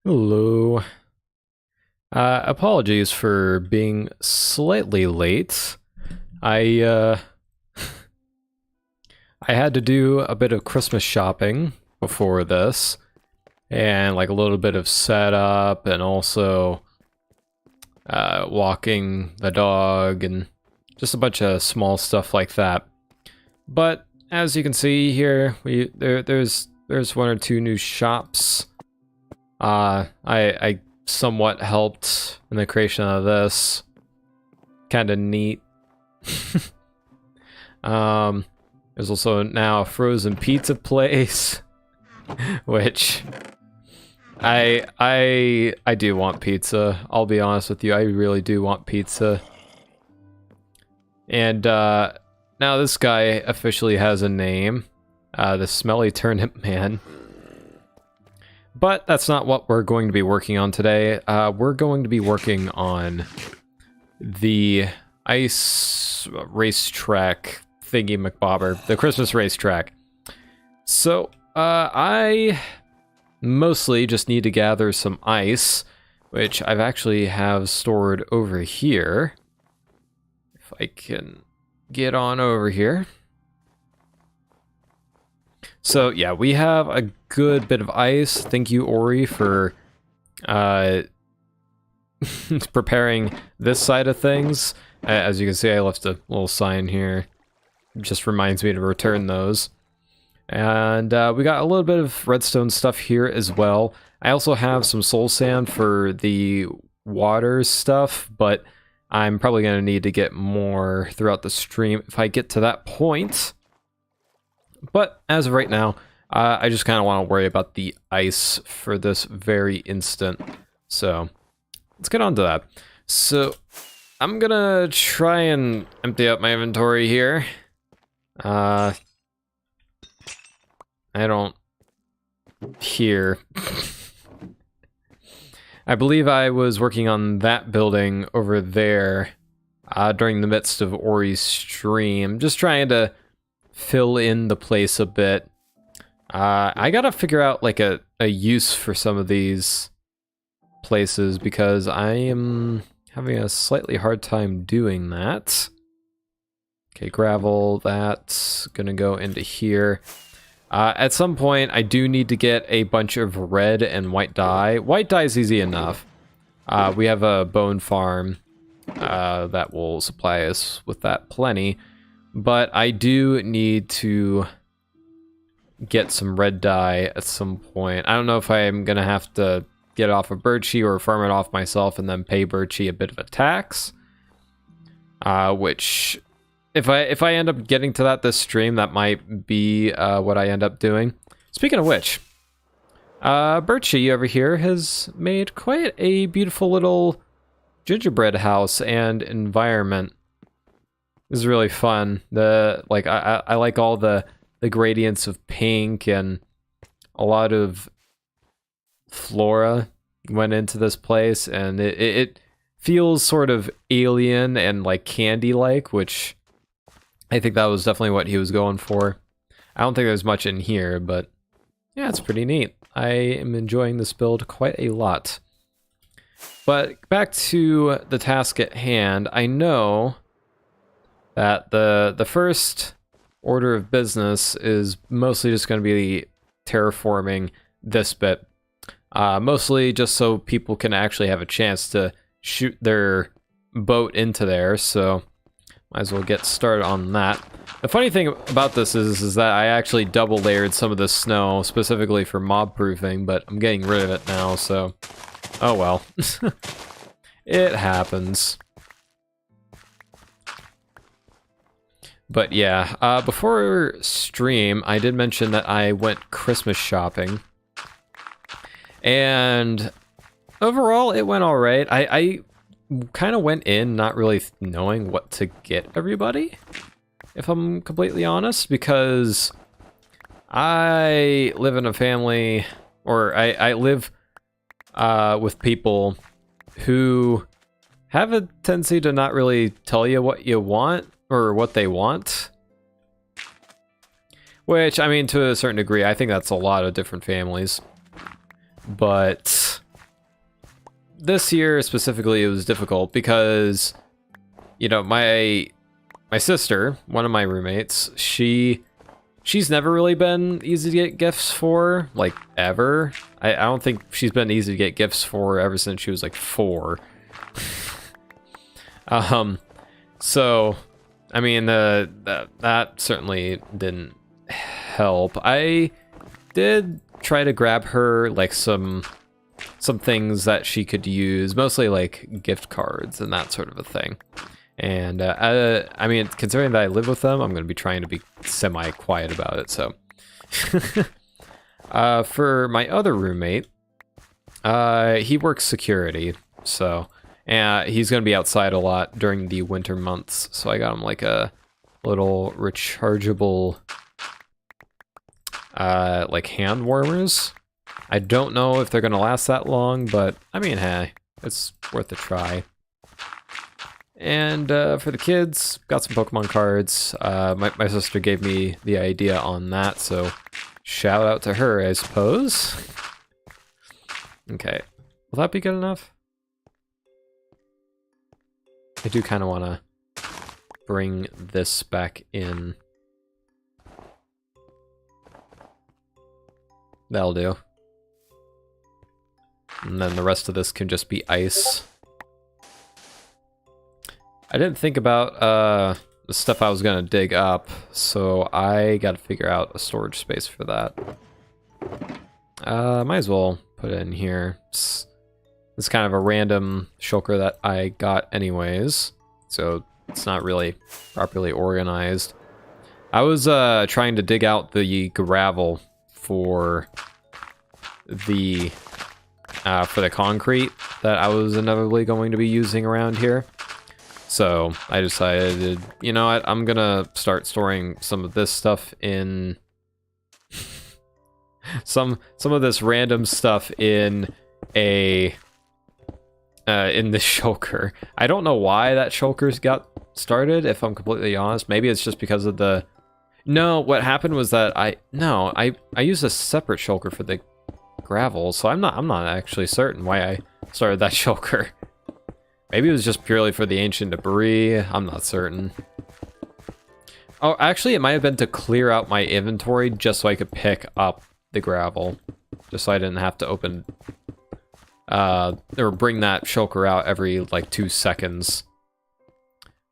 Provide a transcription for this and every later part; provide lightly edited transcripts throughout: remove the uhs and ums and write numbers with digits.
Hello. Apologies for being slightly late. I I had to do a bit of Christmas shopping before this, and like a little bit of setup, and also walking the dog, and just a bunch of small stuff like that. But as you can see here, there's one or two new shops. I somewhat helped in the creation of this. Kind of neat. There's also now a frozen pizza place, which I do want pizza. I'll be honest with you, I really do want pizza. And now this guy officially has a name, the Smelly Turnip Man. But that's not what we're going to be working on today. We're going to be working on the ice racetrack thingy McBobber, the Christmas racetrack. So I mostly just need to gather some ice, which I've actually have stored over here. If I can get on over here. So yeah, we have a good bit of ice. Thank you, Ori, for preparing this side of things. As you can see, I left a little sign here. It just reminds me to return those. And we got a little bit of redstone stuff here as well. I also have some soul sand for the water stuff, but I'm probably going to need to get more throughout the stream if I get to that point. But as of right now, I just kind of want to worry about the ice for this very instant. So let's get on to that. So I'm gonna try and empty out my inventory here. I don't here. I believe I was working on that building over there during the midst of Ori's stream, just trying to fill in the place a bit. I gotta figure out like a use for some of these places because I am having a slightly hard time doing that. Okay, gravel, that's gonna go into here. At some point, I do need to get a bunch of red and white dye. White dye is easy enough. We have a bone farm that will supply us with that plenty. But I do need to get some red dye at some point. I don't know if I'm going to have to get it off of Birchie or farm it off myself and then pay Birchie a bit of a tax. Which, if I end up getting to that this stream, that might be what I end up doing. Speaking of which, Birchie over here has made quite a beautiful little gingerbread house and environment. This is really fun. I like all the gradients of pink, and a lot of flora went into this place, and it feels sort of alien and like candy-like, which I think that was definitely what he was going for. I don't think there's much in here, but yeah, it's pretty neat. I am enjoying this build quite a lot. But back to the task at hand, I know that the first order of business is mostly just going to be terraforming this bit. Mostly just so people can actually have a chance to shoot their boat into there, so might as well get started on that. The funny thing about this is that I actually double layered some of the snow specifically for mob proofing, but I'm getting rid of it now, so oh well. It happens. But yeah, before stream, I did mention that I went Christmas shopping. And overall, it went alright. I kind of went in not really knowing what to get everybody, if I'm completely honest, because I live in a family, or I live with people who have a tendency to not really tell you what you want, or what they want. Which, I mean, to a certain degree, I think that's a lot of different families. But this year specifically, it was difficult because, you know, my sister, one of my roommates, she's never really been easy to get gifts for, like, ever. I don't think she's been easy to get gifts for ever since she was, like, 4. So, I mean, that certainly didn't help. I did try to grab her, like, some things that she could use, mostly, like, gift cards and that sort of a thing. And, I mean, considering that I live with them, I'm going to be trying to be semi-quiet about it, so. For my other roommate, he works security, so, and he's going to be outside a lot during the winter months, so I got him, like, a little rechargeable, like, hand warmers. I don't know if they're going to last that long, but, I mean, hey, it's worth a try. And for the kids, got some Pokemon cards. My sister gave me the idea on that, so shout out to her, I suppose. Okay, will that be good enough? I do kind of want to bring this back in. That'll do. And then the rest of this can just be ice. I didn't think about the stuff I was gonna dig up, so I gotta figure out a storage space for that. Might as well put it in here. It's kind of a random shulker that I got anyways, so it's not really properly organized. I was trying to dig out the gravel for the concrete that I was inevitably going to be using around here. So I decided, you know what, I'm gonna start storing some of this stuff in some of this random stuff in a in this shulker. I don't know why that shulker's got started, if I'm completely honest. Maybe it's just because of the... No, what happened was that I used a separate shulker for the gravel, so I'm not actually certain why I started that shulker. Maybe it was just purely for the ancient debris. I'm not certain. Oh, actually, it might have been to clear out my inventory just so I could pick up the gravel. Just so I didn't have to open... or bring that shulker out every, like, 2 seconds.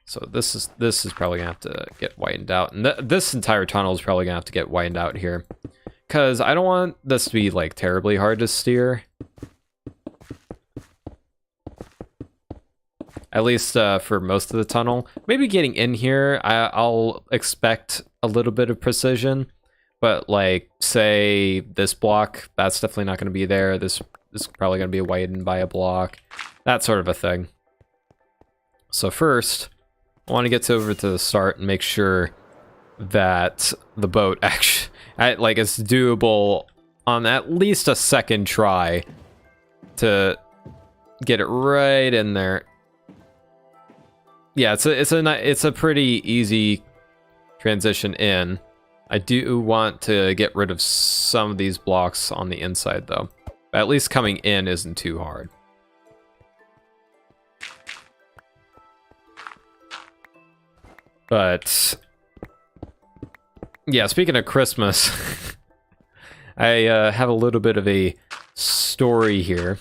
So this is probably gonna have to get widened out. And this entire tunnel is probably gonna have to get widened out here. Because I don't want this to be, like, terribly hard to steer. At least for most of the tunnel. Maybe getting in here, I'll expect a little bit of precision. But, like, say this block, that's definitely not going to be there. This is probably going to be widened by a block. That sort of a thing. So first, I want to get over to the start and make sure that the boat actually, like, it's doable on at least a second try to get it right in there. Yeah, it's a pretty easy transition in. I do want to get rid of some of these blocks on the inside, though. But at least coming in isn't too hard. But yeah, speaking of Christmas, I have a little bit of a story here.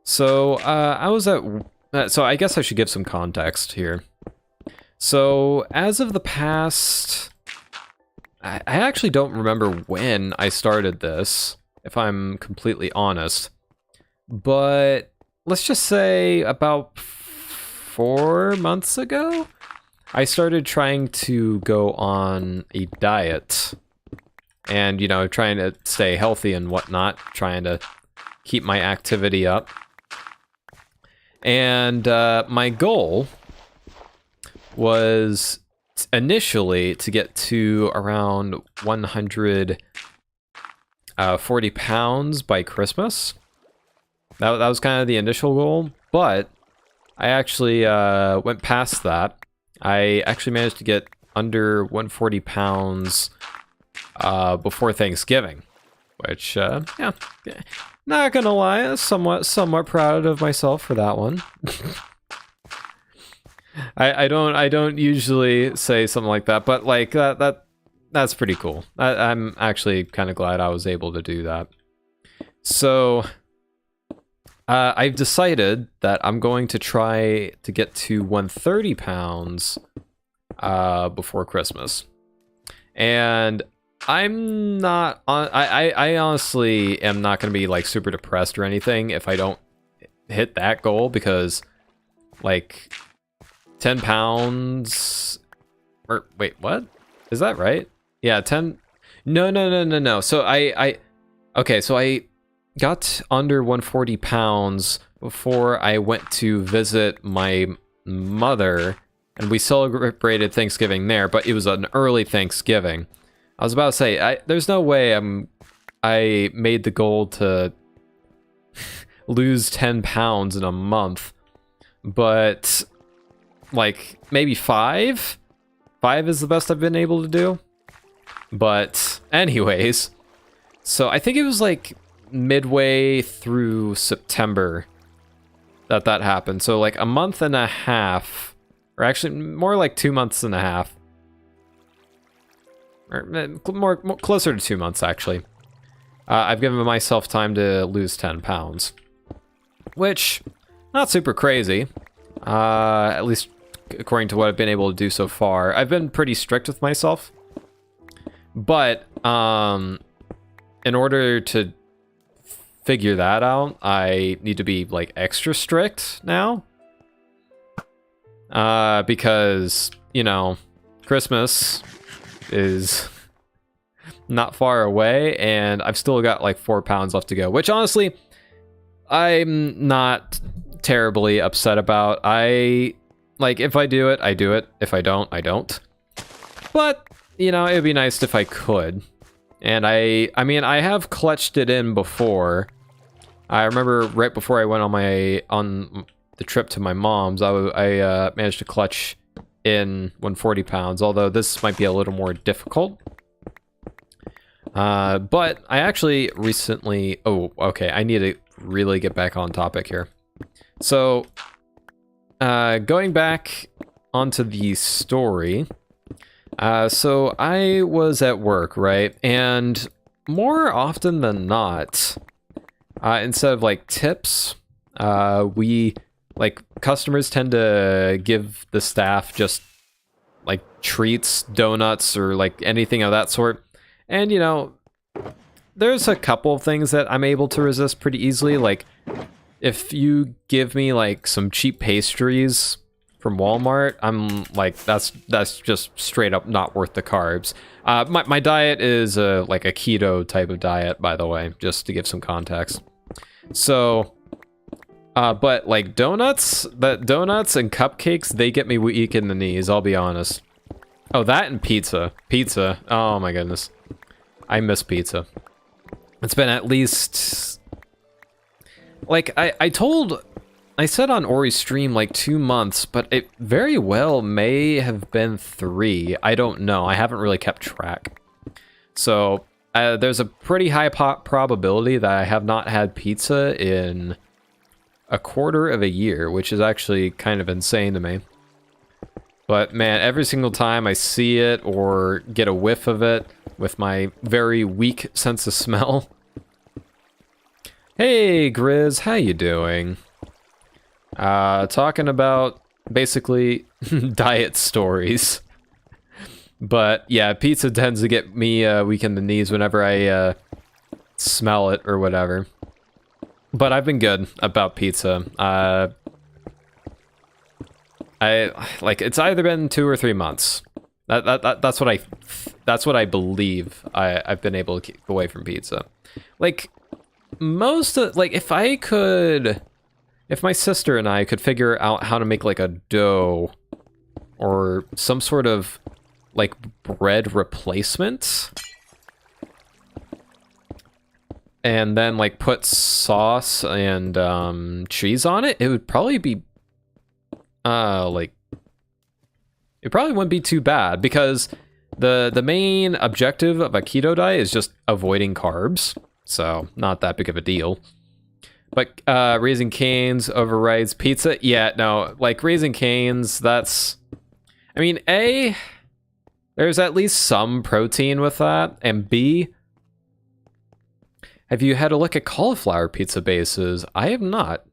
So I was at... so I guess I should give some context here. So as of the past... I actually don't remember when I started this, if I'm completely honest. But let's just say about 4 months ago, I started trying to go on a diet. And, you know, trying to stay healthy and whatnot, trying to keep my activity up. And my goal was initially to get to around 140 pounds by Christmas. That was kind of the initial goal, but I actually went past that. I actually managed to get under 140 pounds before Thanksgiving. which, yeah, not gonna lie, somewhat proud of myself for that one. I don't usually say something like that, but like that's pretty cool. I'm actually kind of glad I was able to do that. So I've decided that I'm going to try to get to 130 pounds before Christmas. And I'm not I honestly am not going to be like super depressed or anything if I don't hit that goal, because like 10 pounds or wait, what? Is that right? Yeah, 10. No. So okay, so I got under 140 pounds before I went to visit my mother, and we celebrated Thanksgiving there, but it was an early Thanksgiving. I was about to say, there's no way I made the goal to lose 10 pounds in a month, but like maybe 5? 5 is the best I've been able to do. But anyways, so I think it was like midway through September that happened. So like a month and a half, or actually more like 2 months and a half, or more closer to 2 months actually. I've given myself time to lose 10 pounds, which not super crazy, at least according to what I've been able to do so far. I've been pretty strict with myself, but in order to figure that out, I need to be like extra strict now, because, you know, Christmas is not far away, and I've still got like 4 pounds left to go, which honestly, I'm not terribly upset about. Like, if I do it, I do it. If I don't, I don't. But, you know, it'd be nice if I could. And I mean, I have clutched it in before. I remember right before I went on the trip to my mom's, I managed to clutch in 140 pounds, although this might be a little more difficult. But I actually recently... Oh, okay, I need to really get back on topic here. So, going back onto the story, so I was at work, right? And more often than not, instead of like tips, customers tend to give the staff just like treats, donuts, or like anything of that sort. And, you know, there's a couple of things that I'm able to resist pretty easily, like if you give me like some cheap pastries from Walmart, I'm like, that's just straight up not worth the carbs. My diet is like a keto type of diet, by the way, just to give some context. So, but like donuts and cupcakes, they get me weak in the knees, I'll be honest. Oh, that and pizza. Pizza, oh my goodness. I miss pizza. It's been at least... Like, I said on Ori's stream like 2 months, but it very well may have been 3. I don't know. I haven't really kept track. So, there's a pretty high probability that I have not had pizza in a quarter of a year, which is actually kind of insane to me. But man, every single time I see it or get a whiff of it with my very weak sense of smell. Hey, Grizz, how you doing? Talking about basically diet stories. But yeah, pizza tends to get me weak in the knees whenever I smell it or whatever. But I've been good about pizza. It's either been 2 or 3 months. That's what I believe I've been able to keep away from pizza. Like if my sister and I could figure out how to make like a dough or some sort of like bread replacement, and then like put sauce and cheese on it, it would probably be it probably wouldn't be too bad, because the main objective of a keto diet is just avoiding carbs. so not that big of a deal. But Raising Cane's overrides pizza. Yeah, no, like Raising Cane's, that's... I mean, A, there's at least some protein with that, and B, have you had a look at cauliflower pizza bases? I have not.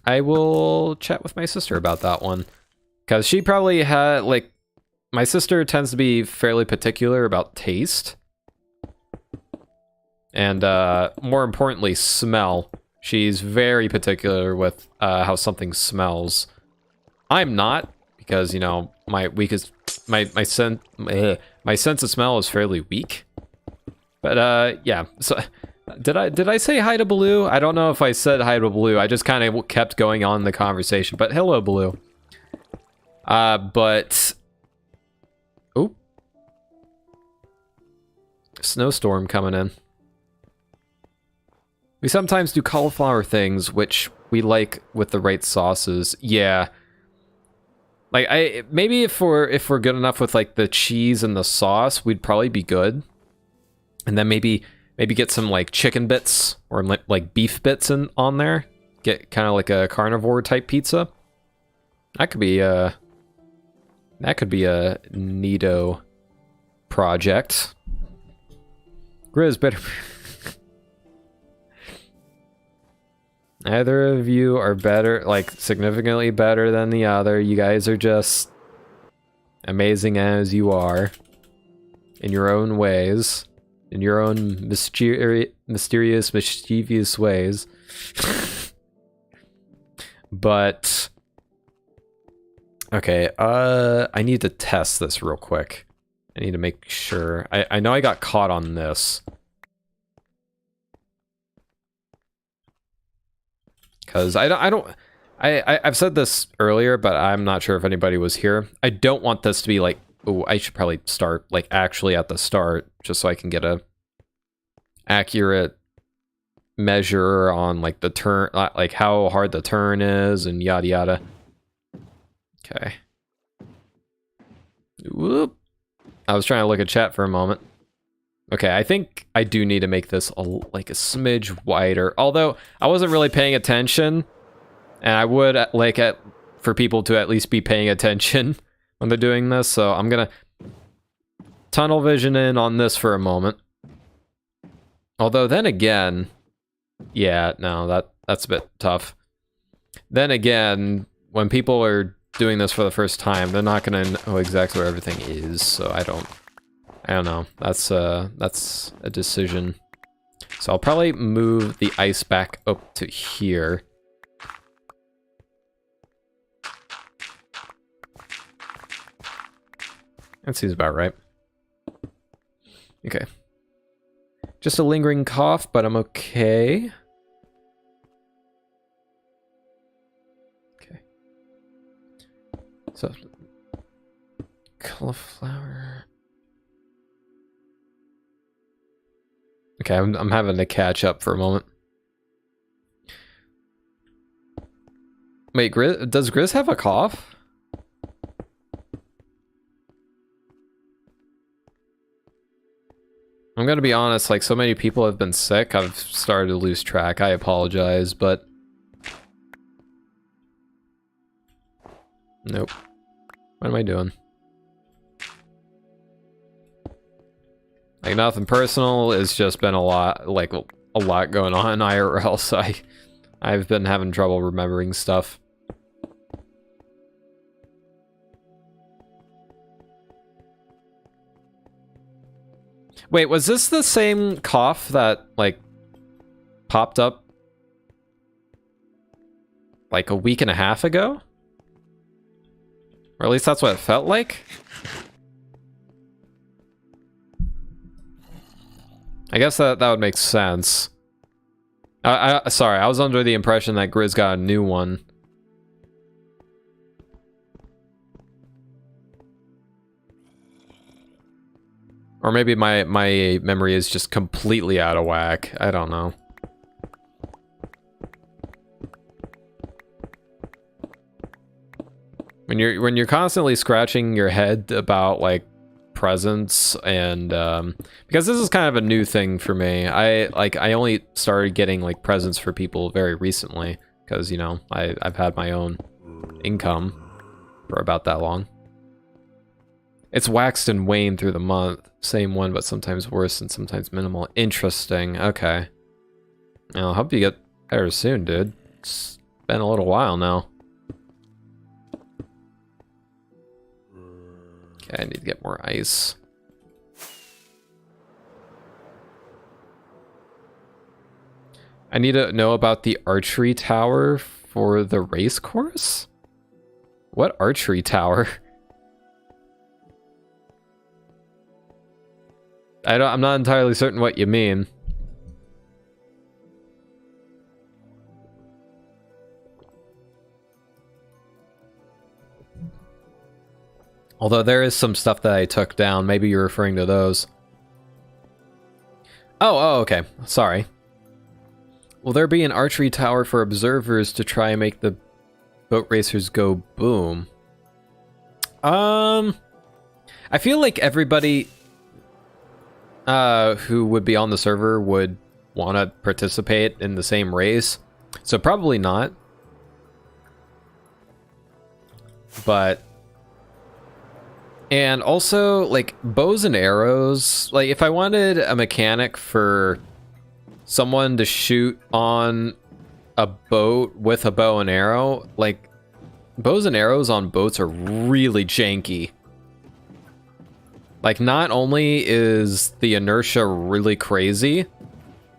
I will chat with my sister about that one. Because she probably had, like, my sister tends to be fairly particular about taste. And more importantly, smell. She's very particular with how something smells. I'm not, because, you know, my sense of smell is fairly weak. But yeah, so did I say hi to Baloo? I don't know if I said hi to Baloo. I just kind of kept going on in the conversation. But hello, Baloo. But oh, snowstorm coming in. We sometimes do cauliflower things, which we like with the right sauces. Yeah. Like maybe if we're good enough with like the cheese and the sauce, we'd probably be good. And then maybe get some like chicken bits or like beef bits on there. Get kind of like a carnivore type pizza. That could be a neato project. Grizz better. Neither of you are better, like significantly better than the other. You guys are just amazing as you are in your own ways. In your own mysterious, mischievous ways. But okay, I need to test this real quick. I need to make sure. I know I got caught on this. Because I've said this earlier, but I'm not sure if anybody was here. I don't want this to be like, oh, I should probably start like actually at the start, just so I can get a accurate measure on like the turn, like how hard the turn is and yada yada. Okay. Whoop. I was trying to look at chat for a moment. Okay, I think I do need to make this like a smidge wider. Although I wasn't really paying attention, and I would like for people to at least be paying attention when they're doing this. So I'm gonna tunnel vision in on this for a moment. Although then again, yeah, no, that's a bit tough. Then again, when people are doing this for the first time, they're not gonna know exactly where everything is. So I don't know. That's a decision. So I'll probably move the ice back up to here. That seems about right. Okay. Just a lingering cough, but I'm okay. Okay. So, cauliflower. Okay, I'm having to catch up for a moment. Wait, does Grizz have a cough? I'm gonna be honest, like so many people have been sick, I've started to lose track. I apologize, but... Nope. What am I doing? Like nothing personal, it's just been a lot, like a lot going on IRL, so I've been having trouble remembering stuff. Wait, was this the same cough that, like, popped up like a week and a half ago? Or at least that's what it felt like? I guess that would make sense. Sorry, I was under the impression that Grizz got a new one. Or maybe my memory is just completely out of whack. I don't know. When you're constantly scratching your head about like presents, and because this is kind of a new thing for me. I only started getting like presents for people very recently because, you know, I've had my own income for about that long. It's waxed and waned through the month. Same one, but sometimes worse and sometimes minimal. Interesting. Okay. Well, I hope you get better soon, dude. It's been a little while now. Okay, I need to get more ice. I need to know about the archery tower for the race course? What archery tower? I'm not entirely certain what you mean. Although there is some stuff that I took down. Maybe you're referring to those. Oh, okay. Sorry. Will there be an archery tower for observers to try and make the boat racers go boom? I feel like everybody who would be on the server would want to participate in the same race. So probably not. But... And also, like, bows and arrows, like, if I wanted a mechanic for someone to shoot on a boat with a bow and arrow, like, bows and arrows on boats are really janky. Like, not only is the inertia really crazy,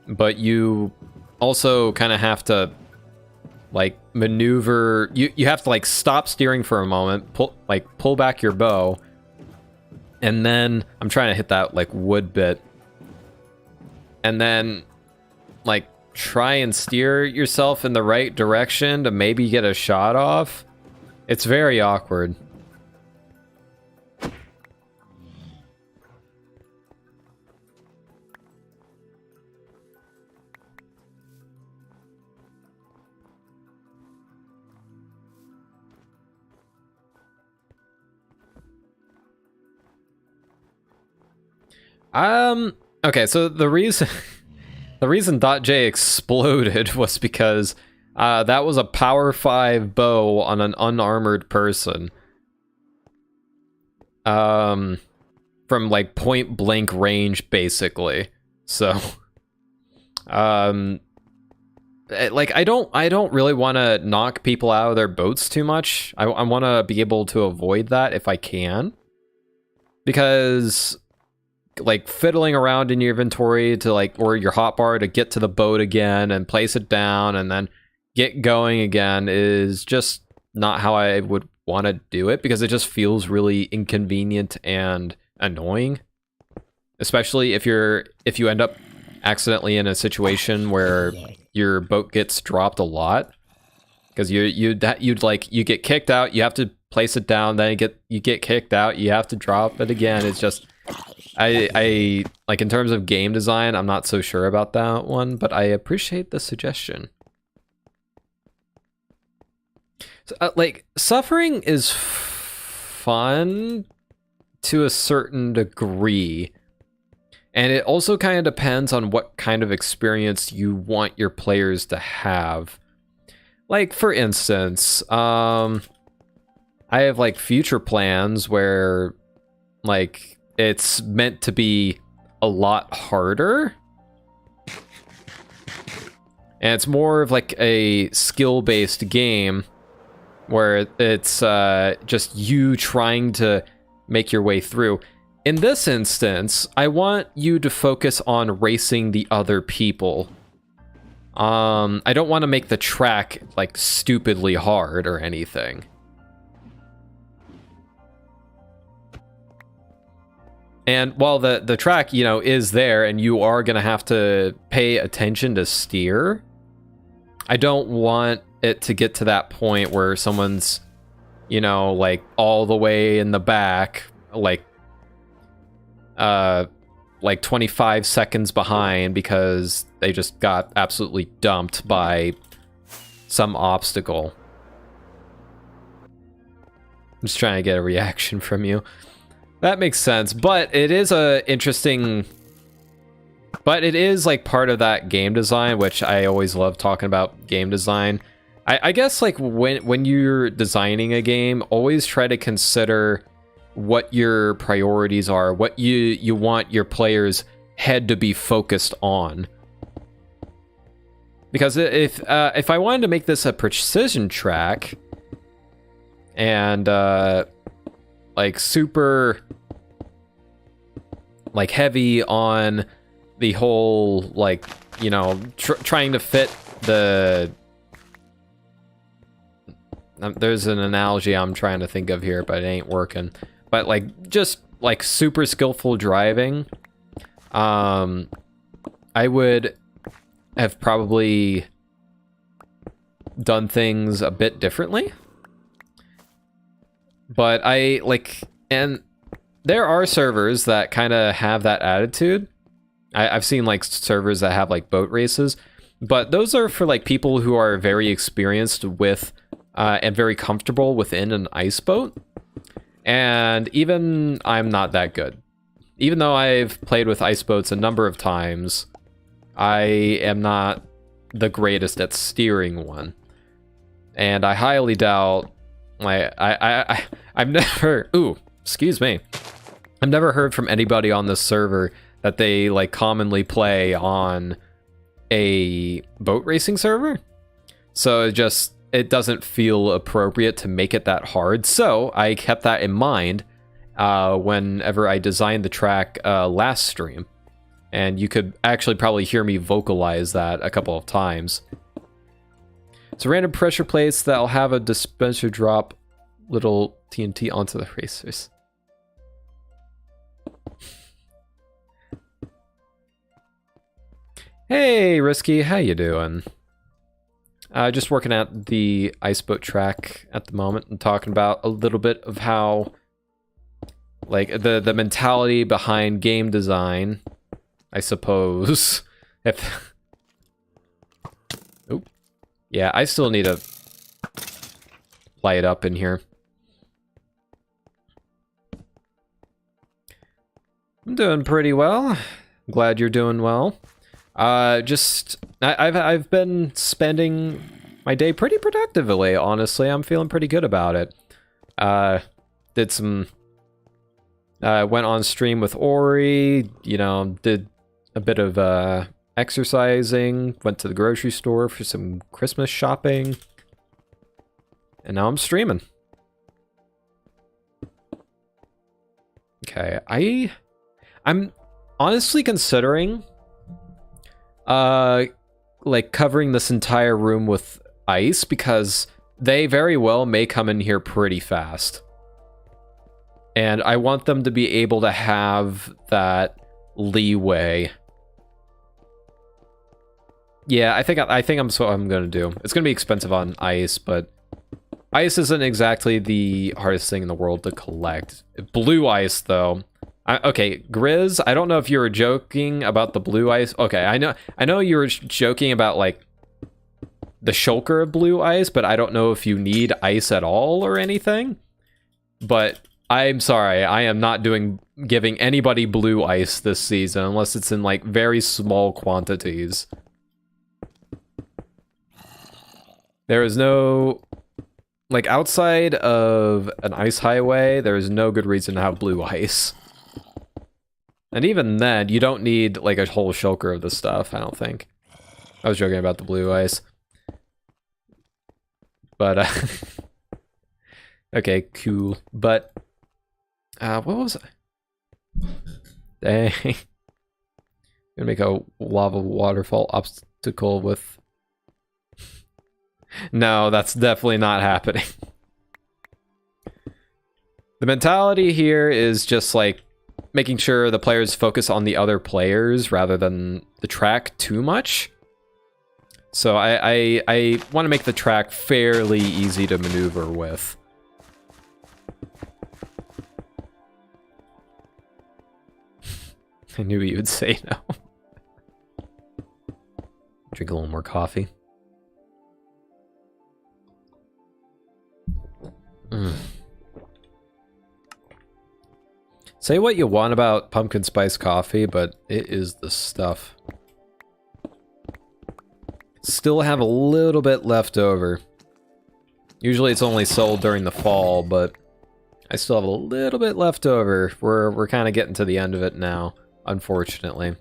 but you also kind of have to, like, maneuver, you have to, like, stop steering for a moment, pull back your bow, and then, I'm trying to hit that, like, wood bit. And then, like, try and steer yourself in the right direction to maybe get a shot off. It's very awkward. Okay, so the reason .j exploded was because that was a power 5 bow on an unarmored person. From like point blank range, basically. So like I don't really want to knock people out of their boats too much. I want to be able to avoid that if I can. Because like fiddling around in your inventory to like, or your hotbar to get to the boat again and place it down and then get going again is just not how I would want to do it, because it just feels really inconvenient and annoying. Especially if you end up accidentally in a situation where your boat gets dropped a lot, because you get kicked out, you have to place it down, then you get kicked out, you have to drop it again. It's just I like, in terms of game design, I'm not so sure about that one, but I appreciate the suggestion. So, like, suffering is fun to a certain degree, and it also kind of depends on what kind of experience you want your players to have. Like, for instance, I have like future plans where like it's meant to be a lot harder. And it's more of like a skill-based game where it's just you trying to make your way through. In this instance, I want you to focus on racing the other people. I don't want to make the track like stupidly hard or anything. And while the track, you know, is there and you are going to have to pay attention to steer, I don't want it to get to that point where someone's, you know, like all the way in the back, like 25 seconds behind because they just got absolutely dumped by some obstacle. I'm just trying to get a reaction from you. That makes sense, but it is a interesting... But it is like part of that game design, which I always love talking about game design. I guess like when you're designing a game, always try to consider what your priorities are, what you want your players' head to be focused on. Because if I wanted to make this a precision track and like super like heavy on the whole like, you know, trying to fit the there's an analogy I'm trying to think of here, but it ain't working. But like just like super skillful driving, I would have probably done things a bit differently. But I like, and there are servers that kind of have that attitude. I've seen like servers that have like boat races, but those are for like people who are very experienced with and very comfortable within an ice boat. And even I'm not that good. Even though I've played with ice boats a number of times, I am not the greatest at steering one. And I highly doubt I've never, ooh, excuse me. I've never heard from anybody on this server that they like commonly play on a boat racing server. So it doesn't feel appropriate to make it that hard. So I kept that in mind whenever I designed the track last stream. And you could actually probably hear me vocalize that a couple of times. It's a random pressure plates that'll have a dispenser drop little TNT onto the racers. Hey, Risky, how you doing? Just working at the ice boat track at the moment and talking about a little bit of how, like, the mentality behind game design, I suppose. If... Oop. Yeah, I still need to light up in here. I'm doing pretty well. Glad you're doing well. I've been spending my day pretty productively, honestly. I'm feeling pretty good about it. Did some... went on stream with Ori, you know, did a bit of exercising, went to the grocery store for some Christmas shopping, and now I'm streaming. Okay, I'm honestly considering like covering this entire room with ice because they very well may come in here pretty fast. And I want them to be able to have that leeway. Yeah, I think that's what I'm gonna do. It's gonna be expensive on ice, but ice isn't exactly the hardest thing in the world to collect. Blue ice, though. Okay, Grizz, I don't know if you were joking about the blue ice. Okay, I know you were joking about, like, the shulker of blue ice, but I don't know if you need ice at all or anything. But I'm sorry, I am not giving anybody blue ice this season unless it's in, like, very small quantities. There is no... Like, outside of an ice highway, there is no good reason to have blue ice. And even then, you don't need, like, a whole shulker of the stuff, I don't think. I was joking about the blue ice. But, okay, cool. But, what was I? Dang. I'm gonna make a lava waterfall obstacle with... No, that's definitely not happening. The mentality here is just, like, making sure the players focus on the other players rather than the track too much. So I want to make the track fairly easy to maneuver with. I knew you would say no. Drink a little more coffee. Say what you want about pumpkin spice coffee, but it is the stuff. Still have a little bit left over. Usually it's only sold during the fall, but I still have a little bit left over. We're kind of getting to the end of it now, unfortunately.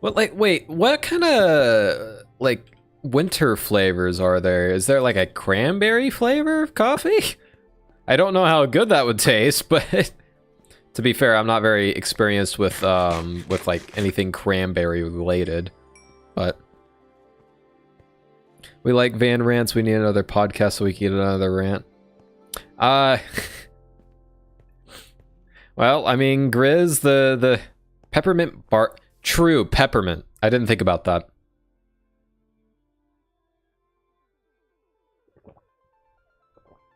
What, like, wait, what kind of, like, winter flavors are there? Is there, like, a cranberry flavor of coffee? I don't know how good that would taste, but to be fair, I'm not very experienced with like, anything cranberry related, but we like Van Rants. We need another podcast so we can get another rant. Well, I mean, Grizz, the peppermint bar... True, peppermint. I didn't think about that.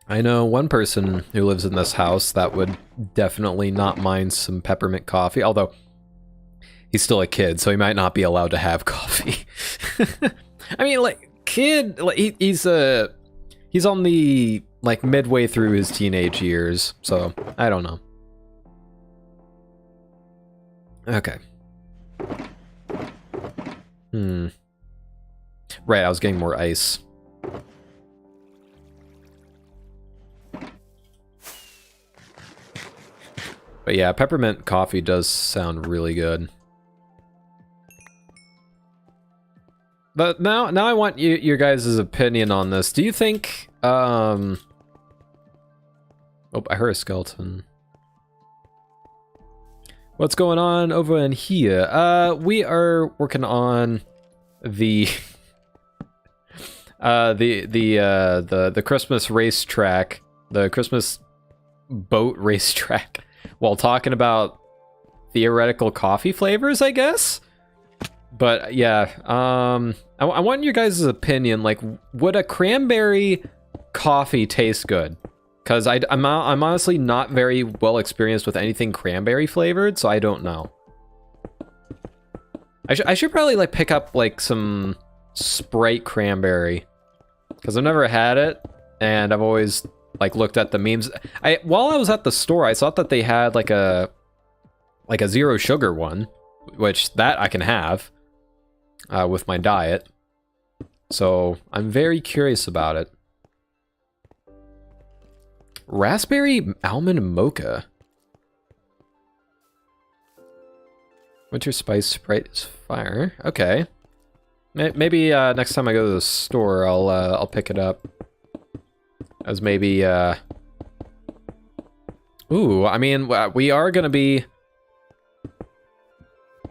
I know one person who lives in this house that would definitely not mind some peppermint coffee, although he's still a kid, so he might not be allowed to have coffee. I mean, like, kid, like, he's on the, like, midway through his teenage years, so I don't know. Okay. Right, I was getting more ice. But yeah, peppermint coffee does sound really good. But now I want your guys' opinion on this. Do you think, oh, I heard a skeleton. What's going on over in here? We are working on the the Christmas racetrack, the Christmas boat racetrack, while talking about theoretical coffee flavors, I guess. But yeah, I want your guys' opinion. Like, would a cranberry coffee taste good? Because I'm honestly not very well experienced with anything cranberry flavored, so I don't know. I should probably, like, pick up, like, some Sprite cranberry, because I've never had it, and I've always, like, looked at the memes. While I was at the store, I thought that they had, like a zero sugar one, which that I can have with my diet. So I'm very curious about it. Raspberry almond mocha. Winter spice Sprite is fire. Okay. Maybe next time I go to the store, I'll pick it up. As maybe ooh, I mean, we are gonna be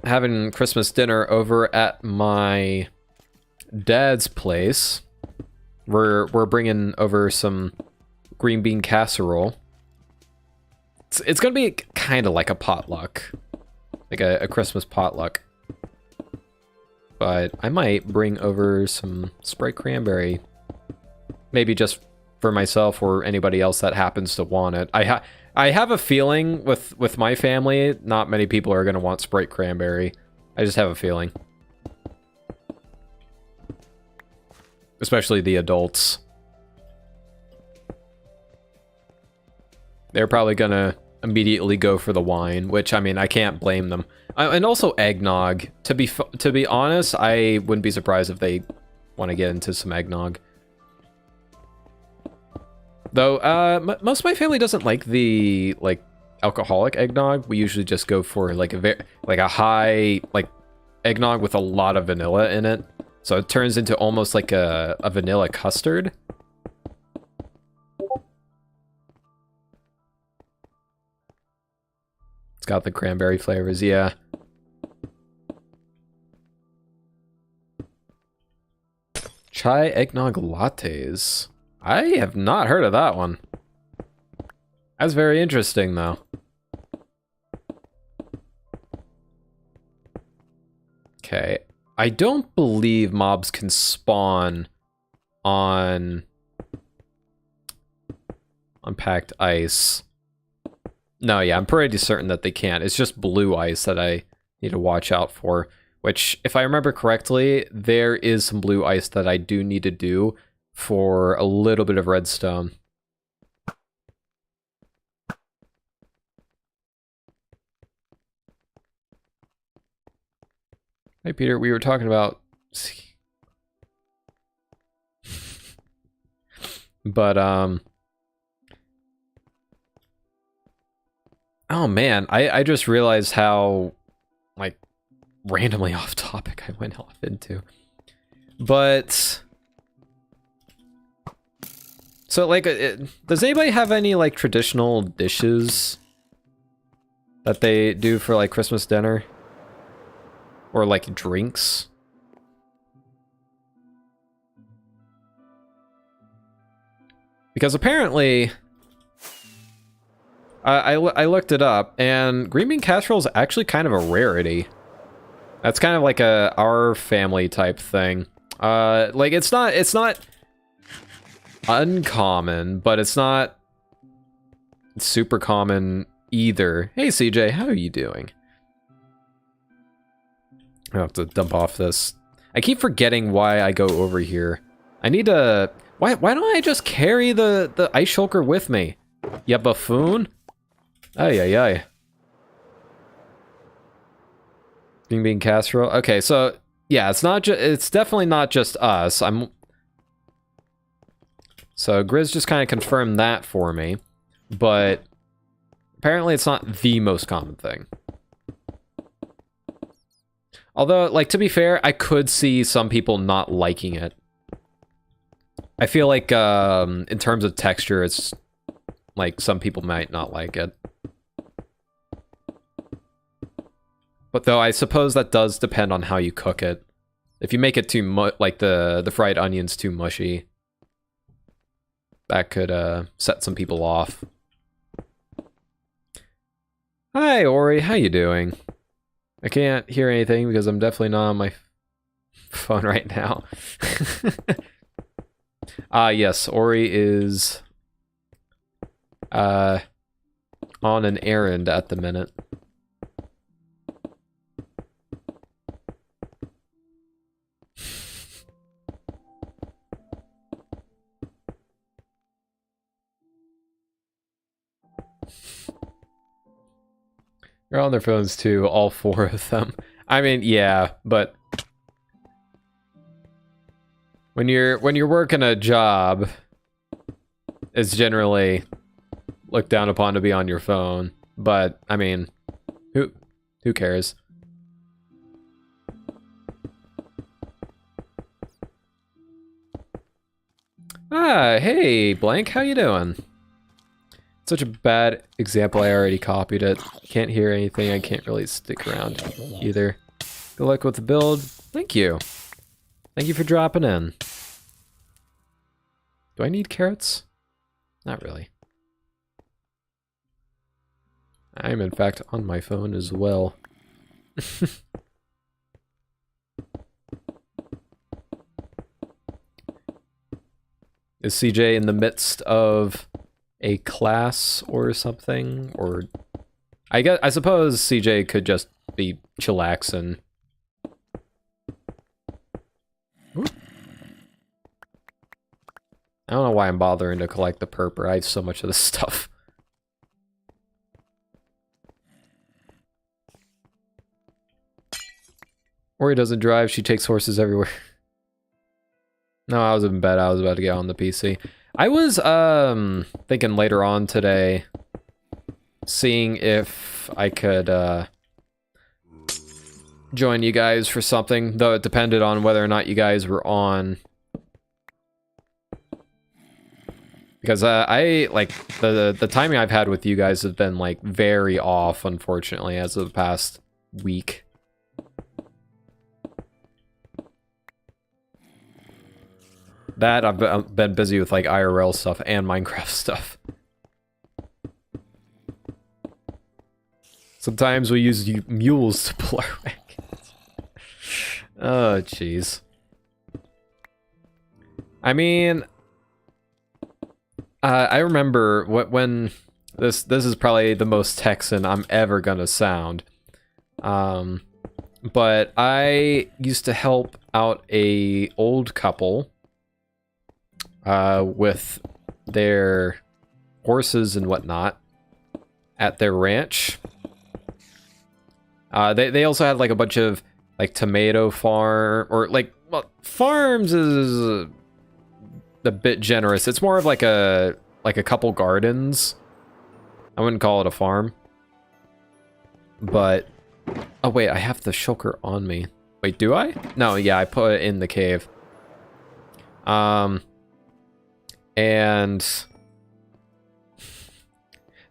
having Christmas dinner over at my dad's place. We're bringing over some green bean casserole. It's gonna be kind of like a potluck, like a Christmas potluck. But I might bring over some Sprite cranberry, maybe just for myself or anybody else that happens to want it. I have a feeling with my family, not many people are gonna want Sprite cranberry. I just have a feeling, especially the adults. They're probably gonna immediately go for the wine, which, I mean, I can't blame them. And also eggnog. To be honest, I wouldn't be surprised if they want to get into some eggnog. Though, most of my family doesn't like the, like, alcoholic eggnog. We usually just go for, like, a high, like, eggnog with a lot of vanilla in it. So it turns into almost like a vanilla custard. It's got the cranberry flavors, yeah. Chai eggnog lattes. I have not heard of that one. That's very interesting, though. Okay. I don't believe mobs can spawn on packed ice. No, yeah, I'm pretty certain that they can't. It's just blue ice that I need to watch out for. Which, if I remember correctly, there is some blue ice that I do need to do for a little bit of redstone. Hey, Peter, we were talking about... But, oh, man. I just realized how, like, randomly off topic I went off into. But... So, like, does anybody have any, like, traditional dishes that they do for, like, Christmas dinner? Or, like, drinks? Because apparently, I looked it up, and green bean casserole is actually kind of a rarity. That's kind of like our family type thing. Like, it's not uncommon, but it's not super common either. Hey, CJ, how are you doing? I have to dump off this. I keep forgetting why I go over here. I need to... Why don't I just carry the ice shulker with me? Ya buffoon? Ay, ay, ay. Green bean casserole? Okay, so... Yeah, it's definitely not just us. So Grizz just kind of confirmed that for me. But... apparently it's not the most common thing. Although, like, to be fair, I could see some people not liking it. I feel like, in terms of texture, it's, like, some people might not like it. But though, I suppose that does depend on how you cook it. If you make it too like, the fried onions too mushy, that could, set some people off. Hi, Ori, how you doing? I can't hear anything because I'm definitely not on my phone right now. Yes, Ori is on an errand at the minute. They're on their phones too, all four of them. I mean, yeah, but when you're working a job, it's generally looked down upon to be on your phone. But I mean, who cares? Ah, hey, Blank, how you doing? Such a bad example, I already copied it. Can't hear anything, I can't really stick around either. Good luck with the build. Thank you. Thank you for dropping in. Do I need carrots? Not really. I'm in fact on my phone as well. Is CJ in the midst of a class or something? Or I suppose CJ could just be chillaxing. Ooh. I don't know why I'm bothering to collect the purple. I have so much of this stuff. Ori doesn't drive, she takes horses everywhere. No, I was in bed, I was about to get on the PC. I was, thinking later on today, seeing if I could, join you guys for something, though it depended on whether or not you guys were on. Because, like, the timing I've had with you guys has been, like, very off, unfortunately, as of the past week. That, I've been busy with, like, IRL stuff and Minecraft stuff. Sometimes we use mules to pull our wagons. Oh, jeez. I mean... I remember when... This is probably the most Texan I'm ever gonna sound. But I used to help out a old couple... with their horses and whatnot at their ranch. They also had like a bunch of like tomato farm, or like, well, farms is a bit generous. It's more of like a couple gardens. I wouldn't call it a farm. But oh wait, I have the shulker on me. Wait, do I? No, yeah, I put it in the cave. And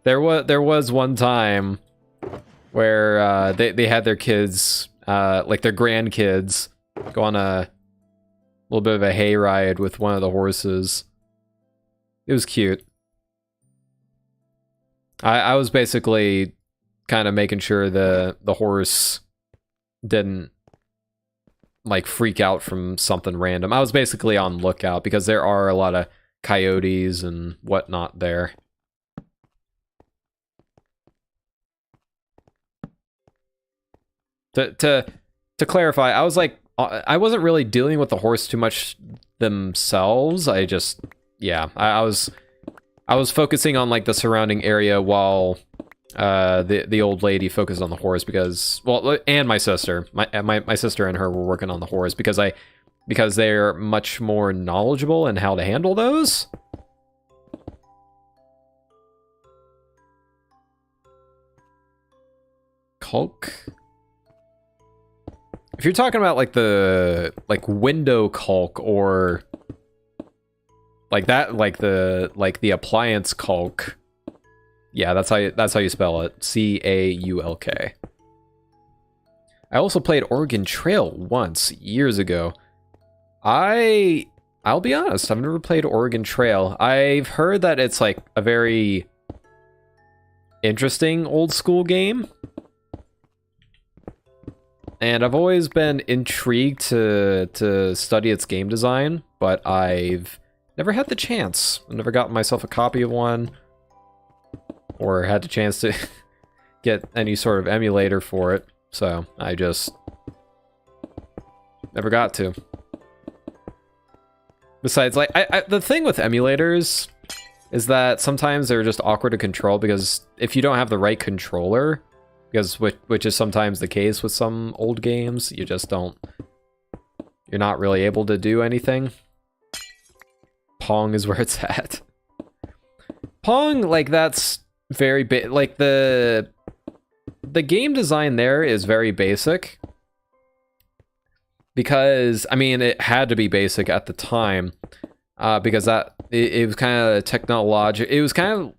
there was one time where they had their kids, like their grandkids, go on a little bit of a hayride with one of the horses. It was cute. I was basically kind of making sure the horse didn't like freak out from something random. I was basically on lookout because there are a lot of coyotes and whatnot there. To clarify, I was like, I wasn't really dealing with the horse too much themselves. I just, yeah, I was focusing on like the surrounding area while the old lady focused on the horse because, well, and my sister, my sister and her were working on the horse because they're much more knowledgeable in how to handle those. Caulk. If you're talking about like the window caulk or like that, like the appliance caulk, yeah, that's how you spell it. Caulk. I also played Oregon Trail once years ago. I'll be honest, I've never played Oregon Trail. I've heard that it's like a very interesting old school game. And I've always been intrigued to study its game design, but I've never had the chance. I've never gotten myself a copy of one, or had the chance to get any sort of emulator for it, so I just never got to. Besides, like, the thing with emulators is that sometimes they're just awkward to control, because if you don't have the right controller, because which is sometimes the case with some old games, you just don't, you're not really able to do anything. Pong is where it's at. Pong, like, that's very like the game design there is very basic, because I mean it had to be basic at the time, because it was kind of technological. It was kind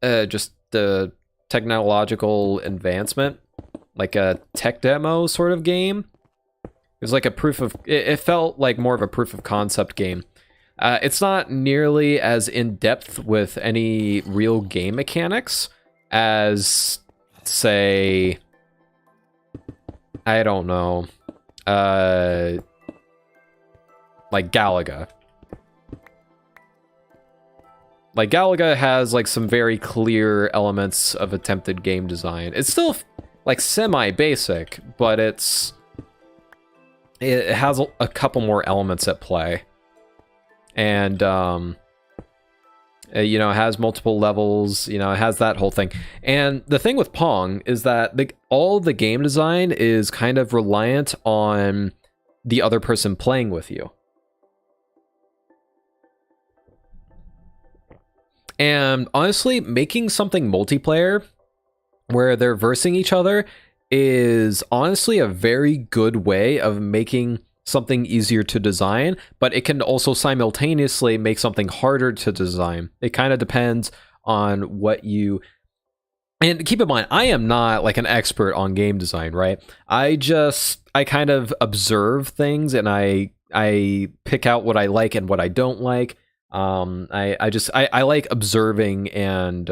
of just the technological advancement, like a tech demo sort of game. It was like a proof of, it felt like more of a proof of concept game. It's not nearly as in-depth with any real game mechanics as, say, I don't know, like Galaga. Like, Galaga has, like, some very clear elements of attempted game design. It's still, like, semi-basic, but it has a couple more elements at play. And, you know, it has multiple levels, you know, it has that whole thing. And the thing with Pong is that all the game design is kind of reliant on the other person playing with you. And honestly, making something multiplayer where they're versing each other is honestly a very good way of making something easier to design, but it can also simultaneously make something harder to design. It kind of depends on what you... And keep in mind, I am not like an expert on game design, right? I kind of observe things, and I pick out what I like and what I don't like. I like observing and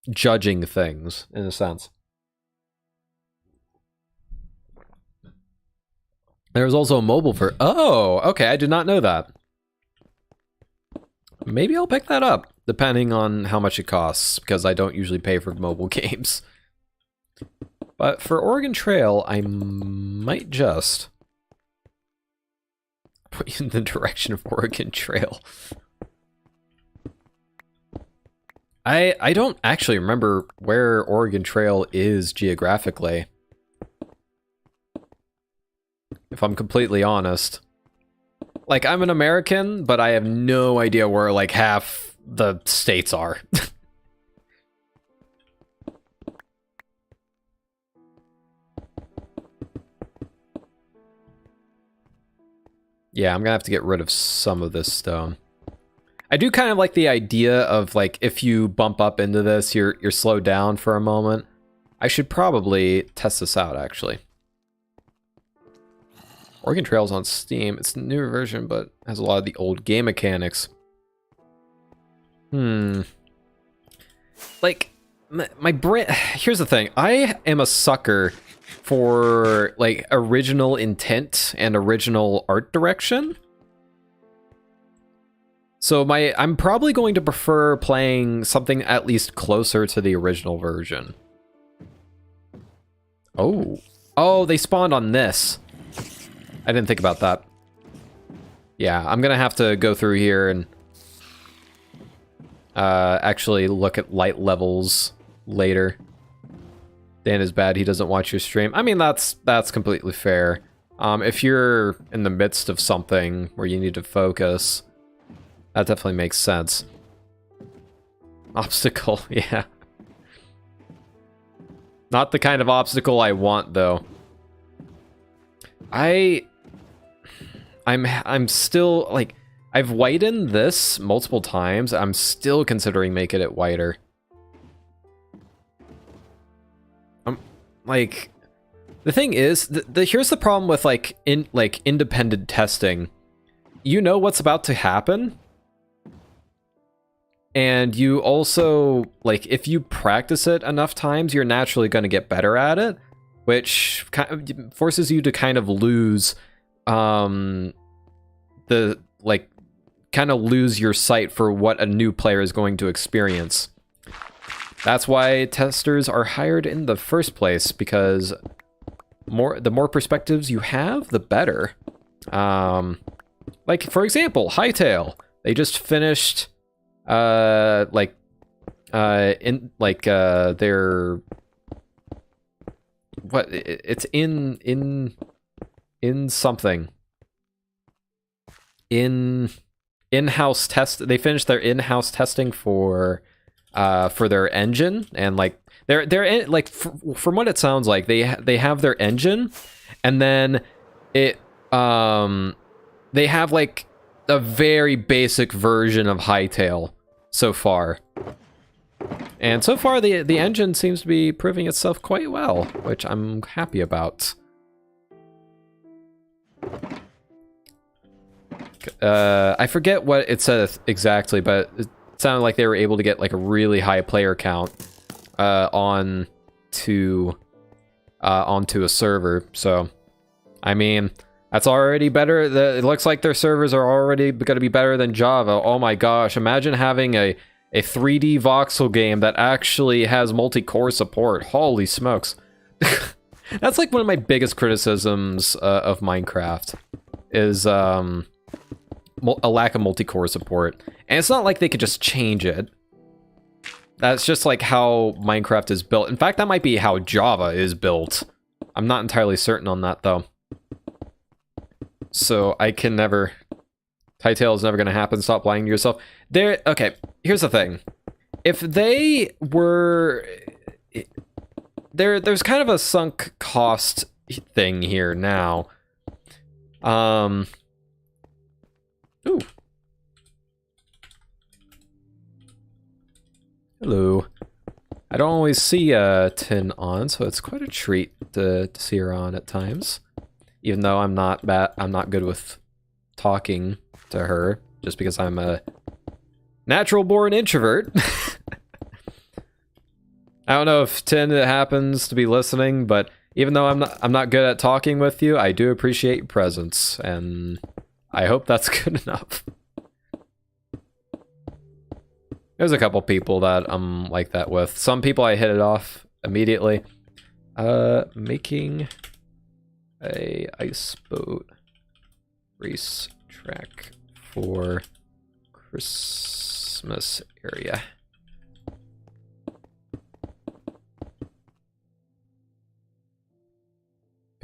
judging things, in a sense. There's also a mobile oh, okay, I did not know that. Maybe I'll pick that up, depending on how much it costs, because I don't usually pay for mobile games. But for Oregon Trail, I might just put you in the direction of Oregon Trail. I don't actually remember where Oregon Trail is geographically, if I'm completely honest. Like, I'm an American, but I have no idea where, like, half the states are. Yeah, I'm gonna have to get rid of some of this stone. I do kind of like the idea of, like, if you bump up into this, you're slowed down for a moment. I should probably test this out, actually. Oregon Trail's on Steam. It's a newer version, but has a lot of the old game mechanics. Like, my brain... Here's the thing. I am a sucker for, like, original intent and original art direction. So I'm probably going to prefer playing something at least closer to the original version. Oh, they spawned on this. I didn't think about that. Yeah, I'm gonna have to go through here and actually look at light levels later. Dan is bad, he doesn't watch your stream. I mean, that's completely fair. If you're in the midst of something where you need to focus, that definitely makes sense. Obstacle, yeah. Not the kind of obstacle I want, though. I'm still, like, I've widened this multiple times. I'm still considering making it wider. Like, the thing is, here's the problem with, like, independent testing. You know what's about to happen. And you also, like, if you practice it enough times, you're naturally going to get better at it, which kind of forces you to kind of lose, kind of lose your sight for what a new player is going to experience. That's why testers are hired in the first place, because the more perspectives you have, the better. Like, for example, Hightail. They just finished... their what it's in something in-house test. They finished their in-house testing for their engine, and like they're like from what it sounds like, they have their engine, and then it they have like a very basic version of Hightail so far. And so far, the engine seems to be proving itself quite well, which I'm happy about. I forget what it said exactly, but it sounded like they were able to get like a really high player count onto a server. So, I mean, that's already better. It looks like their servers are already going to be better than Java. Oh my gosh, imagine having a 3D voxel game that actually has multi-core support. Holy smokes. That's like one of my biggest criticisms of Minecraft, is a lack of multi-core support. And it's not like they could just change it. That's just like how Minecraft is built. In fact, that might be how Java is built. I'm not entirely certain on that, though. So I can never... Hightail is never going to happen. Stop lying to yourself. Okay, here's the thing. If they were... There's kind of a sunk cost thing here now. Ooh. Hello. I don't always see Tin on, so it's quite a treat to see her on at times. Even though I'm not good with talking to her, just because I'm a natural-born introvert. I don't know if Tin happens to be listening, but even though I'm not good at talking with you, I do appreciate your presence, and I hope that's good enough. There's a couple people that I'm like that with. Some people I hit it off immediately. Making a ice boat race track for Christmas area.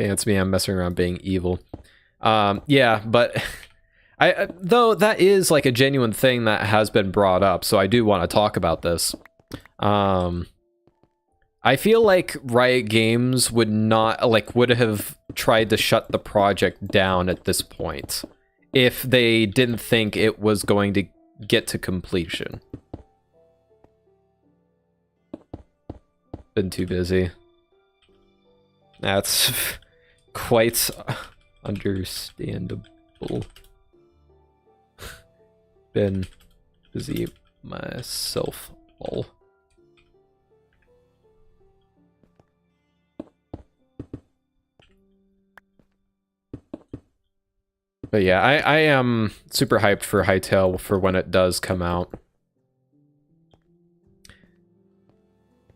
Okay, it's me. I'm messing around being evil. Yeah, but though that is like a genuine thing that has been brought up, so I do want to talk about this. I feel like Riot Games would have tried to shut the project down at this point if they didn't think it was going to get to completion. Been too busy. That's quite understandable. Been busy myself. Lol. But yeah, I am super hyped for Hytale for when it does come out.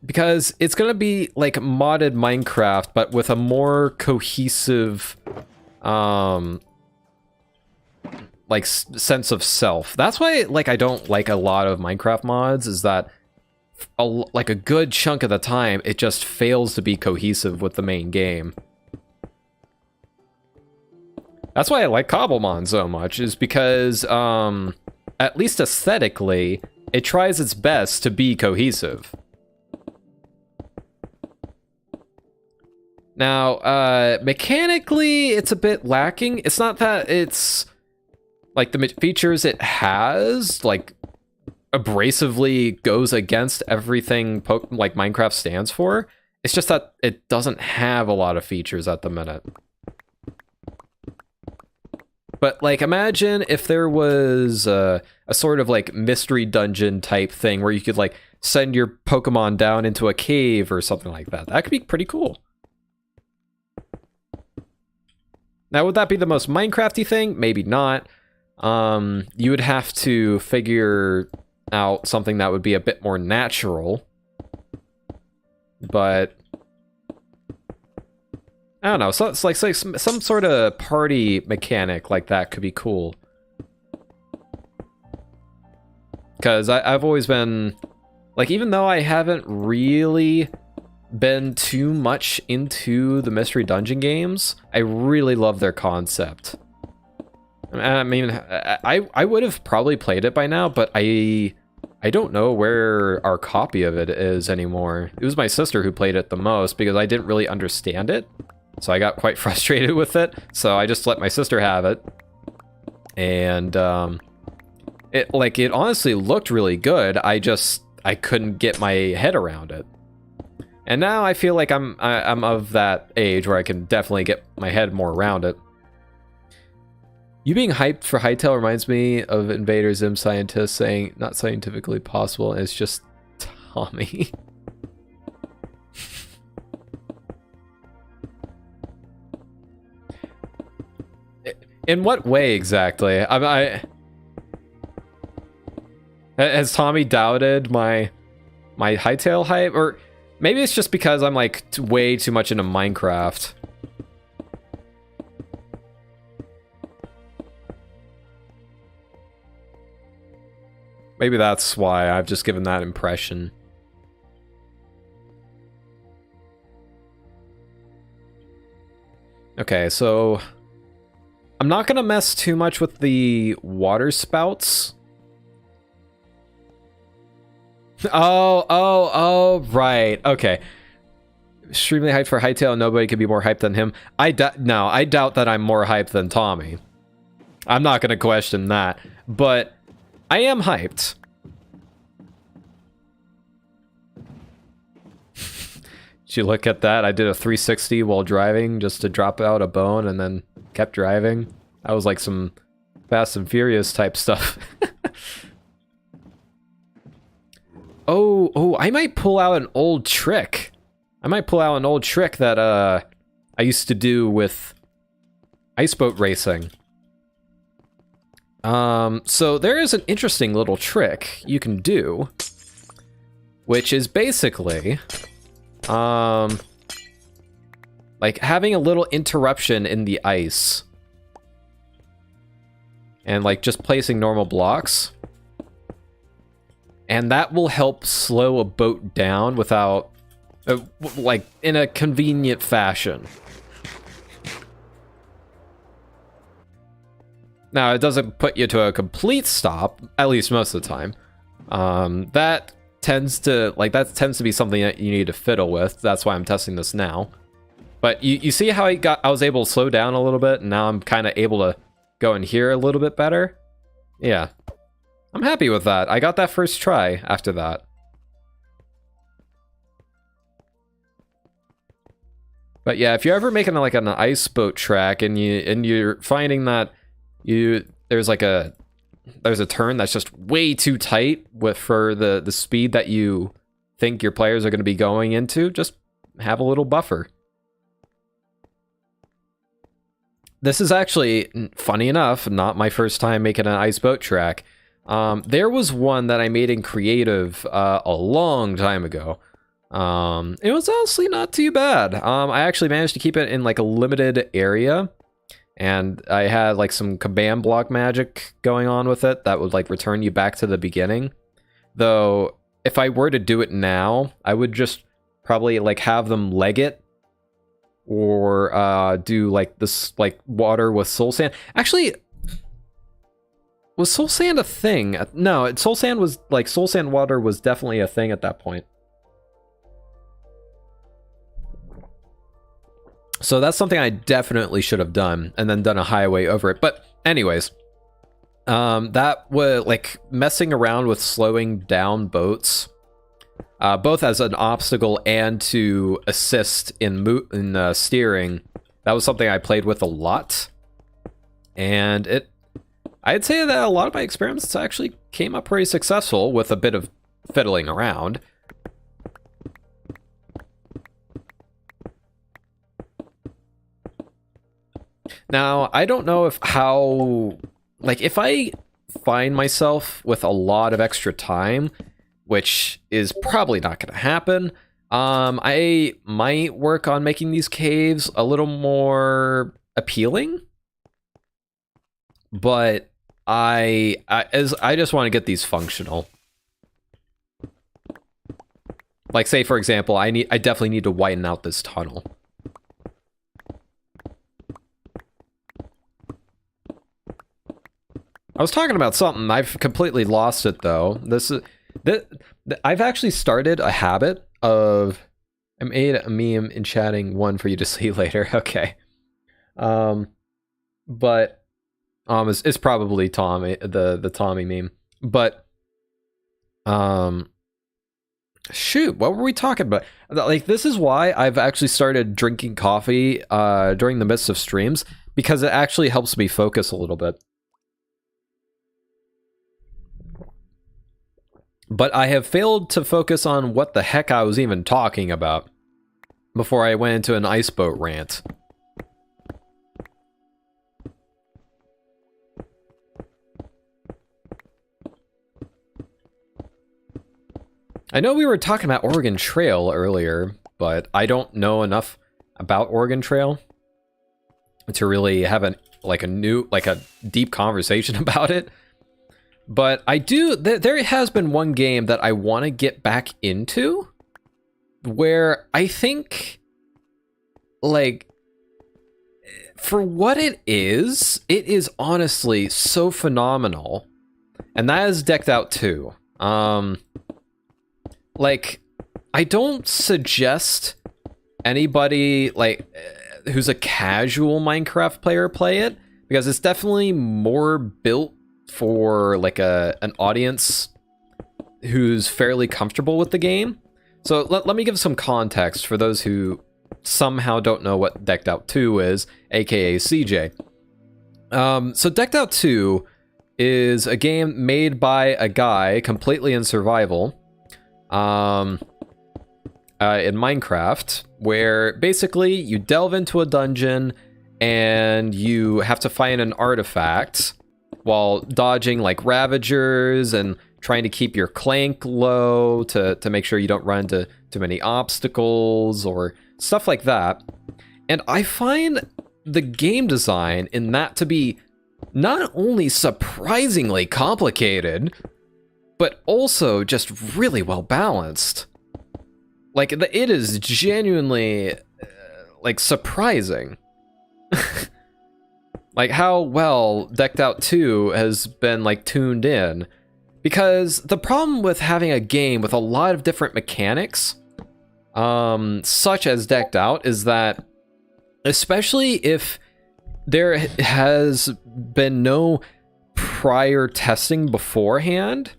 Because it's gonna be like modded Minecraft, but with a more cohesive, like sense of self. That's why, like, I don't like a lot of Minecraft mods. Is that like a good chunk of the time it just fails to be cohesive with the main game. That's why I like Cobblemon so much, is because, at least aesthetically, it tries its best to be cohesive. Now, mechanically, it's a bit lacking. It's not that it's, like, the features it has, like, abrasively goes against everything, like, Minecraft stands for. It's just that it doesn't have a lot of features at the minute. But, like, imagine if there was a sort of, like, mystery dungeon type thing where you could, like, send your Pokemon down into a cave or something like that. That could be pretty cool. Now, would that be the most Minecrafty thing? Maybe not. You would have to figure out something that would be a bit more natural. But I don't know, so it's like some sort of party mechanic like that could be cool. Because I've always been, like, even though I haven't really been too much into the Mystery Dungeon games, I really love their concept. I mean, I would have probably played it by now, but I don't know where our copy of it is anymore. It was my sister who played it the most because I didn't really understand it. So I got quite frustrated with it, so I just let my sister have it. And it honestly looked really good. I couldn't get my head around it. And now I feel like I'm of that age where I can definitely get my head more around it. You being hyped for Hytale reminds me of Invader Zim scientist saying, "Not scientifically possible," and it's just Tommy. In what way exactly? Has Tommy doubted my Hytale hype? Or maybe it's just because I'm like way too much into Minecraft. Maybe that's why I've just given that impression. Okay, so I'm not gonna mess too much with the water spouts. Oh, right. Okay. Extremely hyped for Hytale. Nobody could be more hyped than him. I doubt that I'm more hyped than Tommy. I'm not gonna question that, but I am hyped. Did you look at that? I did a 360 while driving just to drop out a bone and then kept driving. That was like some Fast and Furious type stuff. Oh, I might pull out an old trick. I might pull out an old trick that I used to do with ice boat racing. So there is an interesting little trick you can do, which is basically like having a little interruption in the ice and like just placing normal blocks, and that will help slow a boat down without like in a convenient fashion. Now, it doesn't put you to a complete stop, at least most of the time. That tends to be something that you need to fiddle with. That's why I'm testing this now. But you see how I was able to slow down a little bit, and now I'm kind of able to go in here a little bit better? Yeah. I'm happy with that. I got that first try after that. But yeah, if you're ever making like an ice boat track and you're finding that there's a turn that's just way too tight for the speed that you think your players are going to be going into, just have a little buffer. This is actually, funny enough, not my first time making an ice boat track. There was one that I made in creative a long time ago. It was honestly not too bad. I actually managed to keep it in like a limited area, and I had like some command block magic going on with it that would like return you back to the beginning. Though, if I were to do it now, I would just probably like have them leg it, or do like this like water with soul sand. Actually, was soul sand a thing? No, soul sand water was definitely a thing at that point. So that's something I definitely should have done, and then done a highway over it. But anyways, that was like messing around with slowing down boats, both as an obstacle and to assist in steering. That was something I played with a lot, and I'd say that a lot of my experiments actually came up pretty successful with a bit of fiddling around. Now, I don't know if I find myself with a lot of extra time, which is probably not going to happen, I might work on making these caves a little more appealing. But I just want to get these functional. Like, say for example, I definitely need to widen out this tunnel. I was talking about something. I've completely lost it though. I've actually started a habit of. I made a meme in chatting, one for you to see later. Okay. But it's probably Tommy, the Tommy meme. But shoot, what were we talking about? Like, this is why I've actually started drinking coffee during the midst of streams, because it actually helps me focus a little bit. But I have failed to focus on what the heck I was even talking about before I went into an ice boat rant. I know we were talking about Oregon Trail earlier, but I don't know enough about Oregon Trail to really have a deep conversation about it. But I do, there has been one game that I want to get back into, where I think, like, for what it is honestly so phenomenal, and that is Decked Out 2. Like, I don't suggest anybody, like, who's a casual Minecraft player play it, because it's definitely more built for like an audience who's fairly comfortable with the game. So let me give some context for those who somehow don't know what Decked Out 2 is, aka CJ. So Decked Out 2 is a game made by a guy completely in survival in Minecraft, where basically you delve into a dungeon and you have to find an artifact while dodging like ravagers and trying to keep your clank low to make sure you don't run into too many obstacles or stuff like that. And I find the game design in that to be not only surprisingly complicated, but also just really well balanced. Like, it is genuinely like surprising. Like how well Decked Out 2 has been like tuned in. Because the problem with having a game with a lot of different mechanics, such as Decked Out, is that especially if there has been no prior testing beforehand,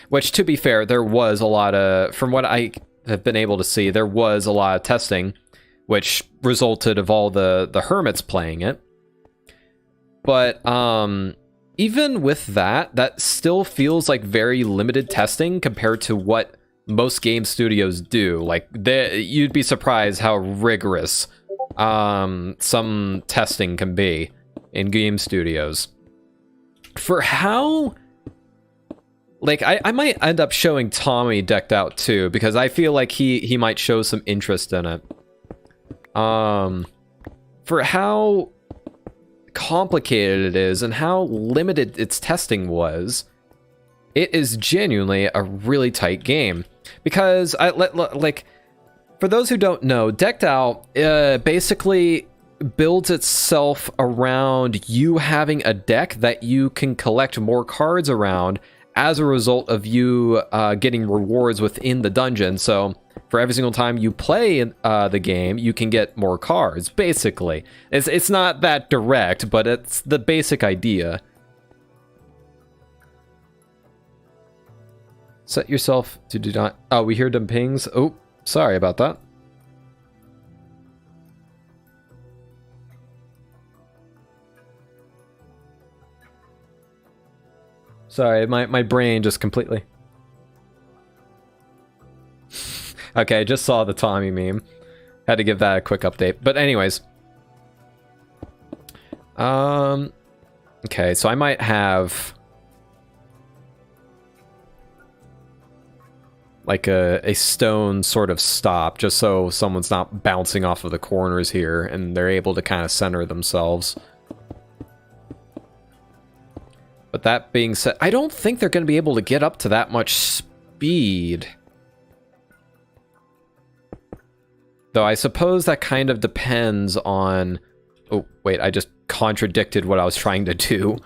which to be fair, there was a lot of, from what I have been able to see, there was a lot of testing, which resulted of all the hermits playing it. But even with that, that still feels like very limited testing compared to what most game studios do. Like, you'd be surprised how rigorous some testing can be in game studios. For how... Like, I might end up showing Tommy Decked Out too, because I feel like he might show some interest in it. For how complicated it is and how limited its testing was, it is genuinely a really tight game. Because, like, for those who don't know, Decked Out basically builds itself around you having a deck that you can collect more cards around as a result of you getting rewards within the dungeon. So for every single time you play the game, you can get more cards, basically. It's not that direct, but it's the basic idea. Set yourself to do not... Oh, we hear them pings. Oh, sorry about that. Sorry, my brain just completely... Okay, I just saw the Tommy meme. Had to give that a quick update. But anyways. Okay, so I might have... like a stone sort of stop, just so someone's not bouncing off of the corners here, and they're able to kind of center themselves. But that being said, I don't think they're going to be able to get up to that much speed. Though I suppose that kind of depends on... Oh, wait, I just contradicted what I was trying to do.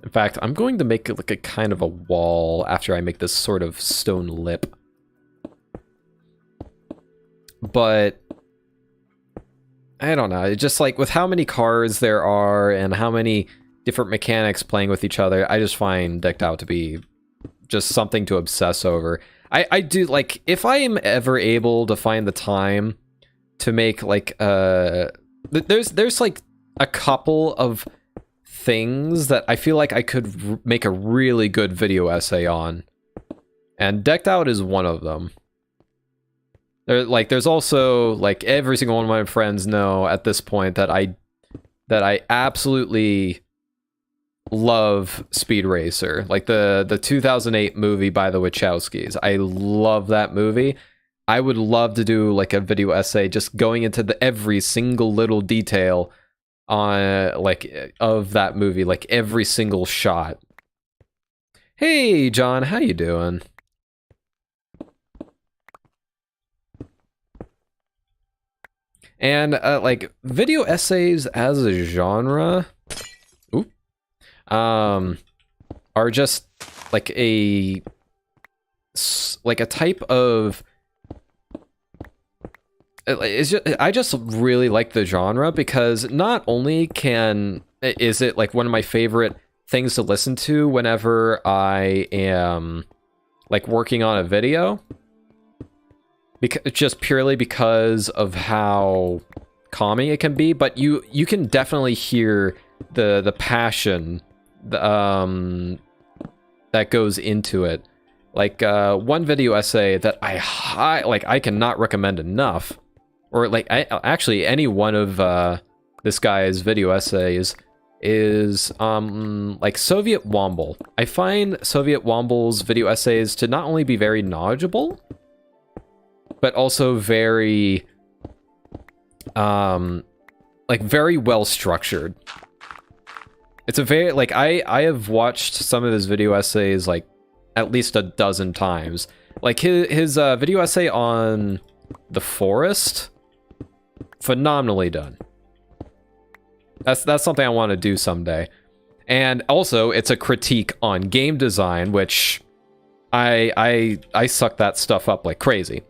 In fact, I'm going to make it like a kind of a wall after I make this sort of stone lip. But I don't know, it's just like with how many cards there are and how many different mechanics playing with each other, I just find Decked Out to be just something to obsess over. I do, like, if I am ever able to find the time to make like there's like a couple of things that I feel like I could make a really good video essay on, and Decked Out is one of them. There's also, like, every single one of my friends know at this point that I absolutely love Speed Racer, like the 2008 movie by the Wachowskis. I love that movie. I would love to do like a video essay just going into every single little detail on of that movie, like every single shot. Hey John, how you doing? And like video essays as a genre, are just like a type of... I just really like the genre because not only is it like one of my favorite things to listen to whenever I am like working on a video, just purely because of how calming it can be, but you can definitely hear the passion that goes into it. Like one video essay that I cannot recommend enough, or like actually any one of this guy's video essays is like Soviet Womble. I find Soviet Womble's video essays to not only be very knowledgeable, but also very like very well structured. It's a very, like, I have watched some of his video essays like at least a dozen times. Like his video essay on The Forest, phenomenally done. That's something I want to do someday. And also, it's a critique on game design, which I suck that stuff up like crazy.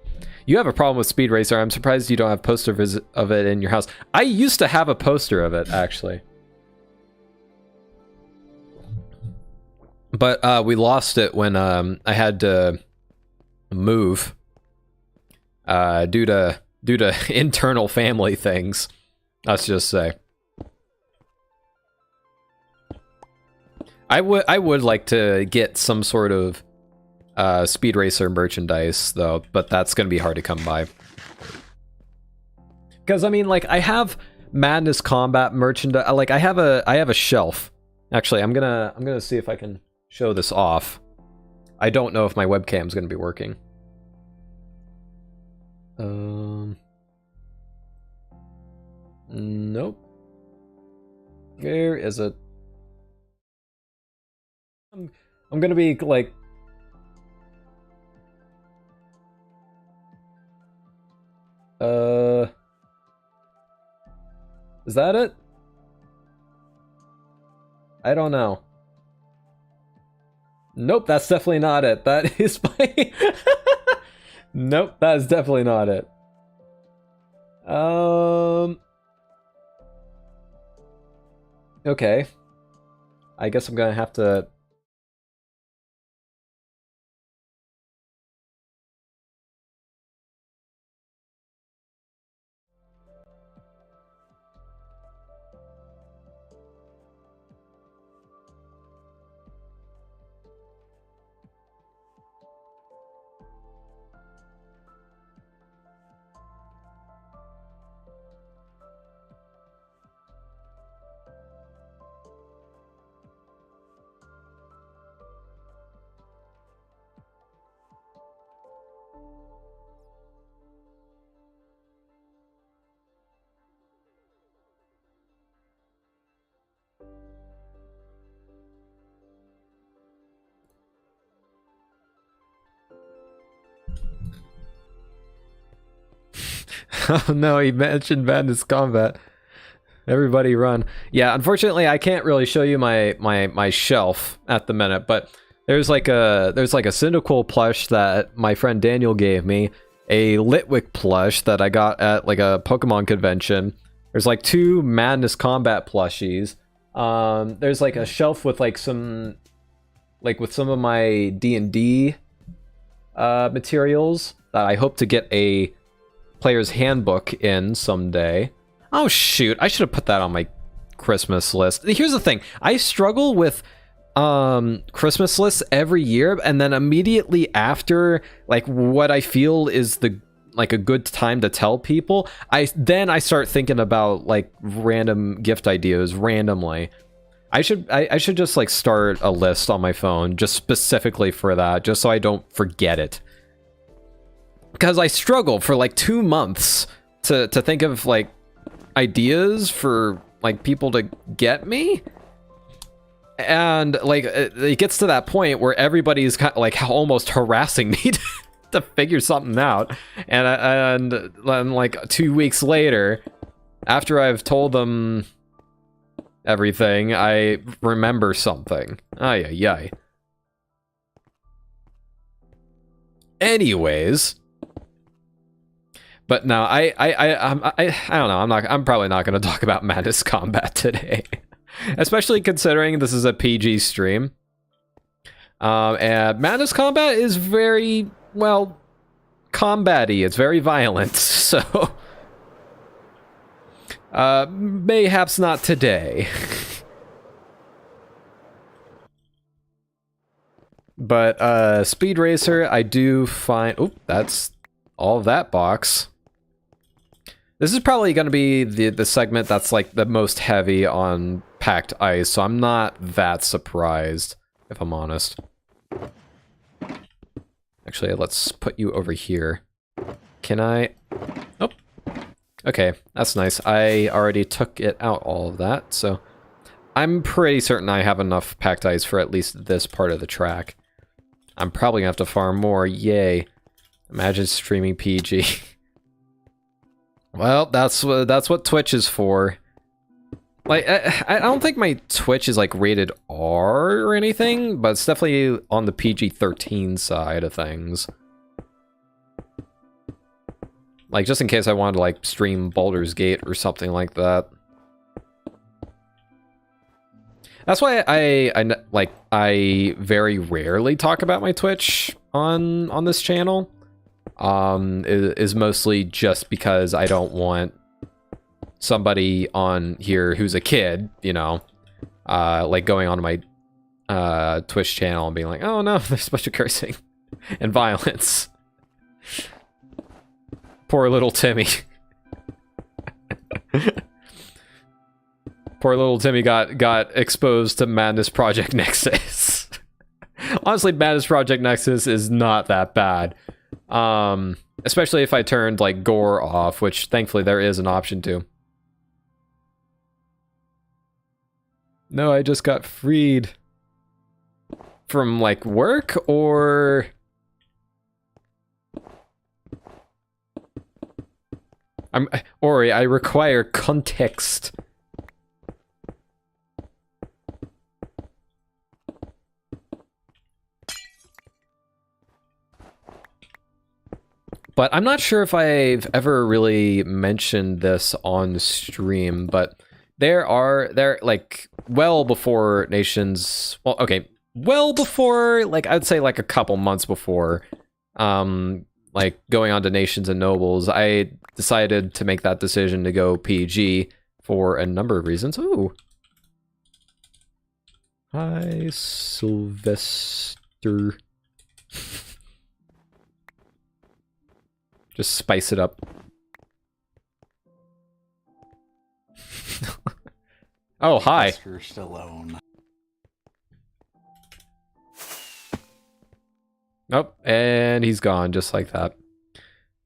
You have a problem with Speed Racer. I'm surprised you don't have posters of it in your house. I used to have a poster of it, actually. But we lost it when I had to move due to internal family things. Let's just say. I would like to get some sort of Speed Racer merchandise though, but that's gonna be hard to come by. Because I mean, like, I have Madness Combat merchandise. Like, I have a shelf. Actually, I'm gonna see if I can show this off. I don't know if my webcam's gonna be working. Nope. Where is it? I'm gonna be like. Is that it? I don't know. Nope, that's definitely not it. That is my... Nope, that is definitely not it. Okay. I guess I'm gonna have to... Oh no, he mentioned Madness Combat. Everybody run. Yeah, unfortunately I can't really show you my shelf at the minute, but there's like a Cyndaquil plush that my friend Daniel gave me, a Litwick plush that I got at like a Pokemon convention. There's like 2 Madness Combat plushies. There's like a shelf with like some of my D&D materials that I hope to get a player's handbook in someday. Oh shoot, I should have put that on my Christmas list. Here's the thing, I struggle with Christmas lists every year, and then immediately after, like, what I feel is a good time to tell people, I start thinking about like random gift ideas randomly. I should just like start a list on my phone just specifically for that, just so I don't forget it. Because I struggle for like 2 months to think of like ideas for like people to get me, and like it gets to that point where everybody's kind of like almost harassing me to figure something out, and like 2 weeks later, after I've told them everything, I remember something. Ay ay ay. Anyways. But no, I don't know. I'm probably not going to talk about Madness Combat today, especially considering this is a PG stream. And Madness Combat is very, well, combat-y. It's very violent, so mayhaps not today. But Speed Racer, I do find. Oop, that's all of that box. This is probably going to be the segment that's like the most heavy on packed ice, so I'm not that surprised, if I'm honest. Actually, let's put you over here. Can I? Oh. Okay, that's nice. I already took it out, all of that, so I'm pretty certain I have enough packed ice for at least this part of the track. I'm probably gonna have to farm more, yay. Imagine streaming PG. Well, that's what Twitch is for. Like, I don't think my Twitch is like rated R or anything, but it's definitely on the PG-13 side of things. Like, just in case I wanted to like stream Baldur's Gate or something like that. That's why I very rarely talk about my Twitch on this channel. Is mostly just because I don't want somebody on here who's a kid, you know, like going onto my Twitch channel and being like, oh no, there's a bunch of cursing and violence. Poor little Timmy. Poor little Timmy got exposed to Madness Project Nexus. Honestly, Madness Project Nexus is not that bad. Especially if I turned like gore off, which thankfully there is an option to. No, I just got freed. From like work or... Ori, I require context. But I'm not sure if I've ever really mentioned this on stream, but there like well before Nations, well, okay, well before, like I'd say like a couple months before, like going on to Nations and Nobles, I decided to make that decision to go PG for a number of reasons. Ooh. Hi, Sylvester. Just spice it up. Oh, hi. Sylvester Stallone. Nope, and he's gone just like that.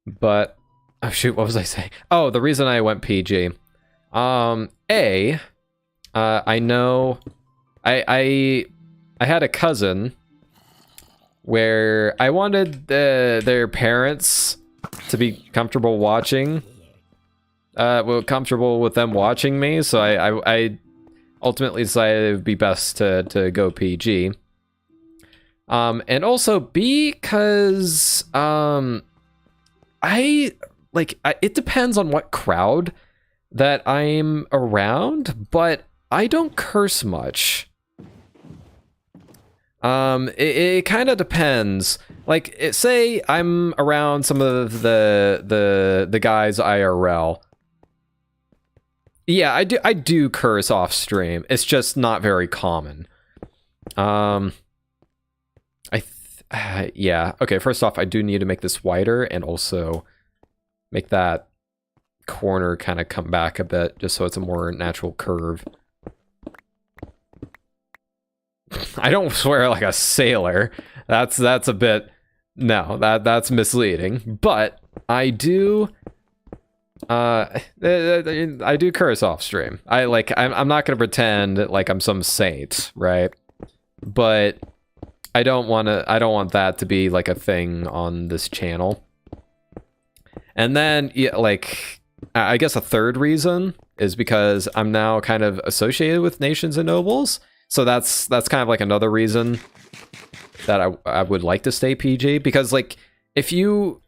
But oh shoot, what was I saying? Oh, the reason I went PG. I know I had a cousin where I wanted their parents to be comfortable watching, well, comfortable with them watching me, so I ultimately decided it would be best to go PG. And also because it depends on what crowd that I'm around, but I don't curse much. It kind of depends. Like, say I'm around some of the guys IRL. Yeah, I do curse off stream. It's just not very common. Yeah. Okay, first off, I do need to make this wider and also make that corner kind of come back a bit just so it's a more natural curve. I don't swear like a sailor. That's a bit... No, that's misleading. But I do... I do curse off stream. I'm not gonna pretend like I'm some saint, right? But I don't want that to be like a thing on this channel. And then, yeah, like, I guess a third reason is because I'm now kind of associated with Nations and Nobles. So that's kind of like another reason that I would like to stay PG, because like I feel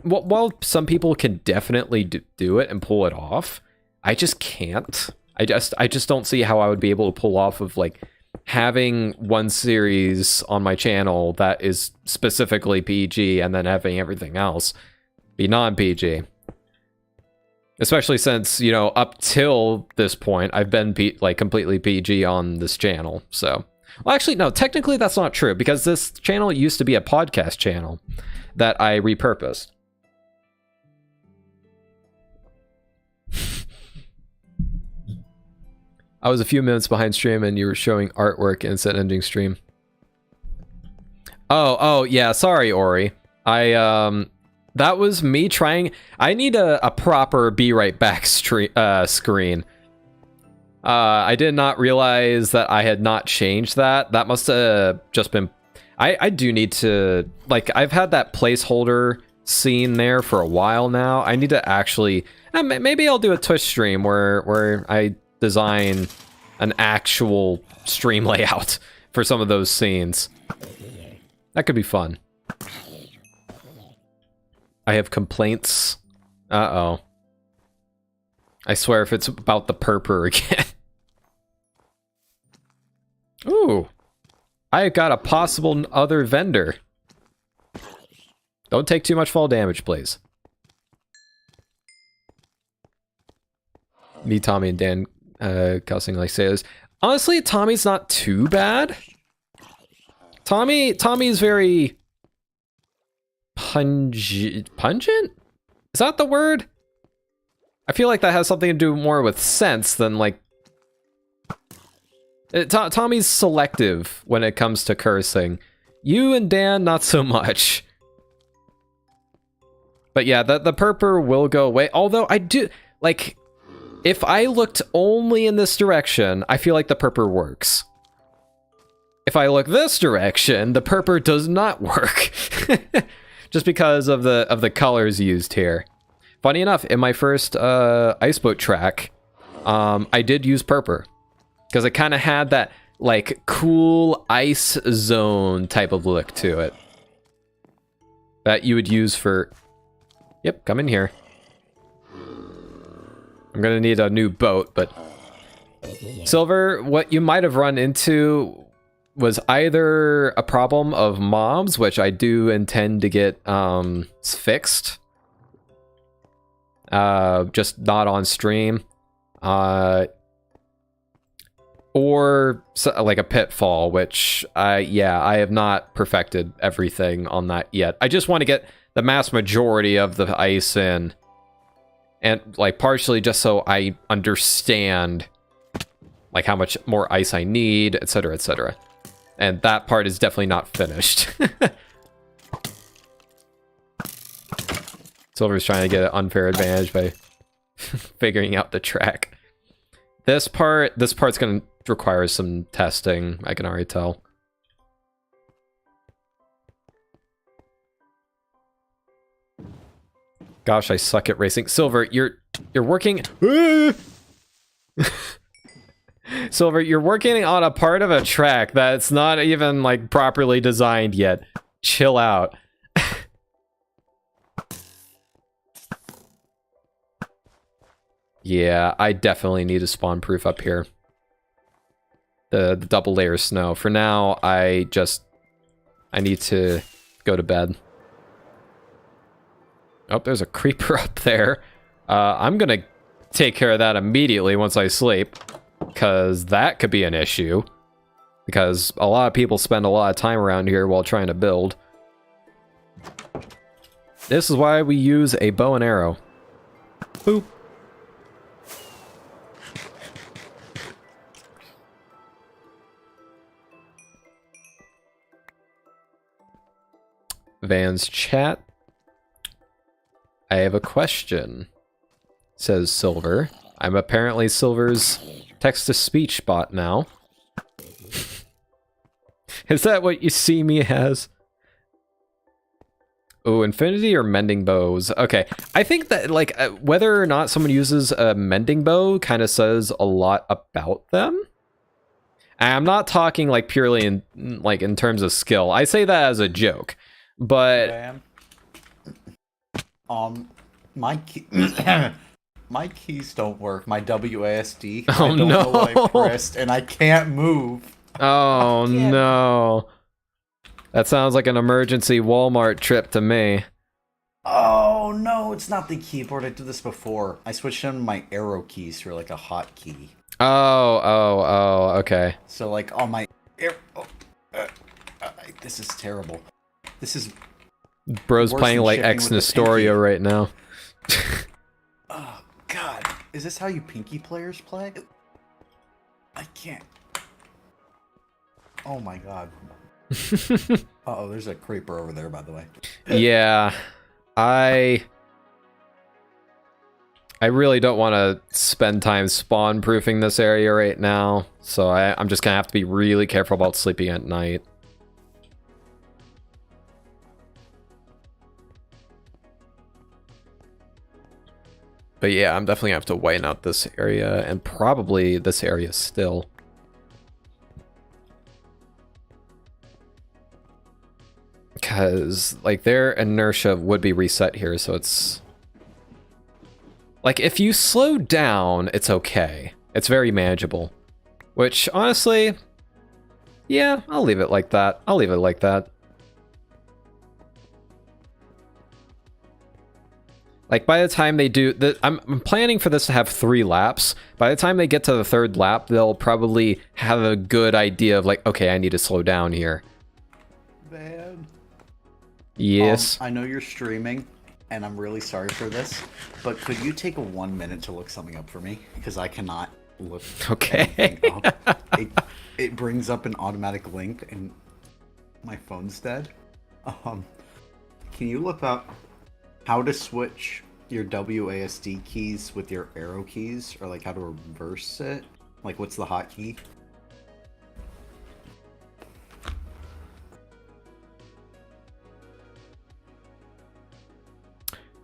while some people can definitely do it and pull it off, I just can't. I just don't see how I would be able to pull off of like having one series on my channel that is specifically PG and then having everything else be non-PG. Especially since, you know, up till this point, I've been like completely PG on this channel. So, well, actually, no, technically that's not true, because this channel used to be a podcast channel that I repurposed. I was a few minutes behind stream and you were showing artwork instead of ending stream. Oh, yeah, sorry, Ori. That was me trying... I need a proper be right back screen. I did not realize that I had not changed that. That must have just been... I do need to... Like, I've had that placeholder scene there for a while now. I need to actually... maybe I'll do a Twitch stream where I design an actual stream layout for some of those scenes. That could be fun. I have complaints. Uh-oh. I swear if it's about the purpur again. Ooh. I got a possible other vendor. Don't take too much fall damage, please. Me, Tommy, and Dan cussing like sailors. Honestly, Tommy's not too bad. Tommy's very pungent? Is that the word? I feel like that has something to do more with sense than like... Tommy's selective when it comes to cursing. You and Dan, not so much. But yeah, the purpur will go away. Although I do, like, if I looked only in this direction, I feel like the purpur works. If I look this direction, the purpur does not work. Just because of the colors used here. Funny enough, in my first iceboat track, I did use purpur. Because it kind of had that, like, cool ice zone type of look to it. That you would use for... Yep, come in here. I'm gonna need a new boat, but... Silver, what you might have run into was either a problem of mobs, which I do intend to get fixed. Just not on stream. Or like a pitfall, which I have not perfected everything on that yet. I just want to get the mass majority of the ice in. And like partially just so I understand like how much more ice I need, etc., etc. And that part is definitely not finished. Silver's trying to get an unfair advantage by figuring out the track. This part's gonna require some testing, I can already tell. Gosh, I suck at racing. Silver, you're working... Silver, you're working on a part of a track that's not even, like, properly designed yet. Chill out. Yeah, I definitely need a spawn proof up here. The double layer snow. For now, I need to go to bed. Oh, there's a creeper up there. I'm gonna take care of that immediately once I sleep, because that could be an issue. Because a lot of people spend a lot of time around here while trying to build. This is why we use a bow and arrow. Boop. Van's chat. I have a question, says Silver. I'm apparently Silver's text-to-speech bot now. Is that what you see me as? Oh, infinity or mending bows? Okay, I think that, like, whether or not someone uses a mending bow kind of says a lot about them. I'm not talking, like, purely in terms of skill. I say that as a joke. But my my keys don't work. My WASD. Oh, I don't know what I pressed, and I can't move. Oh no, that sounds like an emergency Walmart trip to me. Oh no, it's not the keyboard. I did this before. I switched in my arrow keys for like a hotkey. Oh, okay. So like on my this is terrible. This is bro's playing like Ex Nestorio right now. Oh god, is this how you pinky players play? I can't. Oh my god. Uh-oh, there's a creeper over there, by the way. Yeah, I really don't want to spend time spawn proofing this area right now, so I'm just gonna have to be really careful about sleeping at night. But yeah, I'm definitely gonna have to widen out this area and probably this area still. Because, like, their inertia would be reset here, so it's... Like, if you slow down, it's okay. It's very manageable. Which, honestly, yeah, I'll leave it like that. I'll leave it like that. Like, by the time they do... I'm planning for this to have 3 laps. By the time they get to the 3rd lap, they'll probably have a good idea of, like, okay, I need to slow down here. Man. Yes. I know you're streaming, and I'm really sorry for this, but could you take 1 minute to look something up for me? Because I cannot look Okay. up. It brings up an automatic link, and my phone's dead. Can you look up how to switch your WASD keys with your arrow keys, or like how to reverse it? Like, what's the hotkey?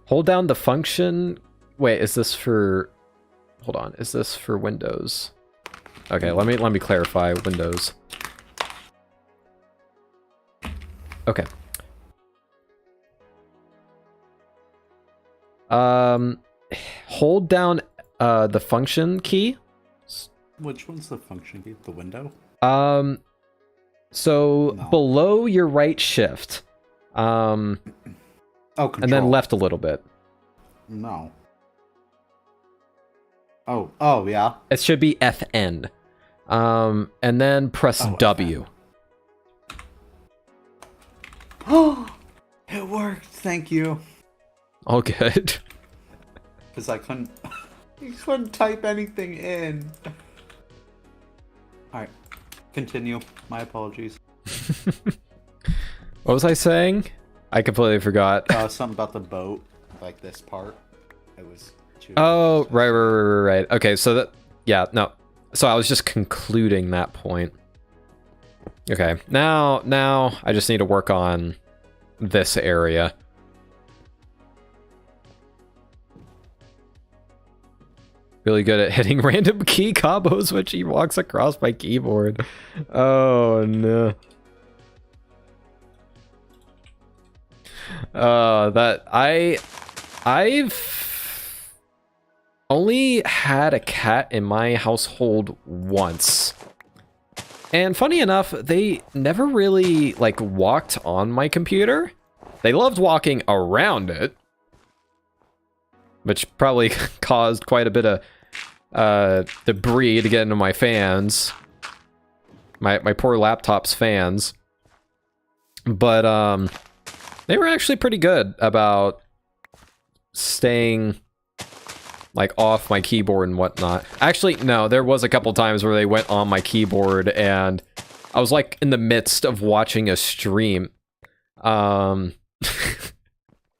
Hold down the function. Wait, is this for... Hold on. Is this for Windows? Okay, let me clarify Windows. Okay. Hold down the function key. Which one's the function key? The window? So No. below your right shift. Oh, control. And then left a little bit. No. Oh, yeah. It should be FN. And then press W. Oh, it worked. Thank you. All good. Because I couldn't type anything in. Alright. Continue. My apologies. What was I saying? I completely forgot. Something about the boat. Like this part. It was too... Oh, right. Okay, so that... Yeah, no. So I was just concluding that point. Okay, now I just need to work on this area. Really good at hitting random key combos when she walks across my keyboard. Oh, no. I've only had a cat in my household once. And funny enough, they never really, like, walked on my computer. They loved walking around it, which probably caused quite a bit of debris to get into my fans. My poor laptop's fans. But, they were actually pretty good about staying, like, off my keyboard and whatnot. Actually, no, there was a couple times where they went on my keyboard and I was, like, in the midst of watching a stream. And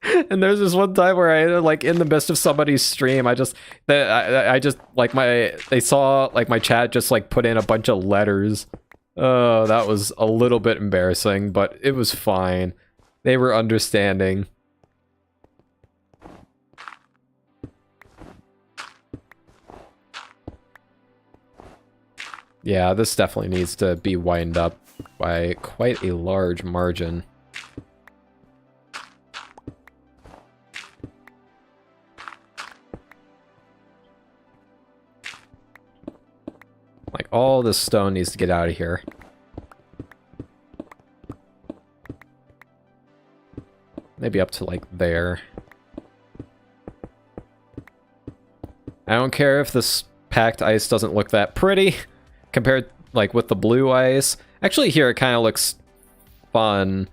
there's this one time where I, like, in the midst of somebody's stream, I just, like, they saw, like, my chat just, like, put in a bunch of letters. Oh, that was a little bit embarrassing, but it was fine. They were understanding. Yeah, this definitely needs to be widened up by quite a large margin. Like, all this stone needs to get out of here. Maybe up to, like, there. I don't care if this packed ice doesn't look that pretty compared, like, with the blue ice. Actually, here it kind of looks fun.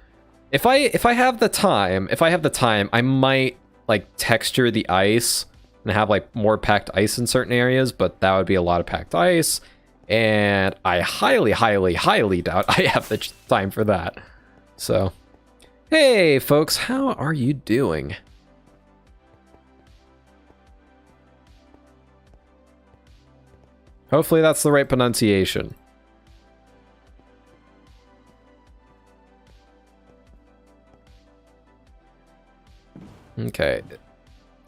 If I have the time, I might, like, texture the ice and have, like, more packed ice in certain areas, but that would be a lot of packed ice, and I highly, highly, highly doubt I have the time for that. So, hey, folks, how are you doing? Hopefully that's the right pronunciation. Okay.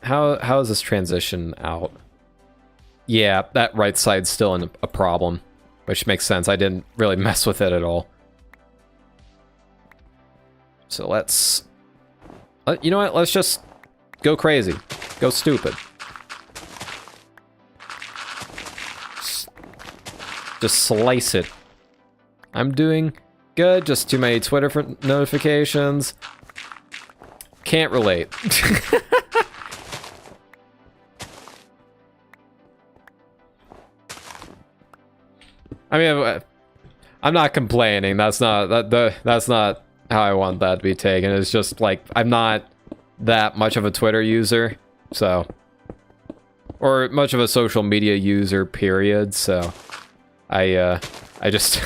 how is this transition out? Yeah, that right side's still in a problem, which makes sense. I didn't really mess with it at all. So let's... you know what? Let's just go crazy. Go stupid. Just slice it. I'm doing good. Just too many Twitter notifications. Can't relate. I mean, I'm not complaining. That's not that's not how I want that to be taken. It's just like I'm not that much of a Twitter user, so, or much of a social media user, period. So, I just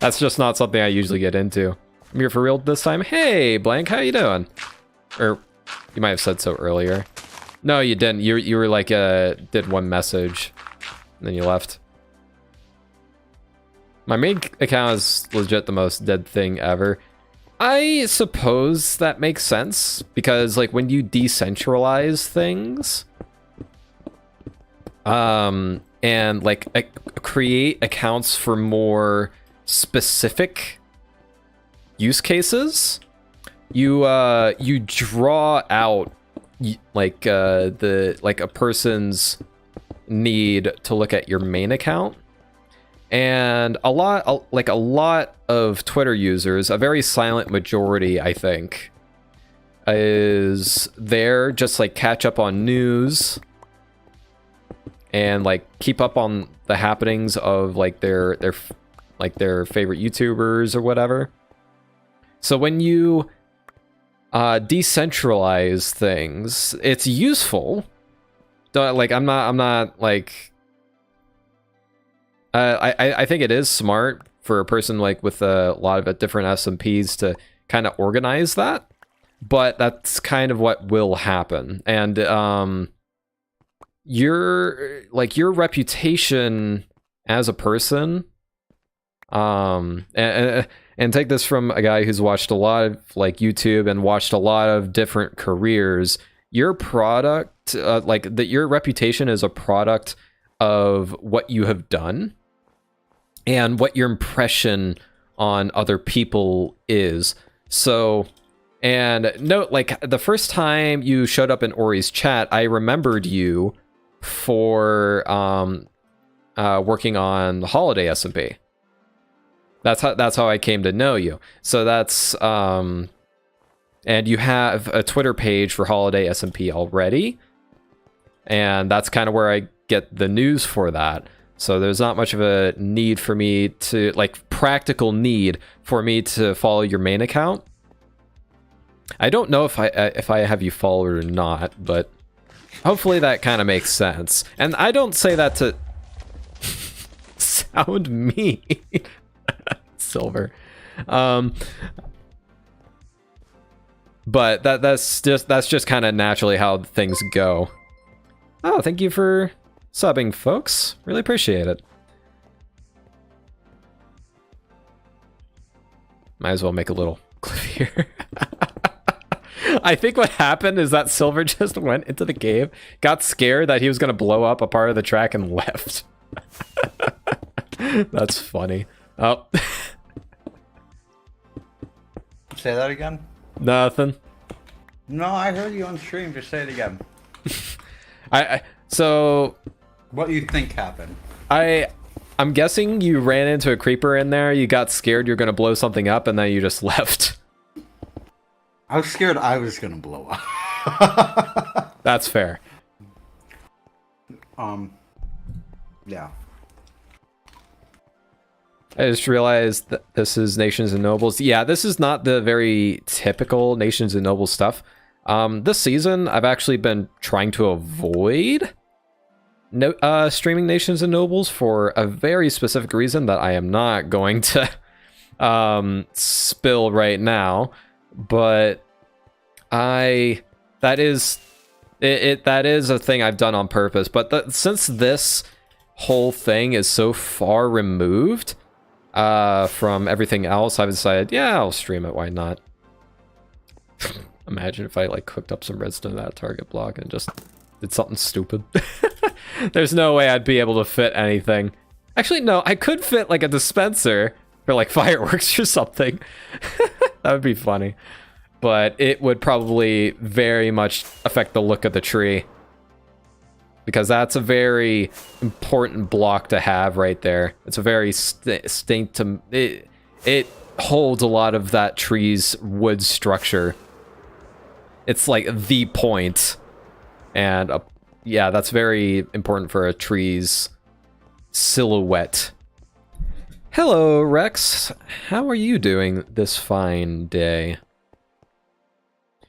that's just not something I usually get into. I'm here for real this time. Hey, Blank, how you doing? Or you might have said so earlier. No, you didn't. You were like did one message, and then you left. My main account is legit the most dead thing ever. I suppose that makes sense, because like when you decentralize things, and like create accounts for more specific use cases, you draw out like a person's need to look at your main account. And a lot of Twitter users, a very silent majority, I think, is there just like catch up on news and like keep up on the happenings of like their favorite YouTubers or whatever. So when you decentralize things, it's useful. Like I'm not like. I think it is smart for a person like with a lot of different SMPs to kind of organize that, but that's kind of what will happen. And your reputation as a person, and take this from a guy who's watched a lot of like YouTube and watched a lot of different careers. Your product, your reputation is a product of what you have done and what your impression on other people is. So, and note, like the first time you showed up in Ori's chat, I remembered you for working on the Holiday SMP. That's how I came to know you. So that's and you have a Twitter page for Holiday SMP already, and that's kind of where I get the news for that. So there's not much of a need for me to, like, practical need for me to follow your main account. I don't know if I have you followed or not, but hopefully that kind of makes sense. And I don't say that to sound mean. Silver. But that's just kind of naturally how things go. Oh, thank you for subbing, folks. Really appreciate it. Might as well make a little clip here. I think what happened is that Silver just went into the cave, got scared that he was going to blow up a part of the track, and left. That's funny. Oh. Say that again? Nothing. No, I heard you on stream. Just say it again. So what do you think happened? I'm guessing you ran into a creeper in there, you got scared you're gonna blow something up, and then you just left. I was scared I was gonna blow up. That's fair. Yeah. I just realized that this is Nations and Nobles. Yeah, this is not the very typical Nations and Nobles stuff. This season, I've actually been trying to avoid streaming Nations and Nobles for a very specific reason that I am not going to spill right now. But that is a thing I've done on purpose. But since this whole thing is so far removed from everything else, I've decided, yeah, I'll stream it. Why not? Imagine if I like cooked up some redstone to that target block and just did something stupid. There's no way I'd be able to fit anything. Actually, no, I could fit like a dispenser for like fireworks or something. That would be funny. But it would probably very much affect the look of the tree. Because that's a very important block to have right there. It's a very it holds a lot of that tree's wood structure. It's like the point. And yeah, that's very important for a tree's silhouette. Hello, Rex. How are you doing this fine day?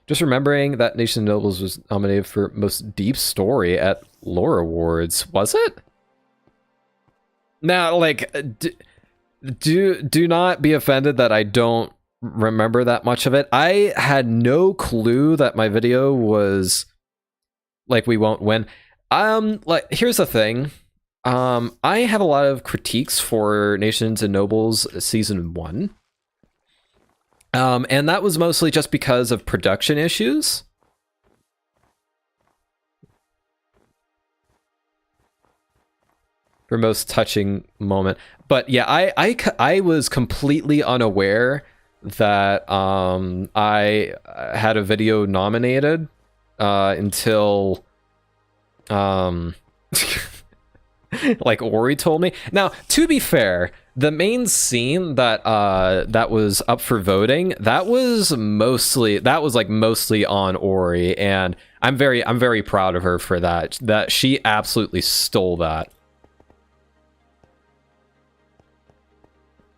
Just remembering that Nation of Nobles was nominated for Most Deep Story at Lore Awards. Was it? Now, like, do not be offended that I don't remember that much of it. I had no clue that my video was like we won't win. Like, here's the thing. I have a lot of critiques for Nations and Nobles Season 1. And that was mostly just because of production issues. For most touching moment. But yeah, I was completely unaware that I had a video nominated until like Ori told me. Now, to be fair, the main scene that that was up for voting, that was mostly on Ori, and I'm very proud of her for that. That she absolutely stole that.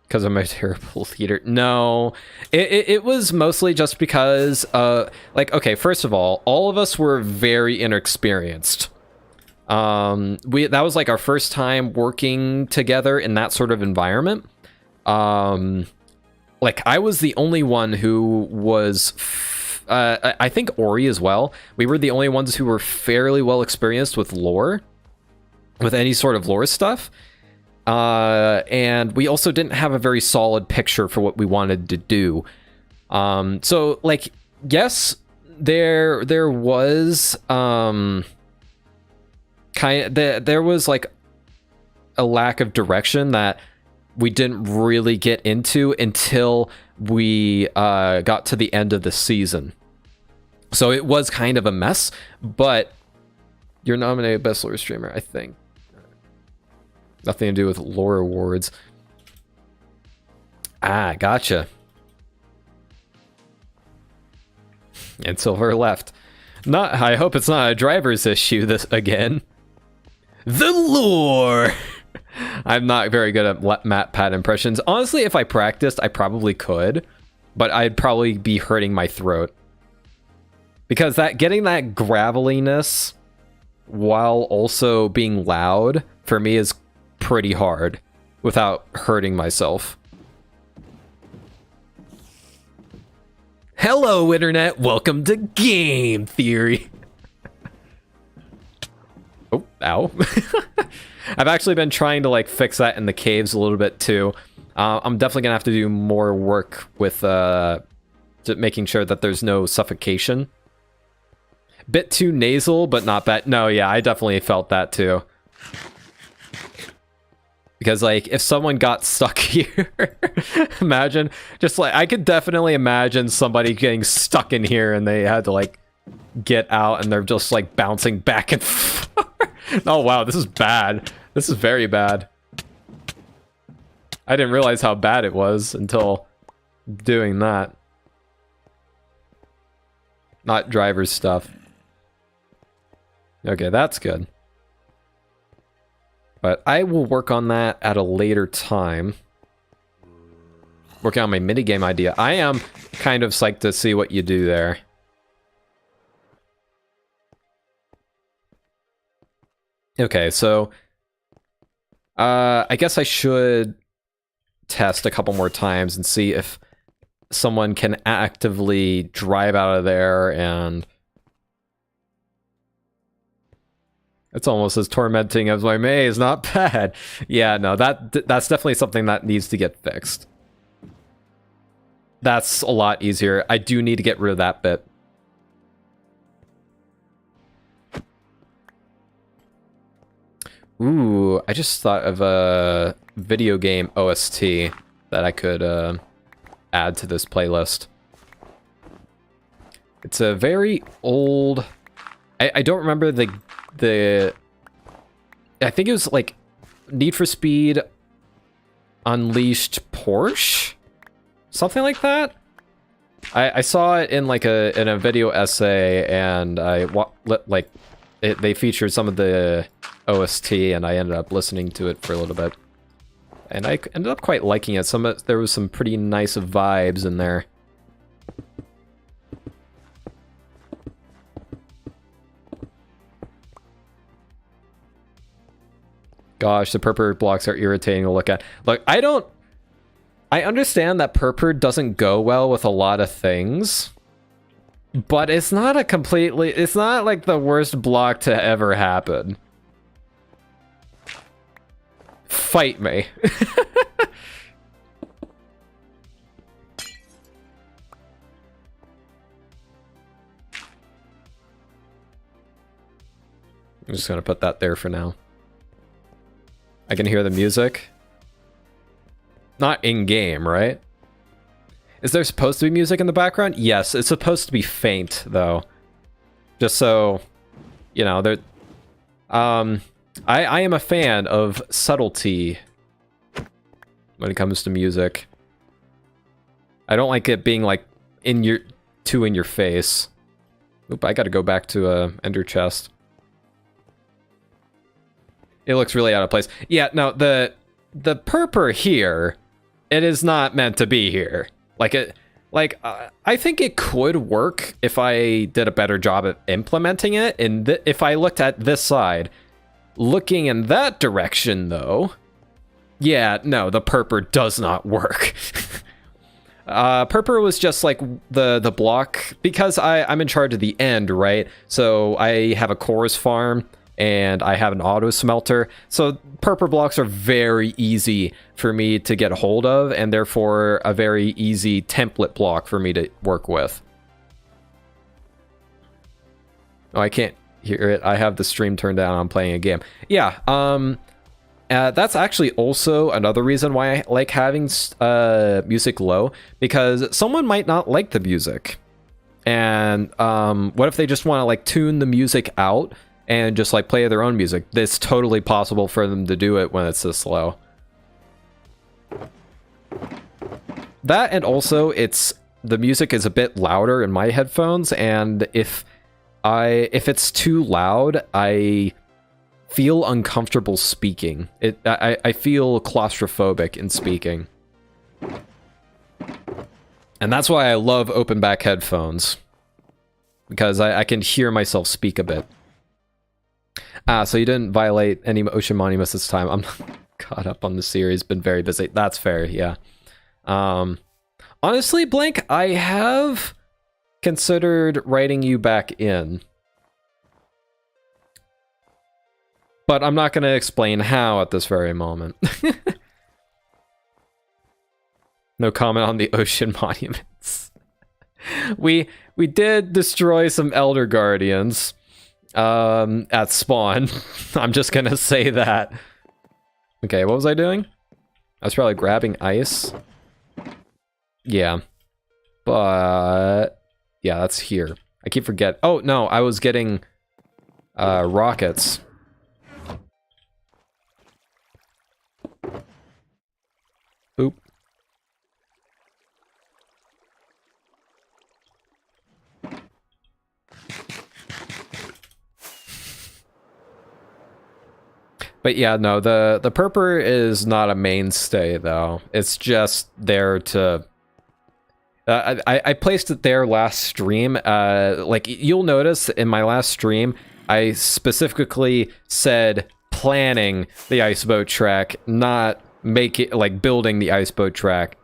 Because I'm a terrible leader. No, it was mostly just because, like, okay, first of all of us were very inexperienced. That was like our first time working together in that sort of environment. Like, I was the only one who was, I think Ori as well. We were the only ones who were fairly well experienced with lore, with any sort of lore stuff. And we also didn't have a very solid picture for what we wanted to do. So, like, yes, there was, there was like a lack of direction that we didn't really get into until we got to the end of the season. So it was kind of a mess, but you're nominated Best Lore Streamer, I think. Nothing to do with Lore Awards. Ah, gotcha. And Silver left. I hope it's not a driver's issue this again. The lore! I'm not very good at Matt Pat impressions. Honestly, if I practiced, I probably could, but I'd probably be hurting my throat. Because getting that graveliness while also being loud, for me, is pretty hard without hurting myself. Hello, Internet! Welcome to Game Theory! Oh, ow. I've actually been trying to like fix that in the caves a little bit too. I'm definitely gonna have to do more work with making sure that there's no suffocation. Bit too nasal, but not bad. No, yeah, I definitely felt that too. Because like if someone got stuck here, imagine just like I could definitely imagine somebody getting stuck in here and they had to like get out and they're just like bouncing back and forth. Oh wow, this is bad. This is very bad. I didn't realize how bad it was until doing that. Not driver's stuff. Okay, that's good. But I will work on that at a later time. Working on my minigame idea. I am kind of psyched to see what you do there. Okay, so I guess I should test a couple more times and see if someone can actively drive out of there, and it's almost as tormenting as my maze. Not bad. Yeah, no, that's definitely something that needs to get fixed. That's a lot easier. I do need to get rid of that bit. Ooh, I just thought of a video game OST that I could add to this playlist. It's a very old... I don't remember the... I think it was like Need for Speed Unleashed Porsche? Something like that? I saw it in like in a video essay, and they featured some of the OST, and I ended up listening to it for a little bit, and I ended up quite liking it. There was some pretty nice vibes in there. Gosh, the purple blocks are irritating to look at. Look, I understand that purple doesn't go well with a lot of things, but it's not it's not like the worst block to ever happen. Fight me. I'm just gonna put that there for now. I can hear the music. Not in-game, right? Is there supposed to be music in the background? Yes, it's supposed to be faint, though. Just so, you know, there... I am a fan of subtlety when it comes to music. I don't like it being, like, too in your face. Oop, I gotta go back to Ender Chest. It looks really out of place. Yeah, no, the purpur here, it is not meant to be here. I think it could work if I did a better job at implementing it. And if I looked at this side, looking in that direction, though, yeah, no, the purpur does not work. Purpur was just like the block, because I'm in charge of the end, right? So I have a cores farm, and I have an auto smelter, so purpur blocks are very easy for me to get a hold of, and therefore a very easy template block for me to work with. Oh, I can't hear it. I have the stream turned down. I'm playing a game. Yeah, that's actually also another reason why I like having music low, because someone might not like the music. And what if they just want to like tune the music out and just like play their own music? It's totally possible for them to do it when it's this low. That, and also the music is a bit louder in my headphones, and if it's too loud, I feel uncomfortable speaking. I feel claustrophobic in speaking. And that's why I love open back headphones, because I can hear myself speak a bit. So you didn't violate any ocean monuments this time. I'm not caught up on the series, been very busy. That's fair, yeah. Honestly, Blank, I have considered writing you back in. But I'm not going to explain how at this very moment. No comment on the ocean monuments. We did destroy some Elder Guardians at spawn. I'm just going to say that. Okay, what was I doing? I was probably grabbing ice. Yeah. But yeah, that's here. I keep forgetting. Oh, no, I was getting rockets. Oop. But yeah, no, the purpur is not a mainstay, though. It's just there to... I placed it there last stream. Like, you'll notice in my last stream, I specifically said planning the iceboat track, not building the iceboat track.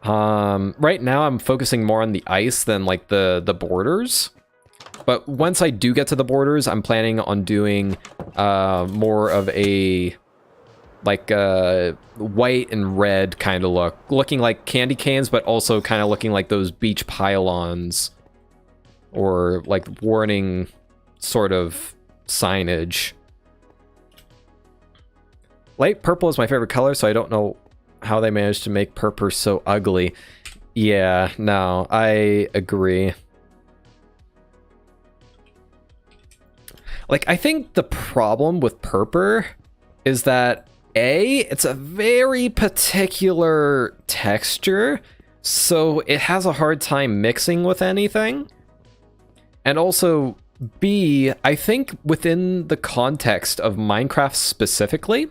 Right now, I'm focusing more on the ice than, like, the borders. But once I do get to the borders, I'm planning on doing more of a like white and red kind of look, looking like candy canes, but also kind of looking like those beach pylons or like warning sort of signage. Light purple is my favorite color, so I don't know how they managed to make purple so ugly. Yeah, no, I agree. Like, I think the problem with purple is that, A, it's a very particular texture, so it has a hard time mixing with anything. And also, B, I think within the context of Minecraft specifically,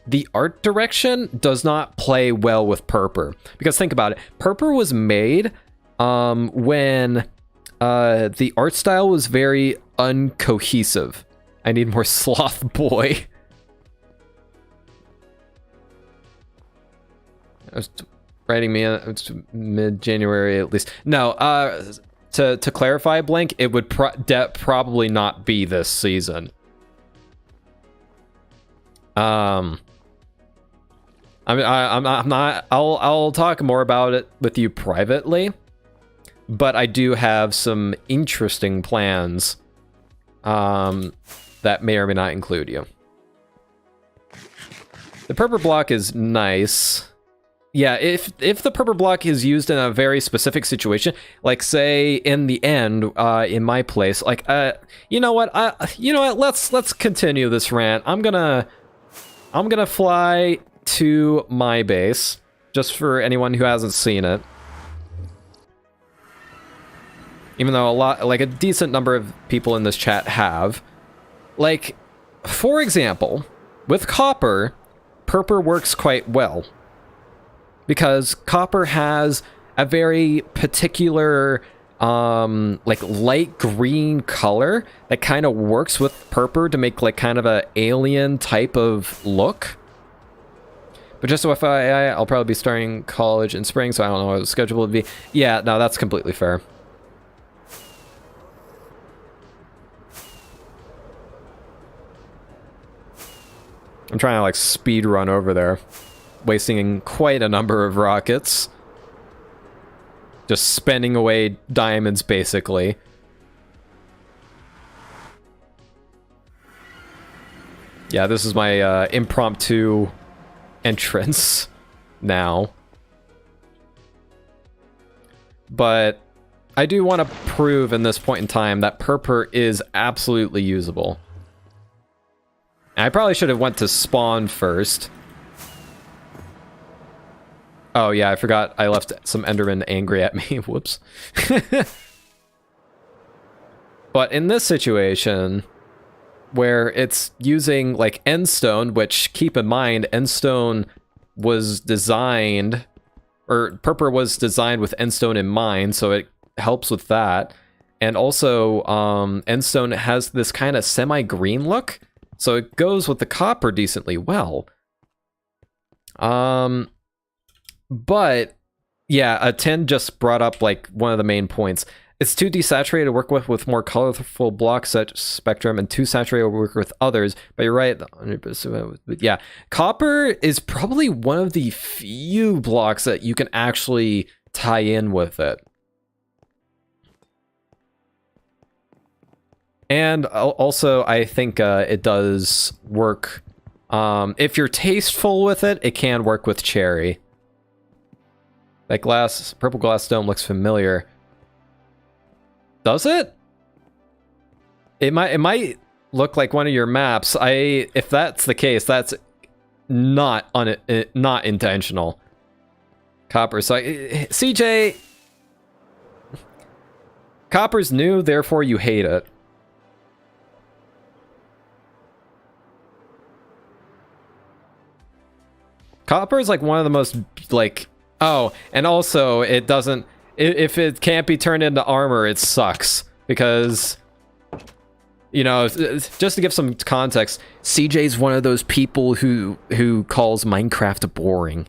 the art direction does not play well with purple. Because think about it, purple was made when the art style was very uncohesive. I need more sloth boy. I was writing me it's mid-January at least. No, to clarify, Blink, it would probably not be this season. I'm not. I'll talk more about it with you privately, but I do have some interesting plans that may or may not include you. The purple block is nice. Yeah, if the purple block is used in a very specific situation, like say in the end, in my place, like you know what, let's continue this rant. I'm gonna fly to my base, just for anyone who hasn't seen it. Even though a decent number of people in this chat have. Like, for example, with copper, purple works quite well. Because copper has a very particular, like, light green color that kind of works with purple to make, like, kind of a alien type of look. But just so FYI, I'll probably be starting college in spring, so I don't know what the schedule would be. Yeah, no, that's completely fair. I'm trying to, like, speed run over there. Wasting quite a number of rockets. Just spending away diamonds, basically. Yeah, this is my impromptu entrance now. But I do want to prove in this point in time that purple is absolutely usable. I probably should have went to spawn first. Oh yeah, I forgot I left some Endermen angry at me. Whoops. But in this situation, where it's using like endstone, which keep in mind, endstone was designed, or purple was designed with endstone in mind, so it helps with that. And also, endstone has this kind of semi-green look, so it goes with the copper decently well. But yeah, 10 just brought up like one of the main points. It's too desaturated to work with more colorful blocks such spectrum, and too saturated to work with others. But you're right, 100%. But yeah, copper is probably one of the few blocks that you can actually tie in with it. And also, I think it does work. If you're tasteful with it, it can work with cherry. That purple glass dome looks familiar. Does it? It might look like one of your maps. If that's the case, that's not intentional. Copper. So CJ, copper's new, therefore you hate it. Copper is like one of the most like. Oh, and also it doesn't. If it can't be turned into armor, it sucks. Because, you know, just to give some context, CJ's one of those people who calls Minecraft boring.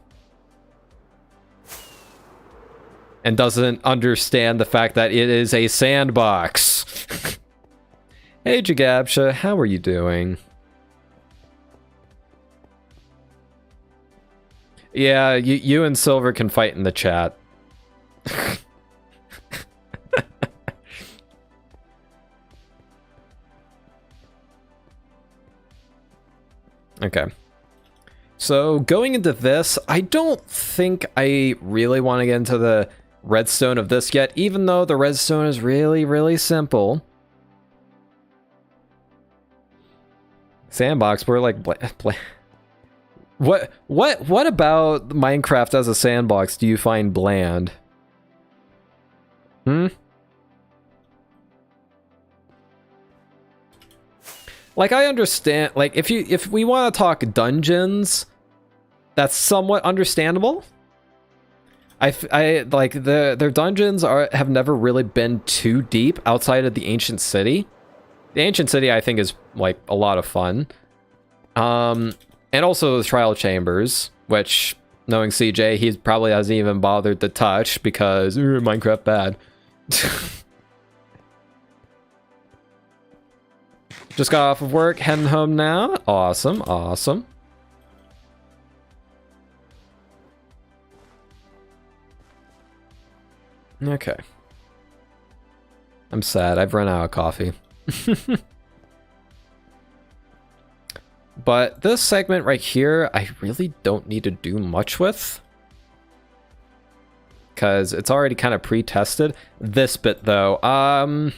And doesn't understand the fact that it is a sandbox. Hey, Jagabsha, how are you doing? Yeah, you and Silver can fight in the chat. Okay. So going into this, I don't think I really want to get into the redstone of this yet, even though the redstone is really, really simple. Sandbox, we're like, what about Minecraft as a sandbox do you find bland? Like, I understand, like, if we want to talk dungeons, that's somewhat understandable. I like their dungeons have never really been too deep outside of the ancient city. The ancient city, I think, is like a lot of fun. And also the trial chambers, which, knowing CJ, he probably hasn't even bothered to touch because Minecraft bad. Just got off of work, heading home now. Awesome, awesome. Okay. I'm sad, I've run out of coffee. But this segment right here, I really don't need to do much with, because it's already kind of pre-tested. This bit, though, I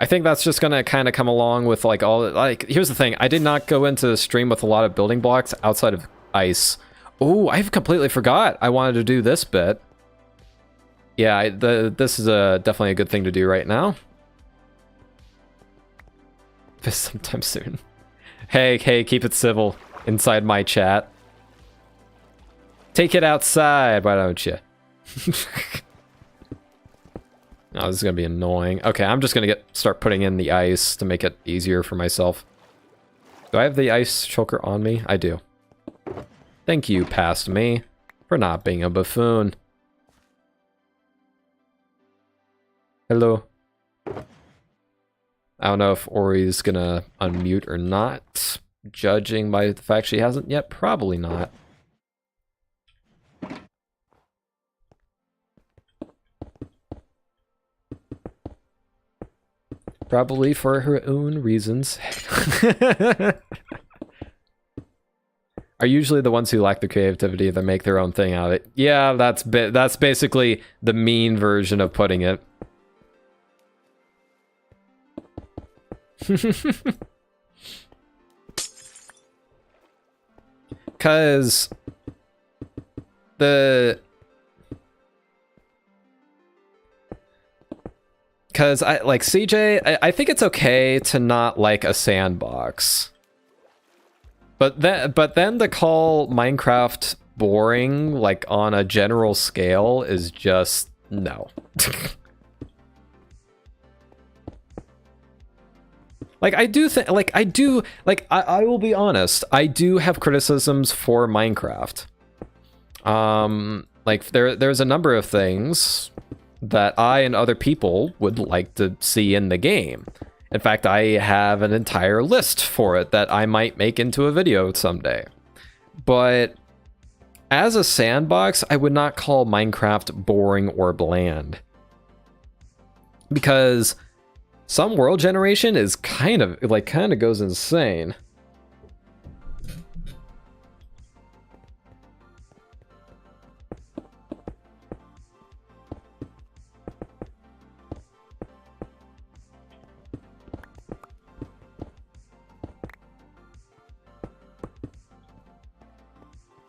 think that's just gonna kind of come along with like all, like, here's the thing, I did not go into the stream with a lot of building blocks outside of ice. Oh, I completely forgot I wanted to do this bit. Yeah, this is definitely a good thing to do right now. Sometime soon. Hey, keep it civil inside my chat. Take it outside, why don't you? Oh, this is gonna be annoying. Okay, I'm just gonna start putting in the ice to make it easier for myself. Do I have the ice choker on me? I do. Thank you, past me, for not being a buffoon. Hello. I don't know if Ori's gonna unmute or not, judging by the fact she hasn't yet. Probably not. Probably for her own reasons. Are usually the ones who lack the creativity that make their own thing out of it. Yeah, that's basically the mean version of putting it. Because I like CJ, I think it's okay to not like a sandbox. But then to call Minecraft boring, like on a general scale, is just no. Like, I do think, like, I will be honest, I do have criticisms for Minecraft. Like, there's a number of things that I and other people would like to see in the game. In fact, I have an entire list for it that I might make into a video someday. But as a sandbox, I would not call Minecraft boring or bland. Because some world generation is kind of goes insane.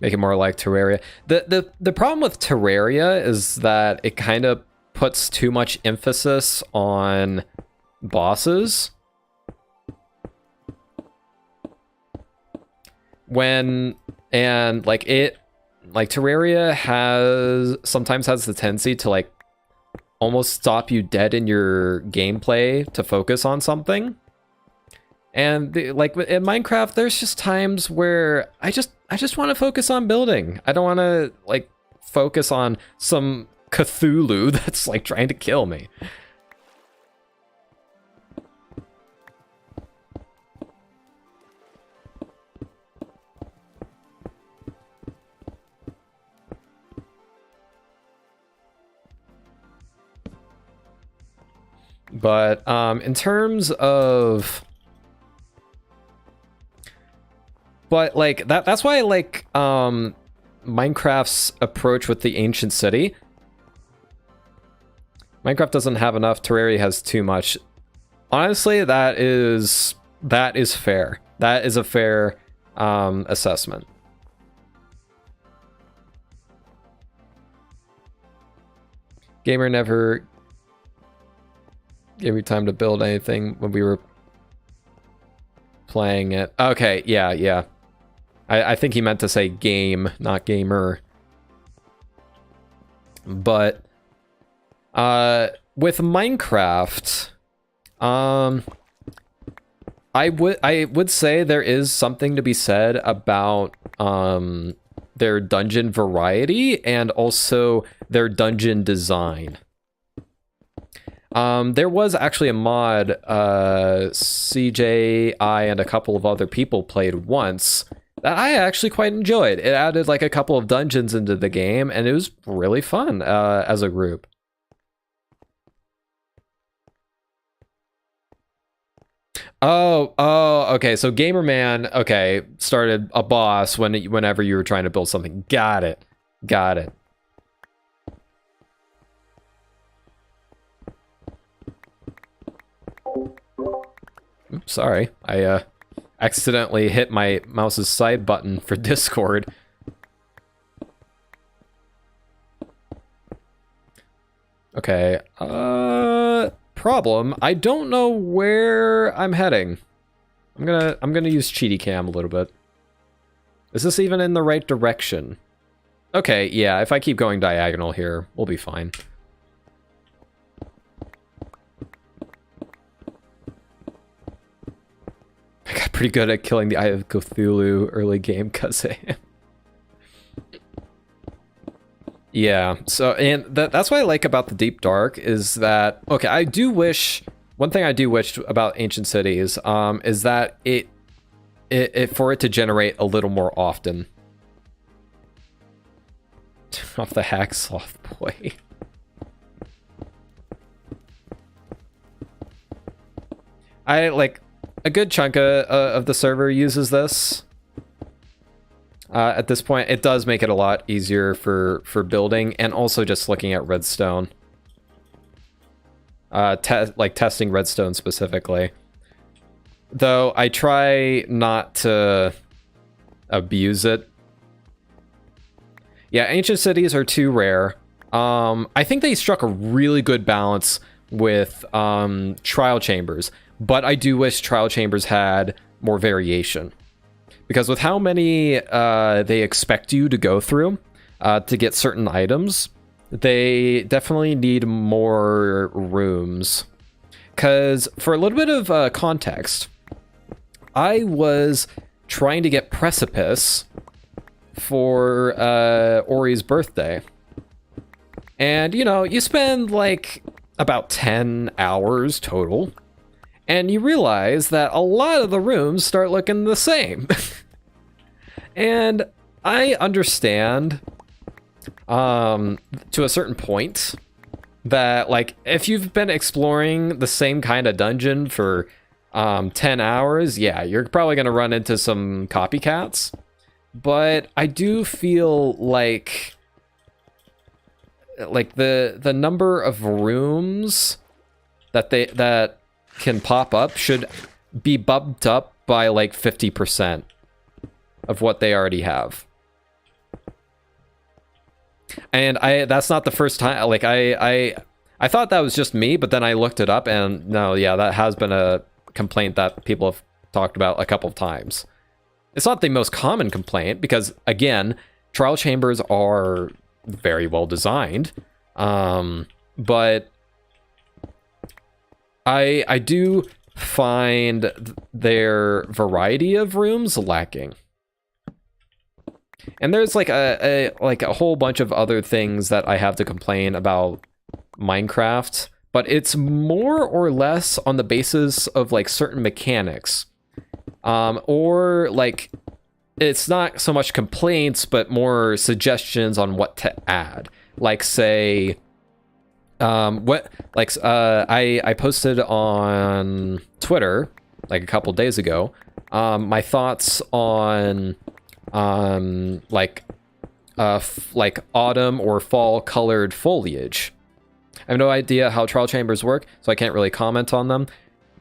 Make it more like Terraria. The problem with Terraria is that it kind of puts too much emphasis on bosses. Terraria sometimes has the tendency to like almost stop you dead in your gameplay to focus on something. And like in Minecraft, there's just times where I just want to focus on building. I don't want to like focus on some Cthulhu that's like trying to kill me. But in terms of But like that's why I like Minecraft's approach with the ancient city. Minecraft doesn't have enough, Terraria has too much. Honestly, that is fair. That is a fair assessment. Gamer never gave me time to build anything when we were playing it. Okay, yeah. I think he meant to say game, not gamer. But with Minecraft, I would say there is something to be said about their dungeon variety and also their dungeon design. There was actually a mod CJ, I, and a couple of other people played once that I actually quite enjoyed. It added like a couple of dungeons into the game, and it was really fun as a group. Oh, okay. So Gamerman, okay, started a boss whenever you were trying to build something. Got it. Oops, sorry. I accidentally hit my mouse's side button for Discord. Okay. Problem. I don't know where I'm heading. I'm gonna use cheaty cam a little bit. Is this even in the right direction? Okay, yeah, if I keep going diagonal here, we'll be fine. I got pretty good at killing the Eye of Cthulhu early game, cause yeah, so, and that's what I like about the Deep Dark is that, okay, one thing I do wish about Ancient Cities, is that it for it to generate a little more often. Off the hack sloth boy. I, like, a good chunk of the server uses this. At this point, it does make it a lot easier for building and also just looking at redstone. Like testing redstone specifically. Though I try not to abuse it. Yeah, ancient cities are too rare. I think they struck a really good balance with trial chambers, but I do wish trial chambers had more variation. Because with how many they expect you to go through to get certain items, they definitely need more rooms. Because for a little bit of context, I was trying to get Precipice for Ori's birthday. And, you know, you spend like about 10 hours total. And you realize that a lot of the rooms start looking the same. And I understand, to a certain point, that, like, if you've been exploring the same kind of dungeon for 10 hours, yeah, you're probably going to run into some copycats. But I do feel like the number of rooms that can pop up should be bumped up by like 50% of what they already have. And that's not the first time, like I thought that was just me, but then I looked it up and no, yeah, that has been a complaint that people have talked about a couple of times. It's not the most common complaint because, again, trial chambers are very well designed, but I do find their variety of rooms lacking. And there's like a whole bunch of other things that I have to complain about Minecraft, but it's more or less on the basis of like certain mechanics. Or like it's not so much complaints, but more suggestions on what to add. Like say I posted on Twitter like a couple days ago my thoughts on like autumn or fall colored foliage. I have no idea how trial chambers work, so I can't really comment on them.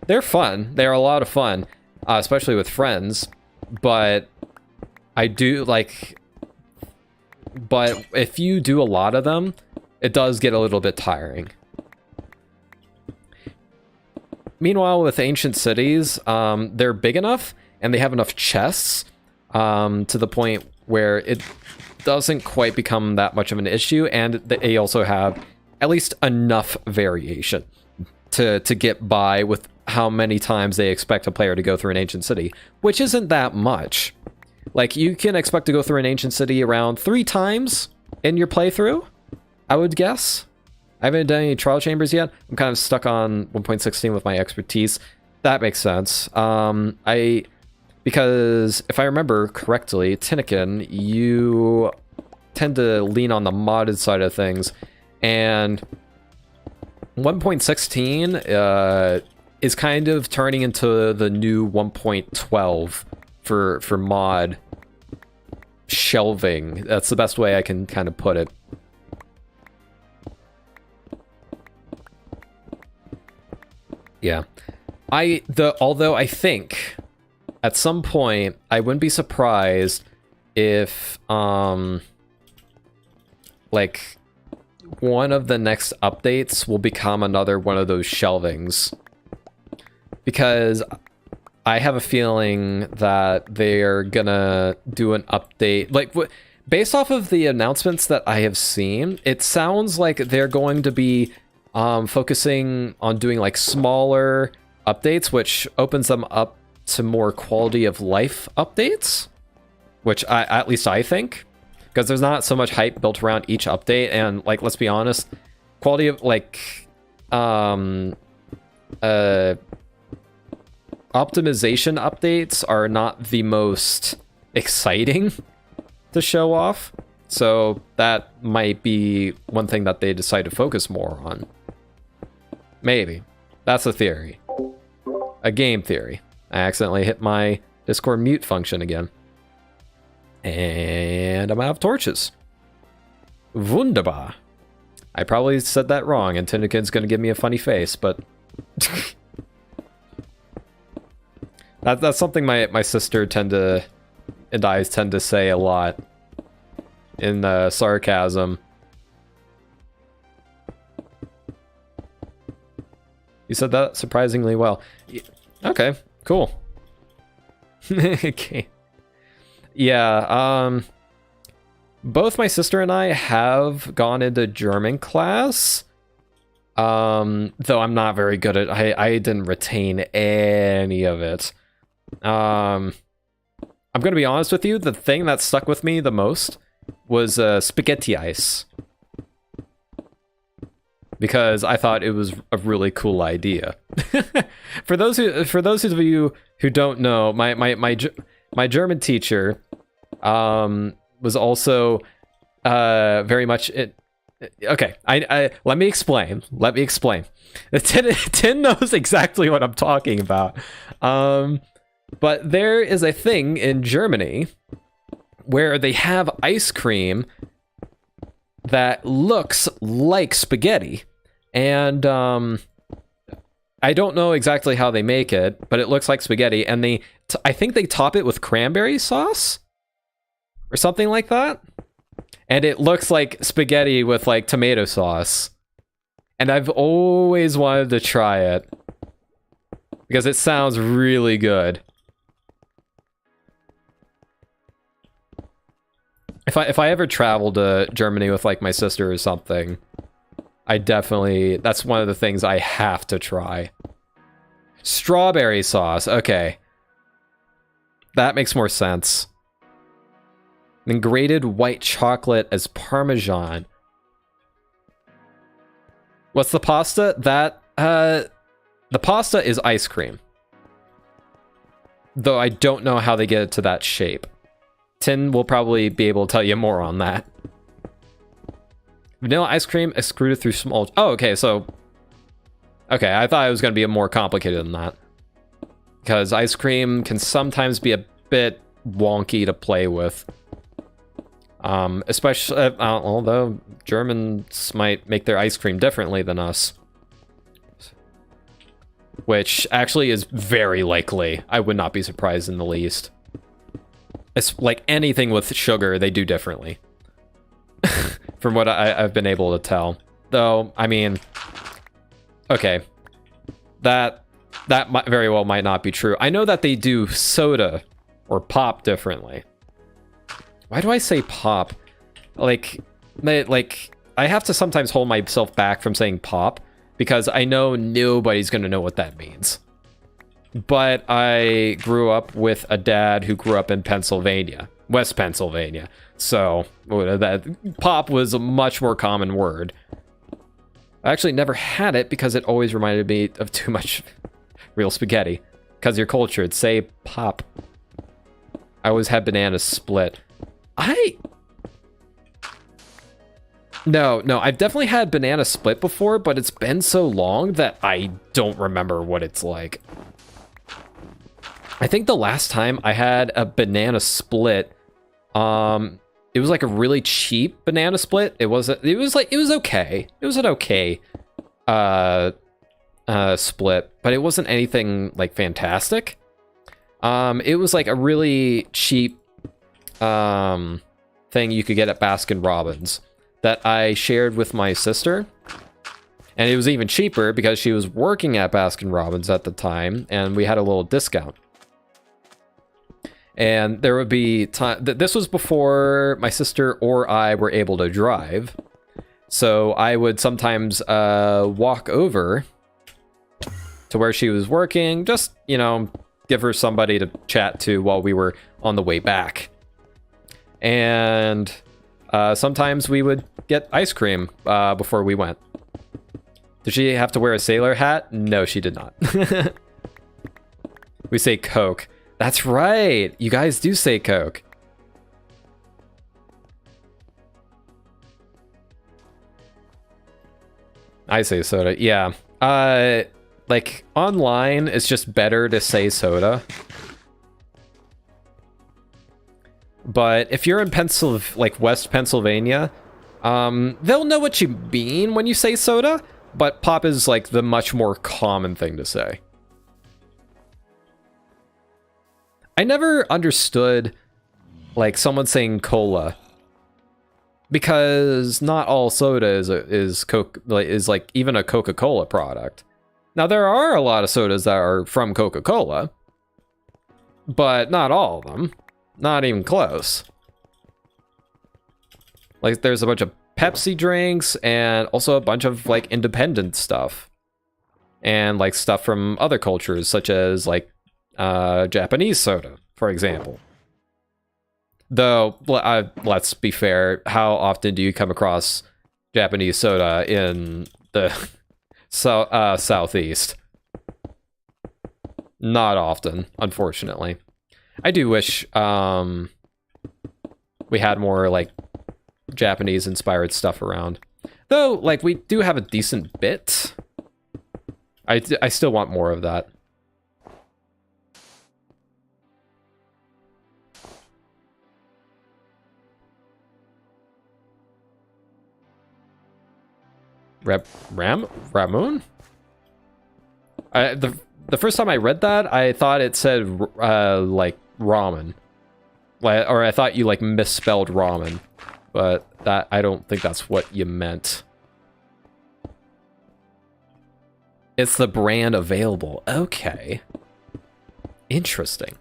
They're fun. They're a lot of fun, especially with friends. But I do like. But if you do a lot of them, it does get a little bit tiring. Meanwhile, with ancient cities, they're big enough and they have enough chests to the point where it doesn't quite become that much of an issue, and they also have at least enough variation to get by with how many times they expect a player to go through an ancient city, which isn't that much. Like, you can expect to go through an ancient city around 3 times in your playthrough, I would guess. I haven't done any trial chambers yet. I'm kind of stuck on 1.16 with my expertise. That makes sense. Because if I remember correctly, Tinnikin, you tend to lean on the modded side of things, and 1.16 is kind of turning into the new 1.12 for mod shelving. That's the best way I can kind of put it. Yeah. Although I think at some point I wouldn't be surprised if like one of the next updates will become another one of those shelvings, because I have a feeling that they're gonna do an update. Like, based off of the announcements that I have seen, it sounds like they're going to be focusing on doing like smaller updates, which opens them up to more quality of life updates, which at least I think, because there's not so much hype built around each update. And like, let's be honest, quality of like optimization updates are not the most exciting to show off. So that might be one thing that they decide to focus more on. Maybe. That's a theory. A game theory. I accidentally hit my Discord mute function again. And I'm out of torches. Wunderbar. I probably said that wrong, and Tinnikin's gonna give me a funny face, but... That's something my sister and I tend to say a lot. In sarcasm. You said that surprisingly well. Okay, cool. Okay. Yeah, both my sister and I have gone into German class. Though I'm not very good at I didn't retain any of it. I'm gonna be honest with you, the thing that stuck with me the most was spaghetti ice, because I thought it was a really cool idea. For those of you who don't know, my German teacher was also very much it. Okay, let me explain. Tin knows exactly what I'm talking about. But there is a thing in Germany where they have ice cream that looks like spaghetti. And I don't know exactly how they make it, but it looks like spaghetti. And I think they top it with cranberry sauce or something like that. And it looks like spaghetti with like tomato sauce. And I've always wanted to try it because it sounds really good. If I ever travel to Germany with like my sister or something, that's one of the things I have to try. Strawberry sauce, okay. That makes more sense. And grated white chocolate as Parmesan. What's the pasta? The pasta is ice cream. Though I don't know how they get it to that shape. Tin will probably be able to tell you more on that. Vanilla ice cream extruded through small... Oh, okay, so... Okay, I thought it was going to be more complicated than that. because ice cream can sometimes be a bit wonky to play with. Especially, although Germans might make their ice cream differently than us. Which actually is very likely. I would not be surprised in the least. It's like anything with sugar, they do differently. From what I've been able to tell. Though, I mean, okay. That very well might not be true. I know that they do soda or pop differently. Why do I say pop? Like, I have to sometimes hold myself back from saying pop because I know nobody's going to know what that means. But I grew up with a dad who grew up in Pennsylvania, West Pennsylvania. So that pop was a much more common word. I actually never had it because it always reminded me of too much real spaghetti. Because you're cultured, say pop. I always had banana split. No, I've definitely had banana split before, but it's been so long that I don't remember what it's like. I think the last time I had a banana split, it was like a really cheap banana split. It was okay. It was an okay split, but it wasn't anything like fantastic. It was like a really cheap thing you could get at Baskin Robbins that I shared with my sister. And it was even cheaper because she was working at Baskin Robbins at the time, and we had a little discount. And there would be time. This was before my sister or I were able to drive. So I would sometimes walk over to where she was working, just, you know, give her somebody to chat to while we were on the way back. And sometimes we would get ice cream before we went. Did she have to wear a sailor hat? No, she did not. We say Coke. That's right. You guys do say Coke. I say soda. Yeah. Like online, it's just better to say soda. But if you're in West Pennsylvania, they'll know what you mean when you say soda, but pop is like the much more common thing to say. I never understood like someone saying cola, because not all soda is like even a Coca-Cola product. Now there are a lot of sodas that are from Coca-Cola, but not all of them. Not even close. Like there's a bunch of Pepsi drinks and also a bunch of like independent stuff. And like stuff from other cultures such as like Japanese soda, for example. Though, let's be fair, how often do you come across Japanese soda in the southeast? Not often, unfortunately. I do wish we had more like Japanese-inspired stuff around. Though, like, we do have a decent bit. I still want more of that. Ramoon? The first time I read that, I thought it said like ramen, or I thought you like misspelled ramen, but that I don't think that's what you meant. It's the brand available. Okay, interesting.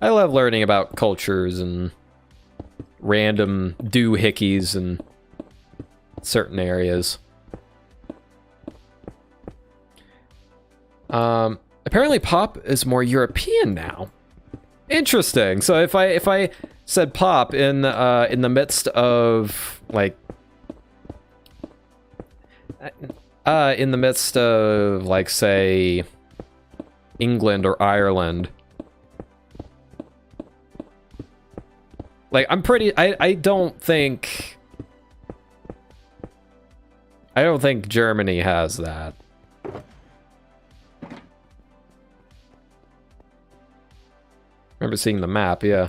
I love learning about cultures and random doohickeys in certain areas. Apparently pop is more European now. Interesting. So if I said pop in the midst of like say England or Ireland, like I don't think Germany has that. Remember seeing the map, yeah.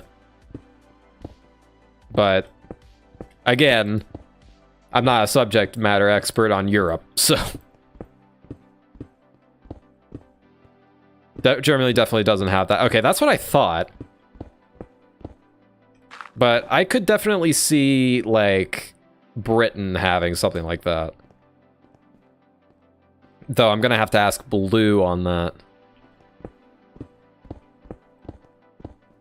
But, again, I'm not a subject matter expert on Europe, so... Germany definitely doesn't have that. Okay, that's what I thought. But I could definitely see, like, Britain having something like that. Though I'm gonna have to ask Blue on that.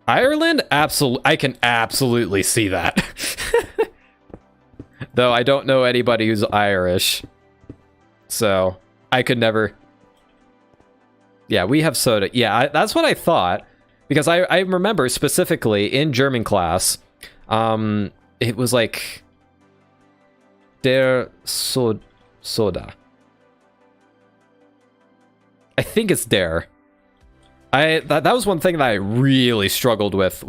Ireland? I can absolutely see that. Though I don't know anybody who's Irish. So, I could never... Yeah, we have soda. Yeah, that's what I thought. Because I remember specifically in German class, it was like... Der Soda. I think it's der. That was one thing that I really struggled with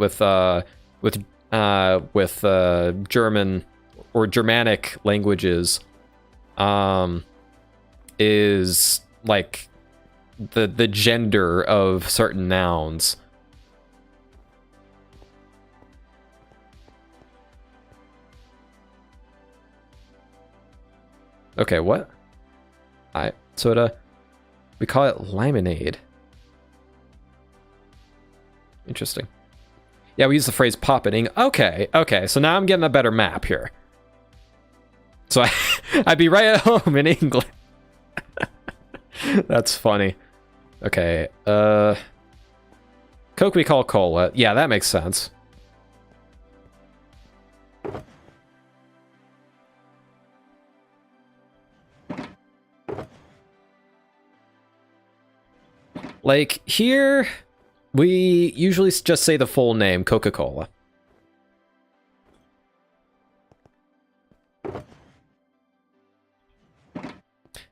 German or Germanic languages. Is like the gender of certain nouns. Okay, what? Soda. We call it limonade. Interesting. Yeah, we use the phrase poppening. Okay, okay. So now I'm getting a better map here. So I'd be right at home in England. That's funny. Okay, Coke we call cola. Yeah, that makes sense. Like, here, we usually just say the full name, Coca-Cola.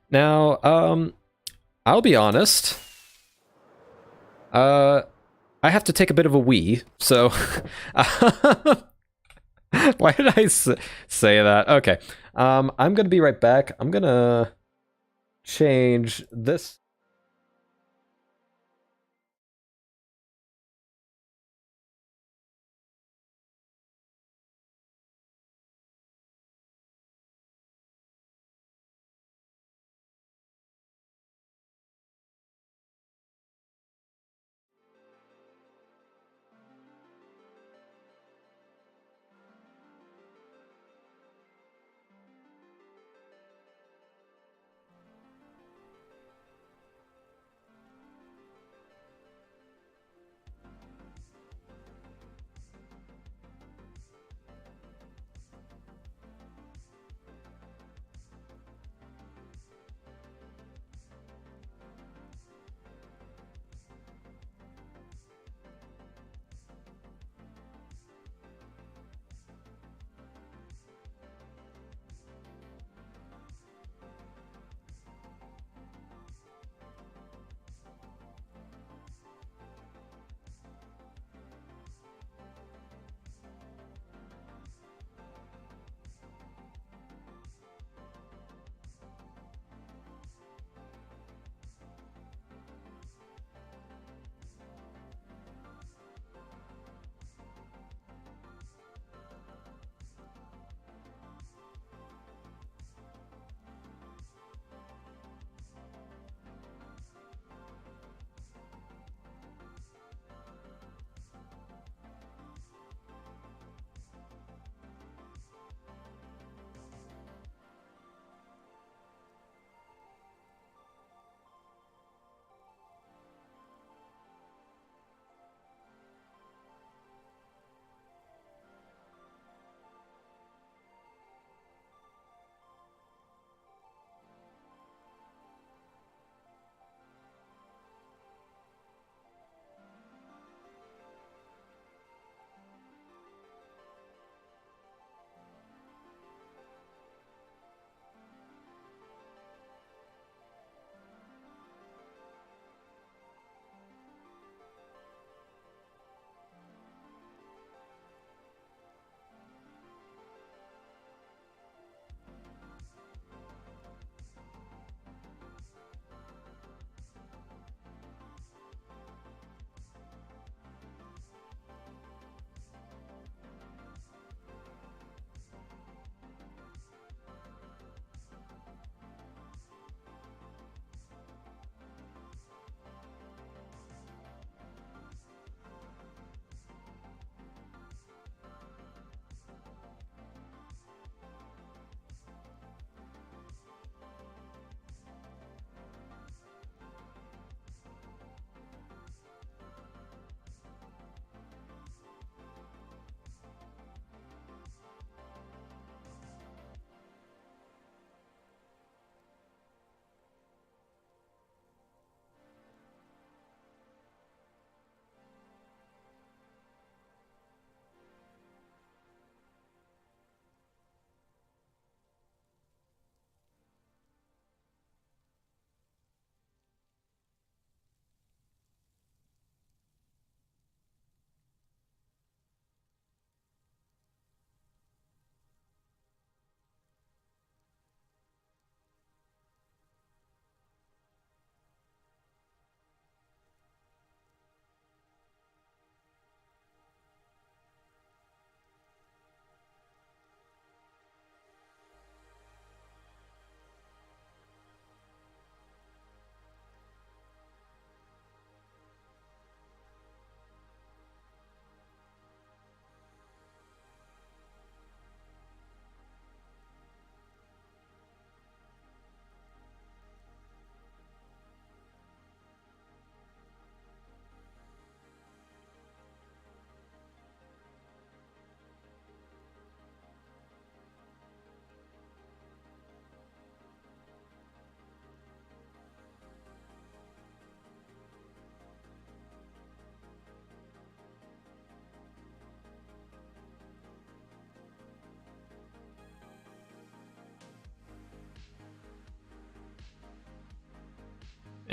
Now, I'll be honest. I have to take a bit of a wee, so... Why did I say that? Okay. I'm gonna be right back. I'm gonna change this.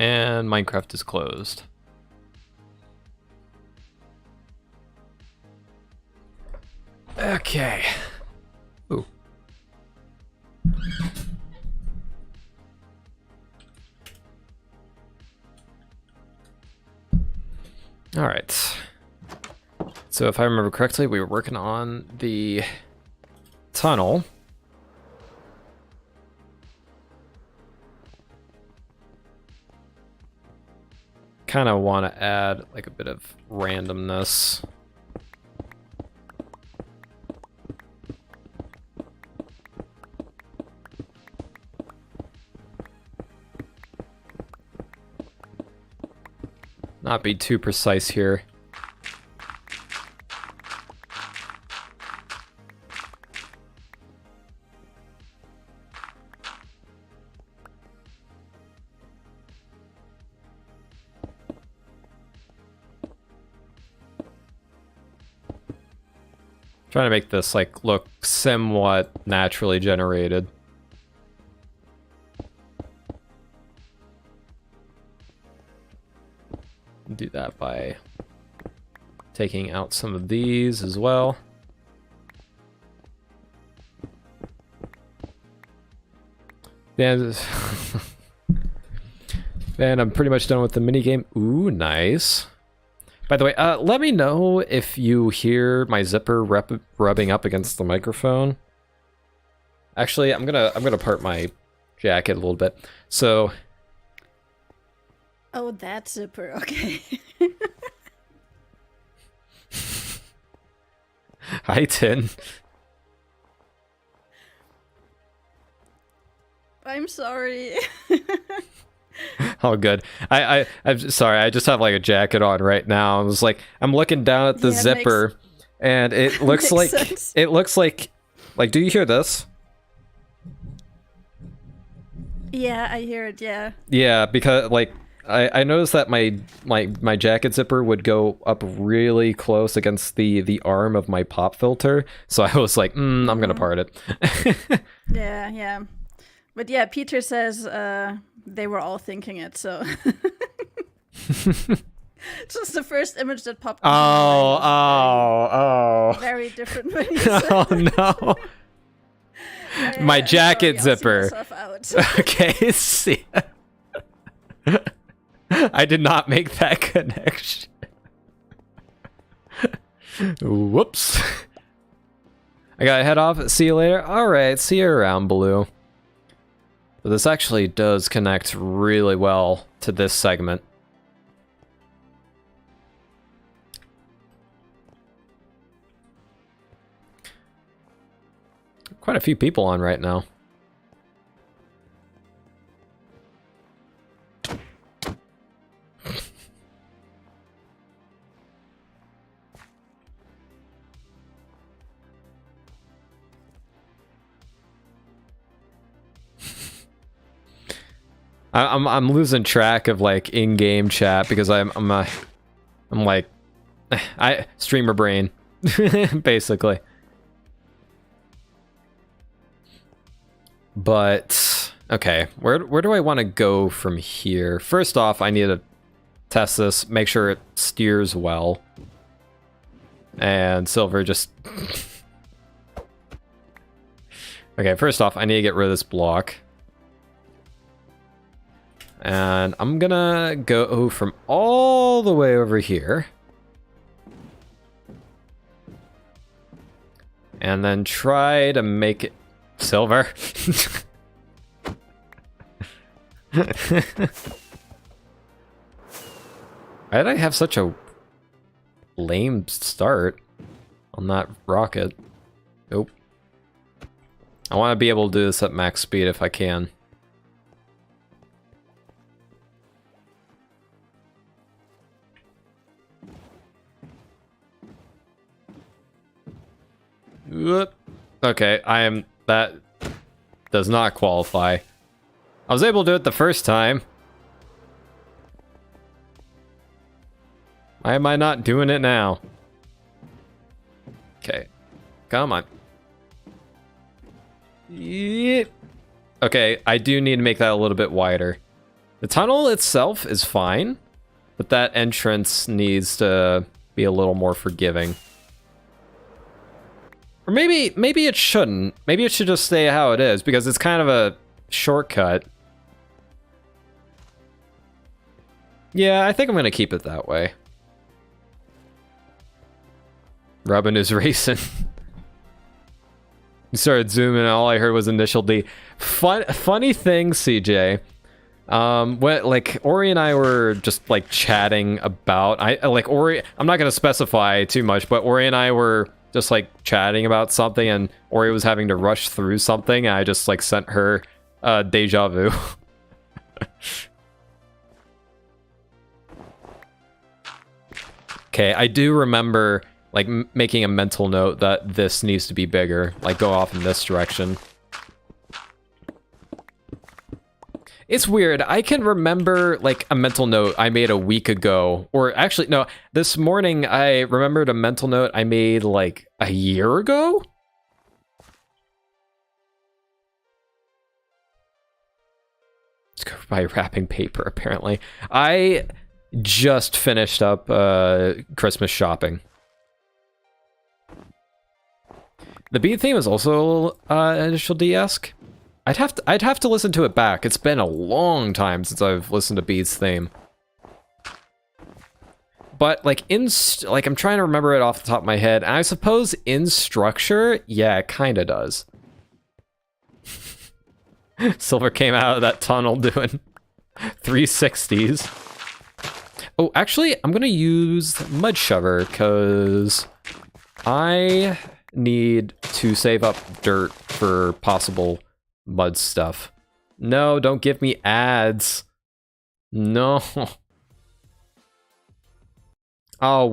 And Minecraft is closed. Okay. Ooh. All right. So if I remember correctly, we were working on the tunnel. Kind of want to add like a bit of randomness. Not be too precise here. Trying to make this like look somewhat naturally generated. Do that by taking out some of these as well. Then, then I'm pretty much done with the minigame. Ooh, nice. By the way, let me know if you hear my zipper rubbing up against the microphone. Actually, I'm gonna part my jacket a little bit. So. Oh, that zipper. Okay. Hi, Tin. I'm sorry. Oh, good. I'm sorry. I just have like a jacket on right now. I was like, I'm looking down at the zipper, and it looks like sense. it looks like do you hear this? Yeah, I hear it. Yeah. Yeah, because like I noticed that my jacket zipper would go up really close against the arm of my pop filter, so I was like, I'm gonna part it. Yeah. But yeah, Peter says they were all thinking it, so. It's just the first image that popped into my mind. Oh. Very different when you said Oh no. My jacket zipper. Okay, see. I did not make that connection. Whoops. I gotta head off. See you later. Alright, see you around, Blue. But this actually does connect really well to this segment. Quite a few people on right now. I'm losing track of like in-game chat because I'm like streamer brain basically. But okay, where do I want to go from here? First off, I need to test this, make sure it steers well. And Silver just okay, first off, I need to get rid of this block. And I'm gonna go from all the way over here. And then try to make it Silver. Why did I have such a lame start on that rocket? Nope. I want to be able to do this at max speed if I can. Okay, that does not qualify. I was able to do it the first time. Why am I not doing it now? Okay, come on. Yep. Okay, I do need to make that a little bit wider. The tunnel itself is fine, but that entrance needs to be a little more forgiving. Or maybe it shouldn't. Maybe it should just stay how it is, because it's kind of a shortcut. Yeah, I think I'm gonna keep it that way. Rubbin is racing. You started zooming, and all I heard was initial D. Funny thing, CJ. When like Ori and I were just like chatting about Ori. I'm not gonna specify too much, but Ori and I were just like chatting about something, and Ori was having to rush through something, and I just like sent her deja vu. Okay, I do remember like making a mental note that this needs to be bigger, like go off in this direction. It's weird. I can remember like a mental note I made a week ago, or actually no, this morning I remembered a mental note I made like a year ago. Let's go buy wrapping paper, apparently. I just finished up Christmas shopping. The beat theme is also initial D-esque. I'd have to listen to it back. It's been a long time since I've listened to Beat's theme. But like I'm trying to remember it off the top of my head. And I suppose in structure, yeah, it kind of does. Silver came out of that tunnel doing 360s. Oh, actually, I'm gonna use Mud Shover because I need to save up dirt for possible mud stuff. No, don't give me ads. No. Oh,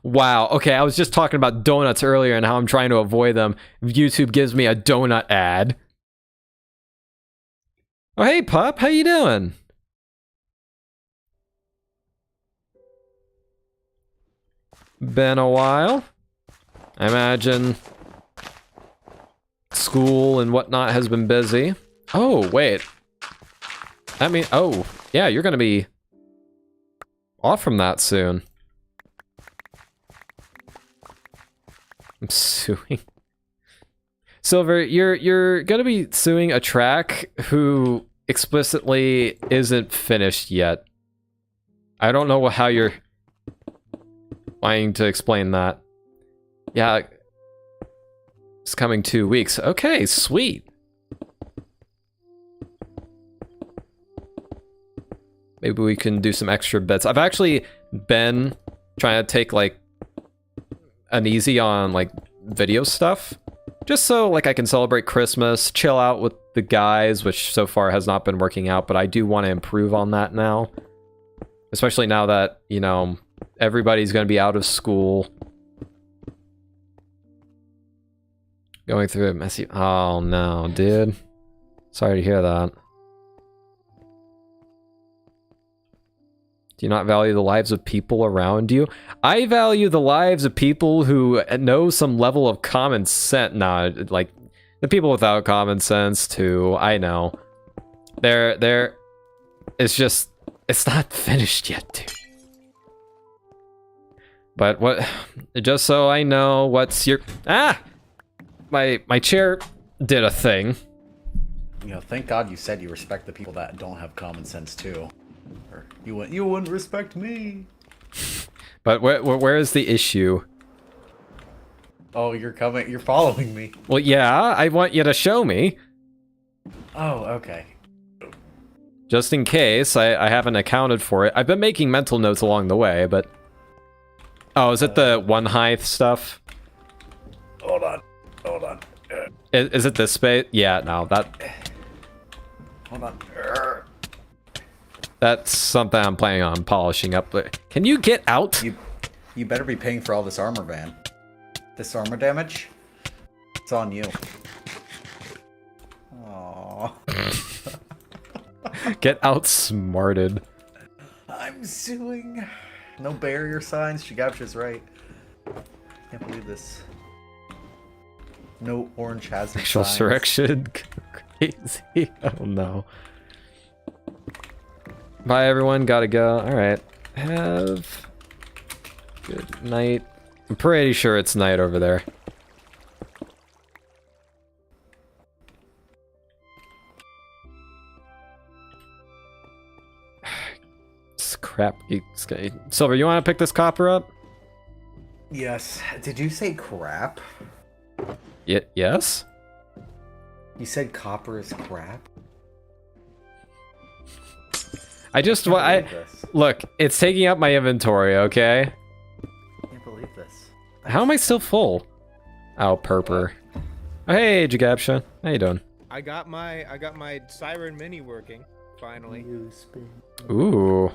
wow. Okay, I was just talking about donuts earlier and how I'm trying to avoid them. YouTube gives me a donut ad. Oh, hey, pup. How you doing? Been a while. I imagine school and whatnot has been busy. Oh, wait. I mean, oh, yeah, you're gonna be off from that soon. I'm suing. Silver, you're gonna be suing a track who explicitly isn't finished yet. I don't know how you're wanting to explain that. Yeah, it's coming 2 weeks. Okay, sweet. Maybe we can do some extra bits. I've actually been trying to take like an easy on like video stuff, just so like I can celebrate Christmas, chill out with the guys, which so far has not been working out, but I do want to improve on that now. Especially now that, you know, everybody's going to be out of school. Going through a messy... Oh no, dude. Sorry to hear that. Do you not value the lives of people around you? I value the lives of people who know some level of common sense. Nah, like, the people without common sense, too. I know. It's just... It's not finished yet, dude. But what... Just so I know what's your... Ah! My chair did a thing. You know, thank God you said you respect the people that don't have common sense, too. Or you wouldn't respect me. But where is the issue? Oh, you're following me. Well, yeah, I want you to show me. Oh, okay. Just in case, I haven't accounted for it. I've been making mental notes along the way, but... Oh, is it the one height stuff? Hold on. Is it this space? Yeah, no, that... Hold on. That's something I'm planning on polishing up. Can you get out? You better be paying for all this armor, Van. This armor damage? It's on you. Aww. Get outsmarted. I'm suing. No barrier signs. Shigavcha's right. Can't believe this. No orange hazard Sexual signs. direction. Crazy. Oh no. Bye, everyone. Gotta go. All right. Have good night. I'm pretty sure it's night over there. This crap. Silver, you want to pick this copper up? Yes. Did you say crap? Yes? You said copper is crap? Look, it's taking up my inventory, okay? I can't believe this. How am I still full? Oh, Purper. Oh, hey, Jagabsha. How you doing? I got my Siren Mini working finally. Ooh.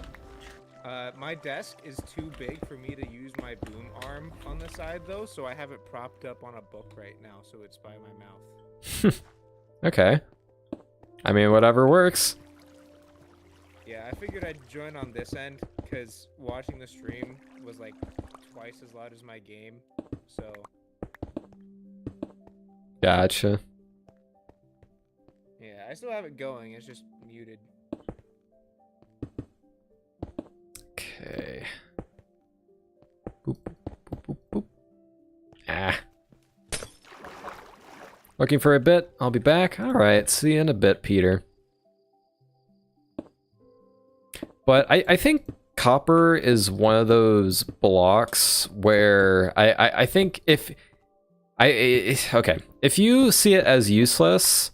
My desk is too big for me to use my boom arm on the side though, so I have it propped up on a book right now, so it's by my mouth. Okay. I mean, whatever works. Yeah, I figured I'd join on this end because watching the stream was like twice as loud as my game, so. Gotcha. Yeah, I still have it going. It's just muted. Okay. Boop, boop, boop, boop. Ah. Looking for a bit. I'll be back. All right. See you in a bit, Peter. But I think copper is one of those blocks where I think if you see it as useless,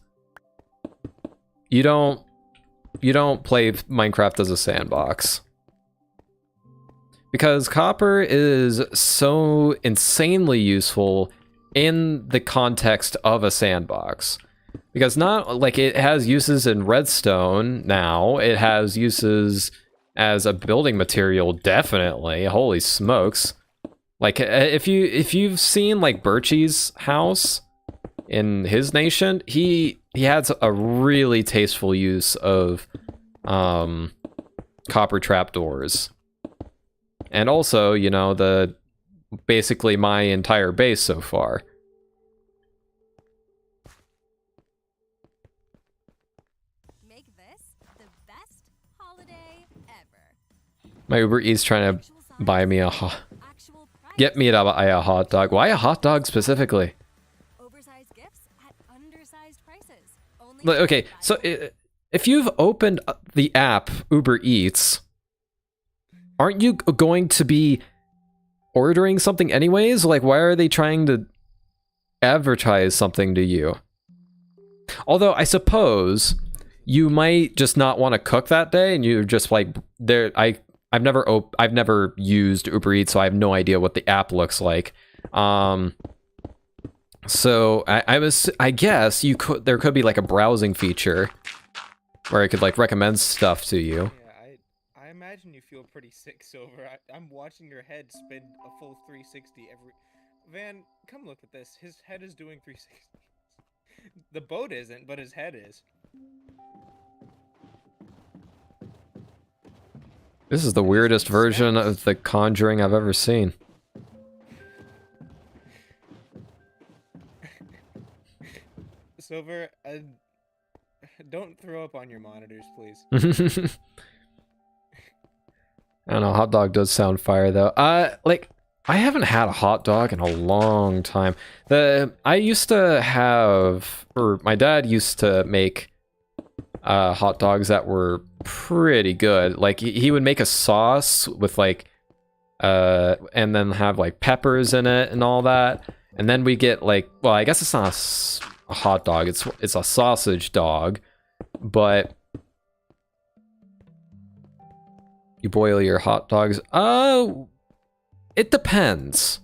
you don't play Minecraft as a sandbox. Because copper is so insanely useful in the context of a sandbox. Because not like it has uses in redstone now, it has uses as a building material, definitely. Holy smokes. Like if you've seen like Birchie's house in his nation, he has a really tasteful use of copper trapdoors. And also, you know, basically my entire base so far. Make this the best holiday ever. My Uber Eats trying to buy me get me to buy a hot dog. Why a hot dog specifically? Oversized gifts at undersized prices. Only Okay, so if you've opened the app Uber Eats, aren't you going to be ordering something anyways? Like, why are they trying to advertise something to you? Although, I suppose you might just not want to cook that day, and you're just like, I've never used Uber Eats, so I have no idea what the app looks like. So I guess there could be like a browsing feature where it could like recommend stuff to you. I imagine you feel pretty sick, Silver. I'm watching your head spin a full 360 every... Van, come look at this. His head is doing 360. The boat isn't, but his head is. This is the weirdest version of The Conjuring I've ever seen. Silver, don't throw up on your monitors, please. I don't know, hot dog does sound fire though. Like, I haven't had a hot dog in a long time. I used to have, or my dad used to make hot dogs that were pretty good. Like, he would make a sauce with like, and then have like peppers in it and all that. And then we get like, well, I guess it's not a hot dog, it's a sausage dog, but you boil your hot dogs. Oh, it depends.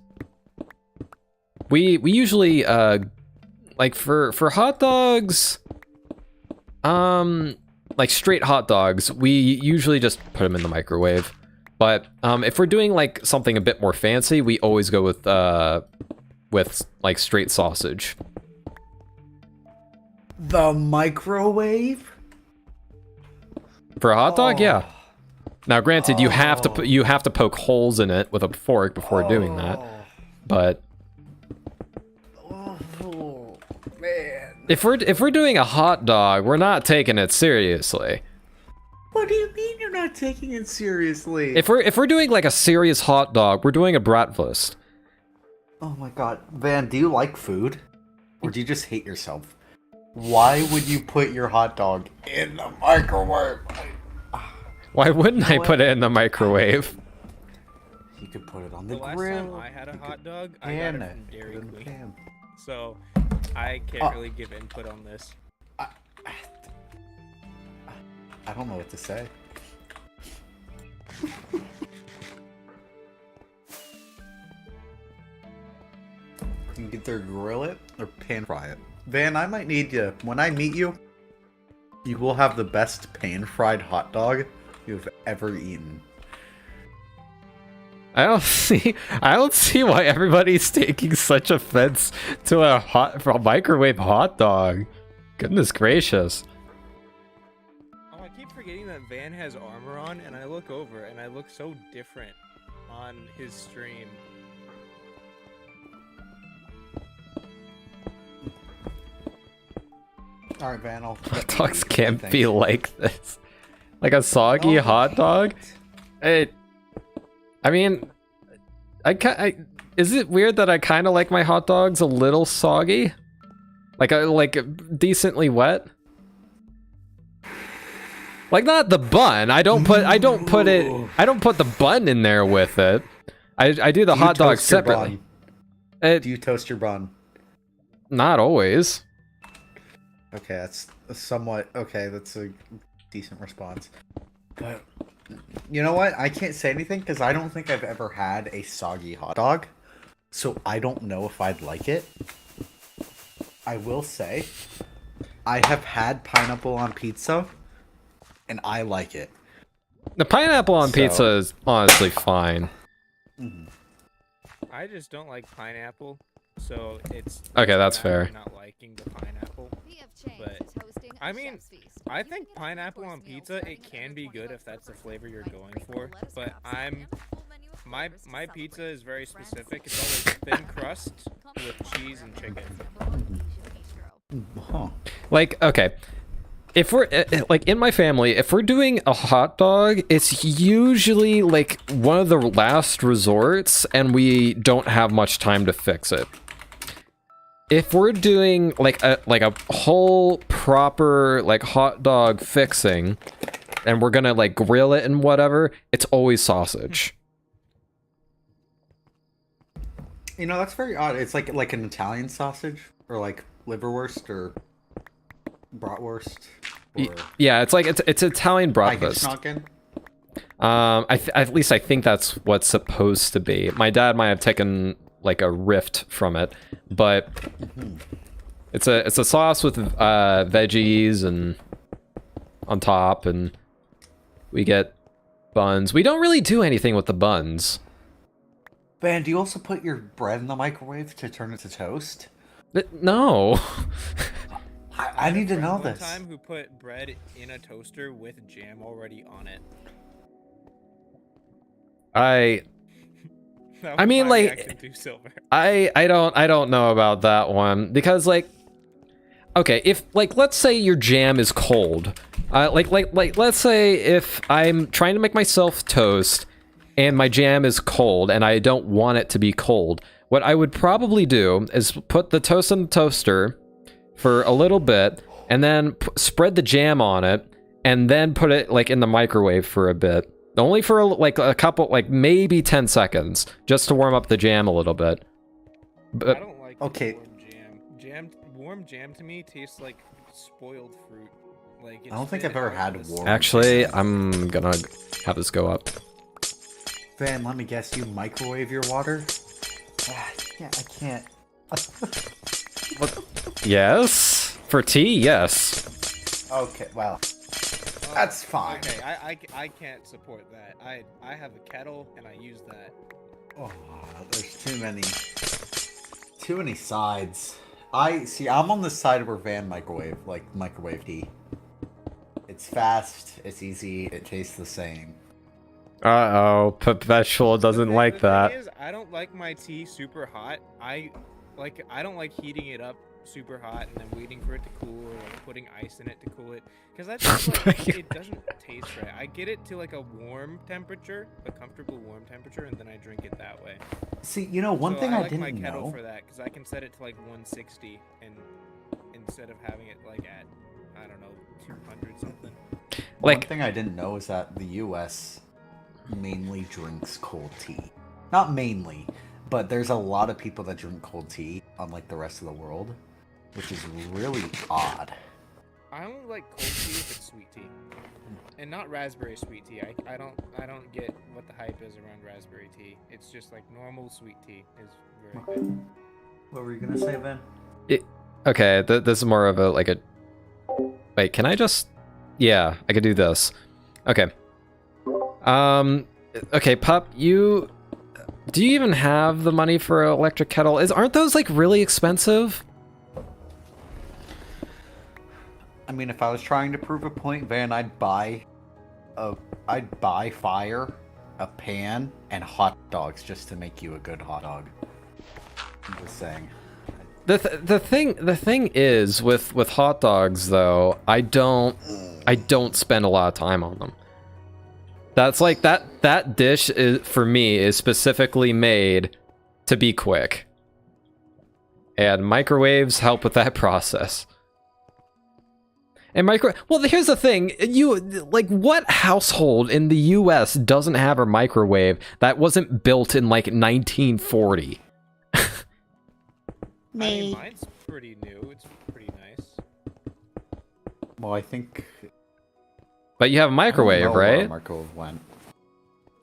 We usually like for hot dogs, like straight hot dogs, we usually just put them in the microwave. But if we're doing like something a bit more fancy, we always go with like straight sausage. The microwave? For a hot dog, yeah. Now, granted, you have to poke holes in it with a fork before doing that. But Oh man. if we're doing a hot dog, we're not taking it seriously. What do you mean you're not taking it seriously? If we're doing like a serious hot dog, we're doing a bratwurst. Oh my god. Van, do you like food? Or do you just hate yourself? Why would you put your hot dog in the microwave? Why wouldn't I put it in the microwave? You could put it on the The last grill. time I had a hot dog, I got Pan it it. from Dairy Put it in the Queen. pan. So I can't really give input on this. I don't know what to say. You can either grill it or pan fry it. Van, I might need you. When I meet you, you will have the best pan fried hot dog you've ever eaten. I don't see why everybody's taking such offense to a microwave hot dog. Goodness gracious. Oh, I keep forgetting that Van has armor on, and I look over, and I look so different on his stream. Alright, Van, I'll... Hot dogs can't be like this. Like a soggy hot dog? I mean, is it weird that I kind of like my hot dogs a little soggy? Like decently wet? Like not the bun. I don't put the bun in there with it. I do the hot dog separately. Do you toast your bun? Not always. Okay, that's somewhat... Okay, that's a decent response. But, you know what? I can't say anything because I don't think I've ever had a soggy hot dog. So I don't know if I'd like it. I will say, I have had pineapple on pizza, and I like it. The pineapple on pizza is honestly fine. I just don't like pineapple, so it's Okay, that's not fair. Not liking the pineapple. We have changed But, to toasting I and mean, chef's feast. I You think can get pineapple on full-course meals pizza, starting it at can under be 20 good if bucks that's the per flavor you're person. going Like for. lettuce But wraps and a full menu of my flavors to pizza celebrate. is very Friends, specific. It's always thin crust with cheese and chicken. Huh. Like, okay. If we're, like, in my family, if we're doing a hot dog, it's usually, like, one of the last resorts, and we don't have much time to fix it. If we're doing, like a whole proper, like, hot dog fixing, and we're gonna, like, grill it and whatever, it's always sausage. You know, that's very odd. It's like an Italian sausage, or like liverwurst, or bratwurst, or Yeah, it's like, it's Italian bratwurst. Eigenschnacken. At least I think that's what's supposed to be. My dad might have taken like a rift from it, but it's a sauce with veggies and on top, and we get buns. We don't really do anything with the buns. Ben, do you also put your bread in the microwave to turn it to toast? No. I need to know One this. time who put bread in a toaster with jam already on it. That I was mean, my like, reaction to Silver. I don't know about that one, because like, okay, if like, let's say your jam is cold, like let's say if I'm trying to make myself toast and my jam is cold and I don't want it to be cold, what I would probably do is put the toast in the toaster for a little bit and then spread the jam on it and then put it like in the microwave for a bit. Only for like a couple, like maybe 10 seconds, just to warm up the jam a little bit. I But don't like Okay. warm jam. Warm jam to me tastes like spoiled fruit. Like I don't think I've ever had warm. actually, I'm gonna have this go up. Ben, let me guess, you microwave your water? Yeah, I can't. Yes? For tea, yes. Okay, well, that's fine. Okay, I can't support that. I have a kettle and I use that. Oh, there's too many sides. I'm on the side where Van microwave tea. It's fast, it's easy, it tastes the same. Uh-oh, Perpetual doesn't like The that. thing is, I don't like my tea super hot. I Like, I don't like heating it up super hot and then waiting for it to cool, or like putting ice in it to cool it, because that's just like it doesn't taste right. I get it to like a warm temperature, a comfortable warm temperature, and then I drink it that way. See, you know, one So thing I I like my didn't kettle know. for that, because I can set it to like 160, and instead of having it like at, I don't know, 200 something. One Like, thing I didn't know is that the U.S. mainly drinks cold tea. Not mainly, but there's a lot of people that drink cold tea, unlike the rest of the world, which is really odd. I only like cold tea if it's sweet tea, and not raspberry sweet tea. I don't get what the hype is around raspberry tea. It's just like normal sweet tea is very good. What were you gonna say, Ben? okay, this is more of a like a. Wait, can I just? Yeah, I could do this. Okay. Okay, Pup, do you even have the money for an electric kettle? Aren't those like really expensive? I mean, if I was trying to prove a point, Van, I'd buy fire, a pan, and hot dogs just to make you a good hot dog. I'm just saying. The thing is with hot dogs though, I don't spend a lot of time on them. That's like that dish is for me is specifically made to be quick. And microwaves help with that process. And well, here's the thing. What household in the US doesn't have a microwave that wasn't built in like 1940? I mean, mine's pretty new. It's pretty nice. Well, I think. But you have a I don't microwave, know where right? Microwave went.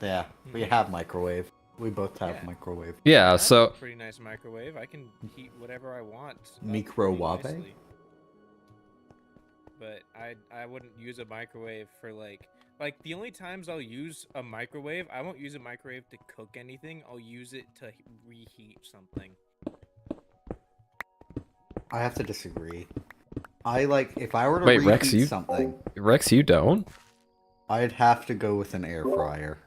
Yeah, we have microwave. We both have Yeah. microwave. Yeah, That's so a pretty nice microwave. I can heat whatever I want. Microwave? pretty nicely. But I wouldn't use a microwave for like the only times I'll use a microwave, I won't use a microwave to cook anything. I'll use it to reheat something. I have to disagree. If I were to Wait, reheat Rex, you- something, Rex, you don't? I'd have to go with an air fryer.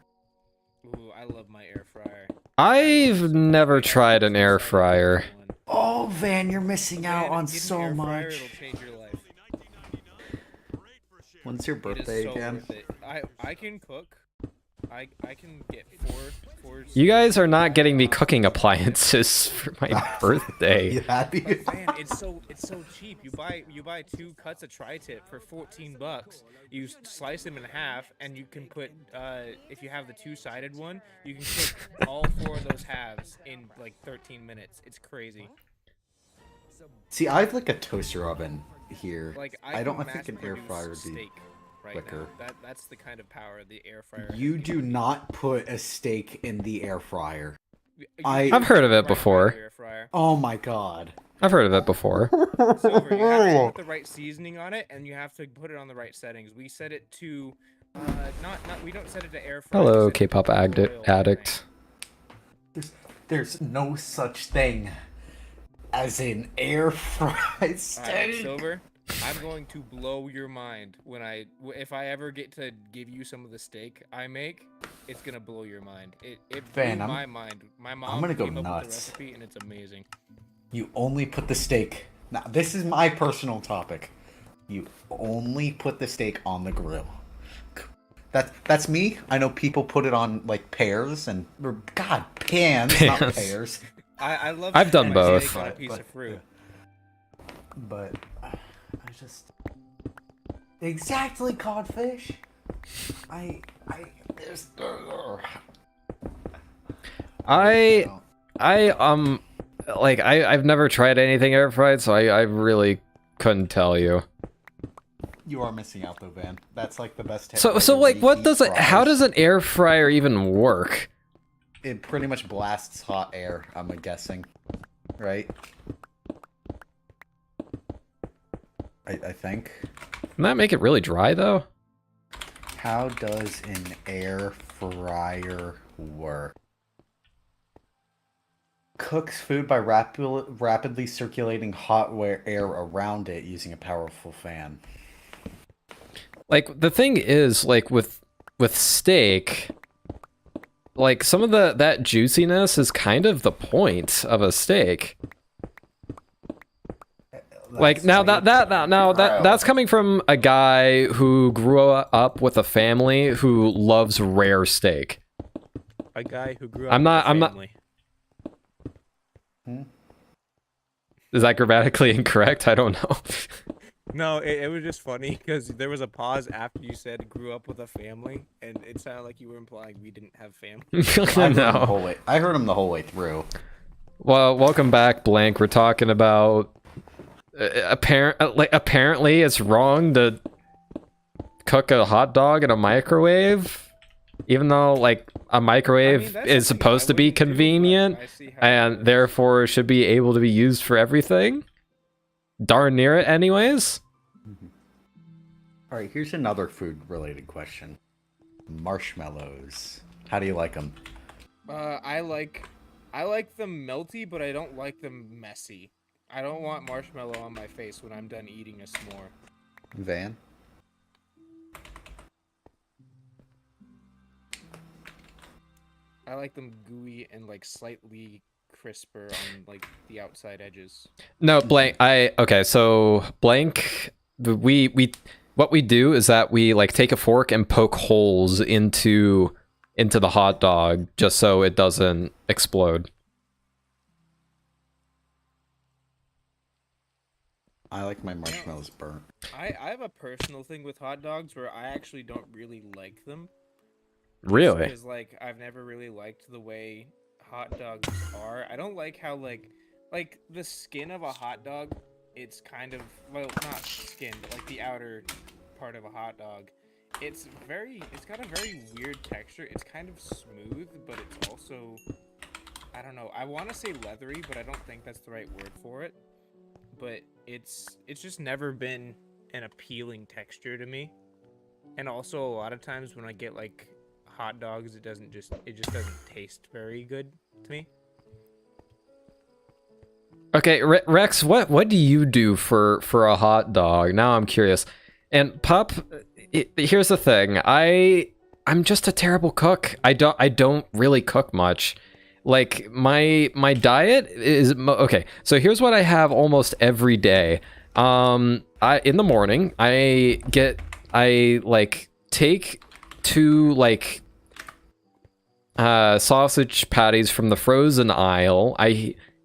Ooh, I love my air fryer. I've never tried an air fryer. Oh, Van, you're missing out on Get an so air fryer, much. it'll change your life. When's your It is birthday so again? worth it. I can cook. I can get four. You guys are not getting me cooking appliances for my You birthday. happy? But man, it's so cheap. You buy 2 cuts of tri-tip for $14. You slice them in half, and you can put if you have the 2-sided one, you can cook all 4 of those halves in like 13 minutes. It's crazy. See, I have like a toaster oven here. Like I don't can think an air mass-produce fryer would be steak right quicker. now. That's the kind of power the air fryer. has You do given me. not put a steak in the air fryer. You I've heard of it right before. air fryer. Oh my god. I've heard of it before. Silver, you have to put the right seasoning on it, and you have to put it on the right settings. We set it to, we don't set it to air fry. Hello, we set it to K-pop addict. There's no such thing as an air fried Alright, steak. Silver, I'm going to blow your mind if I ever get to give you some of the steak I make. It's gonna blow your mind. It blew Van, my mind. My mom gonna go came up with the nuts. recipe, and it's amazing. You only put the steak. Now, this is my personal topic. You only put the steak on the grill. That's me. I know people put it on like pears and pans, not Pans. pears. I love. I've done my both. steak on a piece of fruit. But I just exactly codfish. There's I've never tried anything air fried, so I really couldn't tell you. You are missing out though, Van. That's like the best. So like, what does it? How does an air fryer even work? It pretty much blasts hot air, I'm guessing. Right? I think. Doesn't that make it really dry though? How does an air fryer work? Cooks food by rapidly circulating hot air around it using a powerful fan. Like the thing is, like with steak, like some of that juiciness is kind of the point of a steak. Like now that's coming from a guy who grew up with a family who loves rare steak. A guy who grew up I'm not. with a family. Is that grammatically incorrect? I don't know. No, it was just funny because there was a pause after you said grew up with a family, and it sounded like you were implying we didn't have family. No. I heard him the whole way through. Well, welcome back, Blank. We're talking about apparently it's wrong to cook a hot dog in a microwave, even though like a microwave that's is something supposed I to be wouldn't do, but convenient I see how it and is. therefore should be able to be used for everything. Darn near it, anyways. All right, here's another food-related question. Marshmallows. How do you like them? I like them melty, but I don't like them messy. I don't want marshmallow on my face when I'm done eating a s'more. Van? I like them gooey and like slightly crisper on like the outside edges. No, Blank. So Blank. We what we do is that we like take a fork and poke holes into the hot dog just so it doesn't explode. I like my marshmallows burnt. I have a personal thing with hot dogs where I actually don't really like them. Really? Because like I've never really liked the way hot dogs are. I don't like how like the skin of a hot dog, it's kind of, well, not skin, but like the outer part of a hot dog. It's got a very weird texture. It's kind of smooth, but it's also, I don't know. I want to say leathery, but I don't think that's the right word for it. But it's just never been an appealing texture to me. And also a lot of times when I get like hot dogs, it just doesn't taste very good to me. Okay, Rex, what do you do for a hot dog? Now I'm curious. And Pup, here's the thing. I'm just a terrible cook. I don't really cook much. Like my diet is okay. So here's what I have almost every day. In the morning, I take two like sausage patties from the frozen aisle.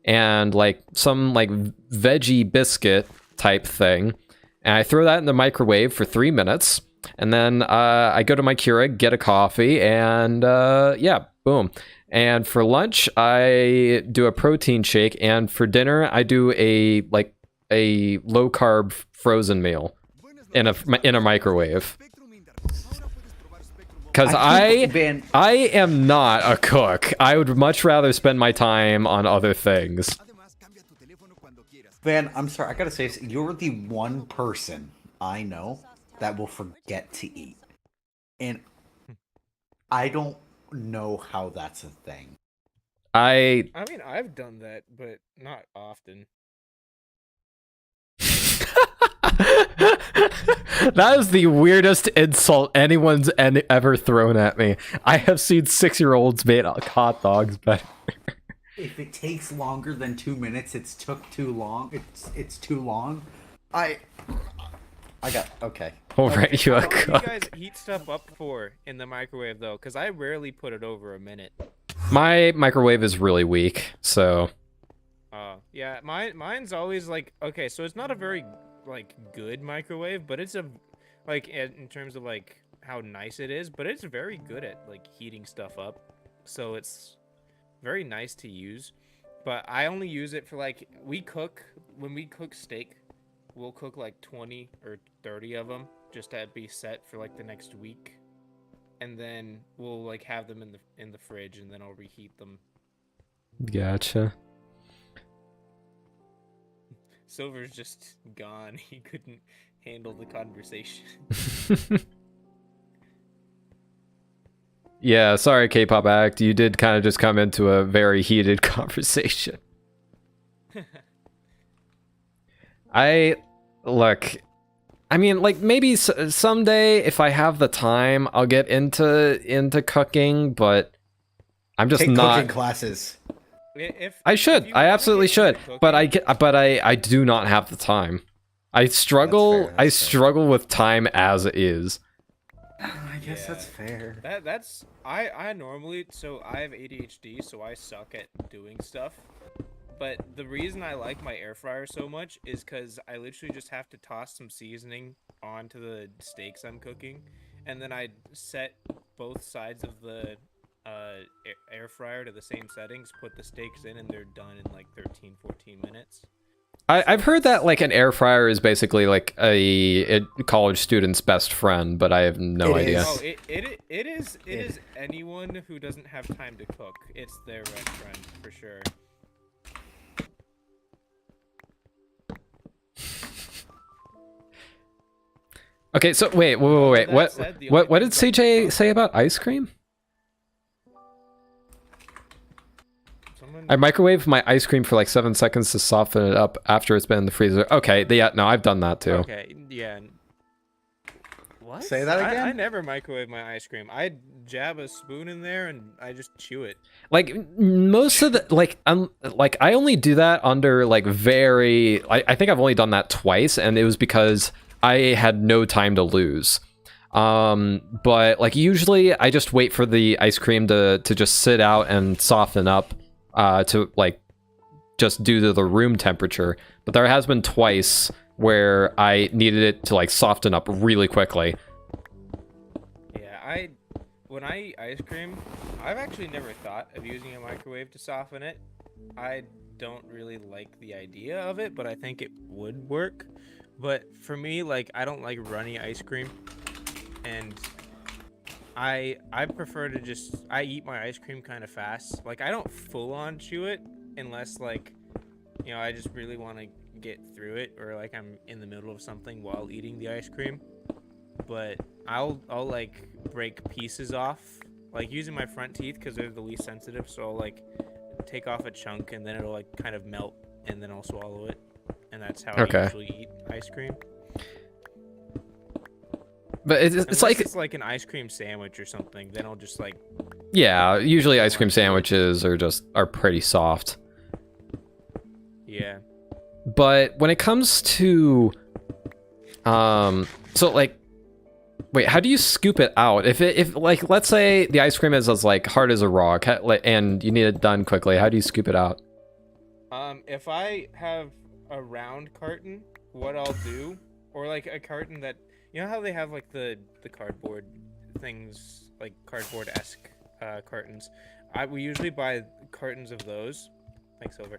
And like some like veggie biscuit type thing, and I throw that in the microwave for 3 minutes, and then I go to my Keurig, get a coffee, and yeah, boom. And for lunch, I do a protein shake, and for dinner, I do a low carb frozen meal in a microwave. Because I am not a cook. I would much rather spend my time on other things. Van, I'm sorry, I gotta say, you're the one person I know that will forget to eat. And I don't know how that's a thing. I mean, I've done that, but not often. That is the weirdest insult anyone's ever thrown at me. I have seen 6-year-olds make hot dogs better. If it takes longer than 2 minutes, it's took too long. It's too long. I got okay. Alright, you a What do you cook. guys heat stuff up for in the microwave though? Because I rarely put it over a minute. My microwave is really weak, so Yeah, mine's always like, okay, so it's not a very like good microwave, but it's a like in terms of like how nice it is, but it's very good at like heating stuff up. So it's very nice to use. But I only use it for like when we cook steak, we'll cook like 20 or 30 of them just to be set for like the next week. And then we'll like have them in the fridge, and then I'll reheat them. Gotcha. Silver's just gone. He couldn't handle the conversation. Yeah, sorry, K-pop act. You did kind of just come into a very heated conversation. Look, I mean, like maybe someday if I have the time, I'll get into cooking, but I'm just Take not. cooking classes. If I if should. you I wanna absolutely get into should. But cooking, I do not have the time. I struggle. fair, I that's fair. struggle with time as is. I guess that's Yeah. fair. That's I normally, so I have ADHD, so I suck at doing stuff. But the reason I like my air fryer so much is because I literally just have to toss some seasoning onto the steaks I'm cooking, and then I set both sides of the air fryer to the same settings, put the steaks in, and they're done in like 13, 14 minutes. I've So heard that it's like an air fryer is basically like a college student's best friend, but I have no It idea. is. oh it is anyone who doesn't have time to cook. It's their best friend for sure. Okay, so wait. That What said, the what only did things I can CJ cook- say about ice cream? Someone I microwave my ice cream for like 7 seconds to soften it up after it's been in the freezer. Okay, yeah, no, I've done that too. Okay, yeah. What? Say that again? I never microwave my ice cream. I jab a spoon in there and I just chew it. Like most of the like I only do that under like very. I think I've only done that twice, and it was because I had no time to lose. But like usually I just wait for the ice cream to just sit out and soften up to like just due to the room temperature. But there has been twice where I needed it to like soften up really quickly. Yeah, when I eat ice cream, I've actually never thought of using a microwave to soften it. I don't really like the idea of it, but I think it would work. But for me, like, I don't like runny ice cream, and I prefer to just I eat my ice cream kind of fast. Like, I don't full on chew it unless like, you know, I just really want to get through it, or like I'm in the middle of something while eating the ice cream. But I'll like break pieces off, like using my front teeth because they're the least sensitive. So I'll like take off a chunk and then it'll like kind of melt and then I'll swallow it, and that's how Okay. I usually eat ice cream. But it's Unless like it's like an ice cream sandwich or something, then I'll just like yeah, usually ice cream sandwiches are pretty soft. yeah. But when it comes to so like wait, how do you scoop it out? If like let's say the ice cream is as like hard as a rock and you need it done quickly, how do you scoop it out? If I have a round carton, what I'll do, or like a carton that, you know how they have like the cardboard things, like cardboard-esque cartons. We usually buy cartons of those. Thanks, Silver.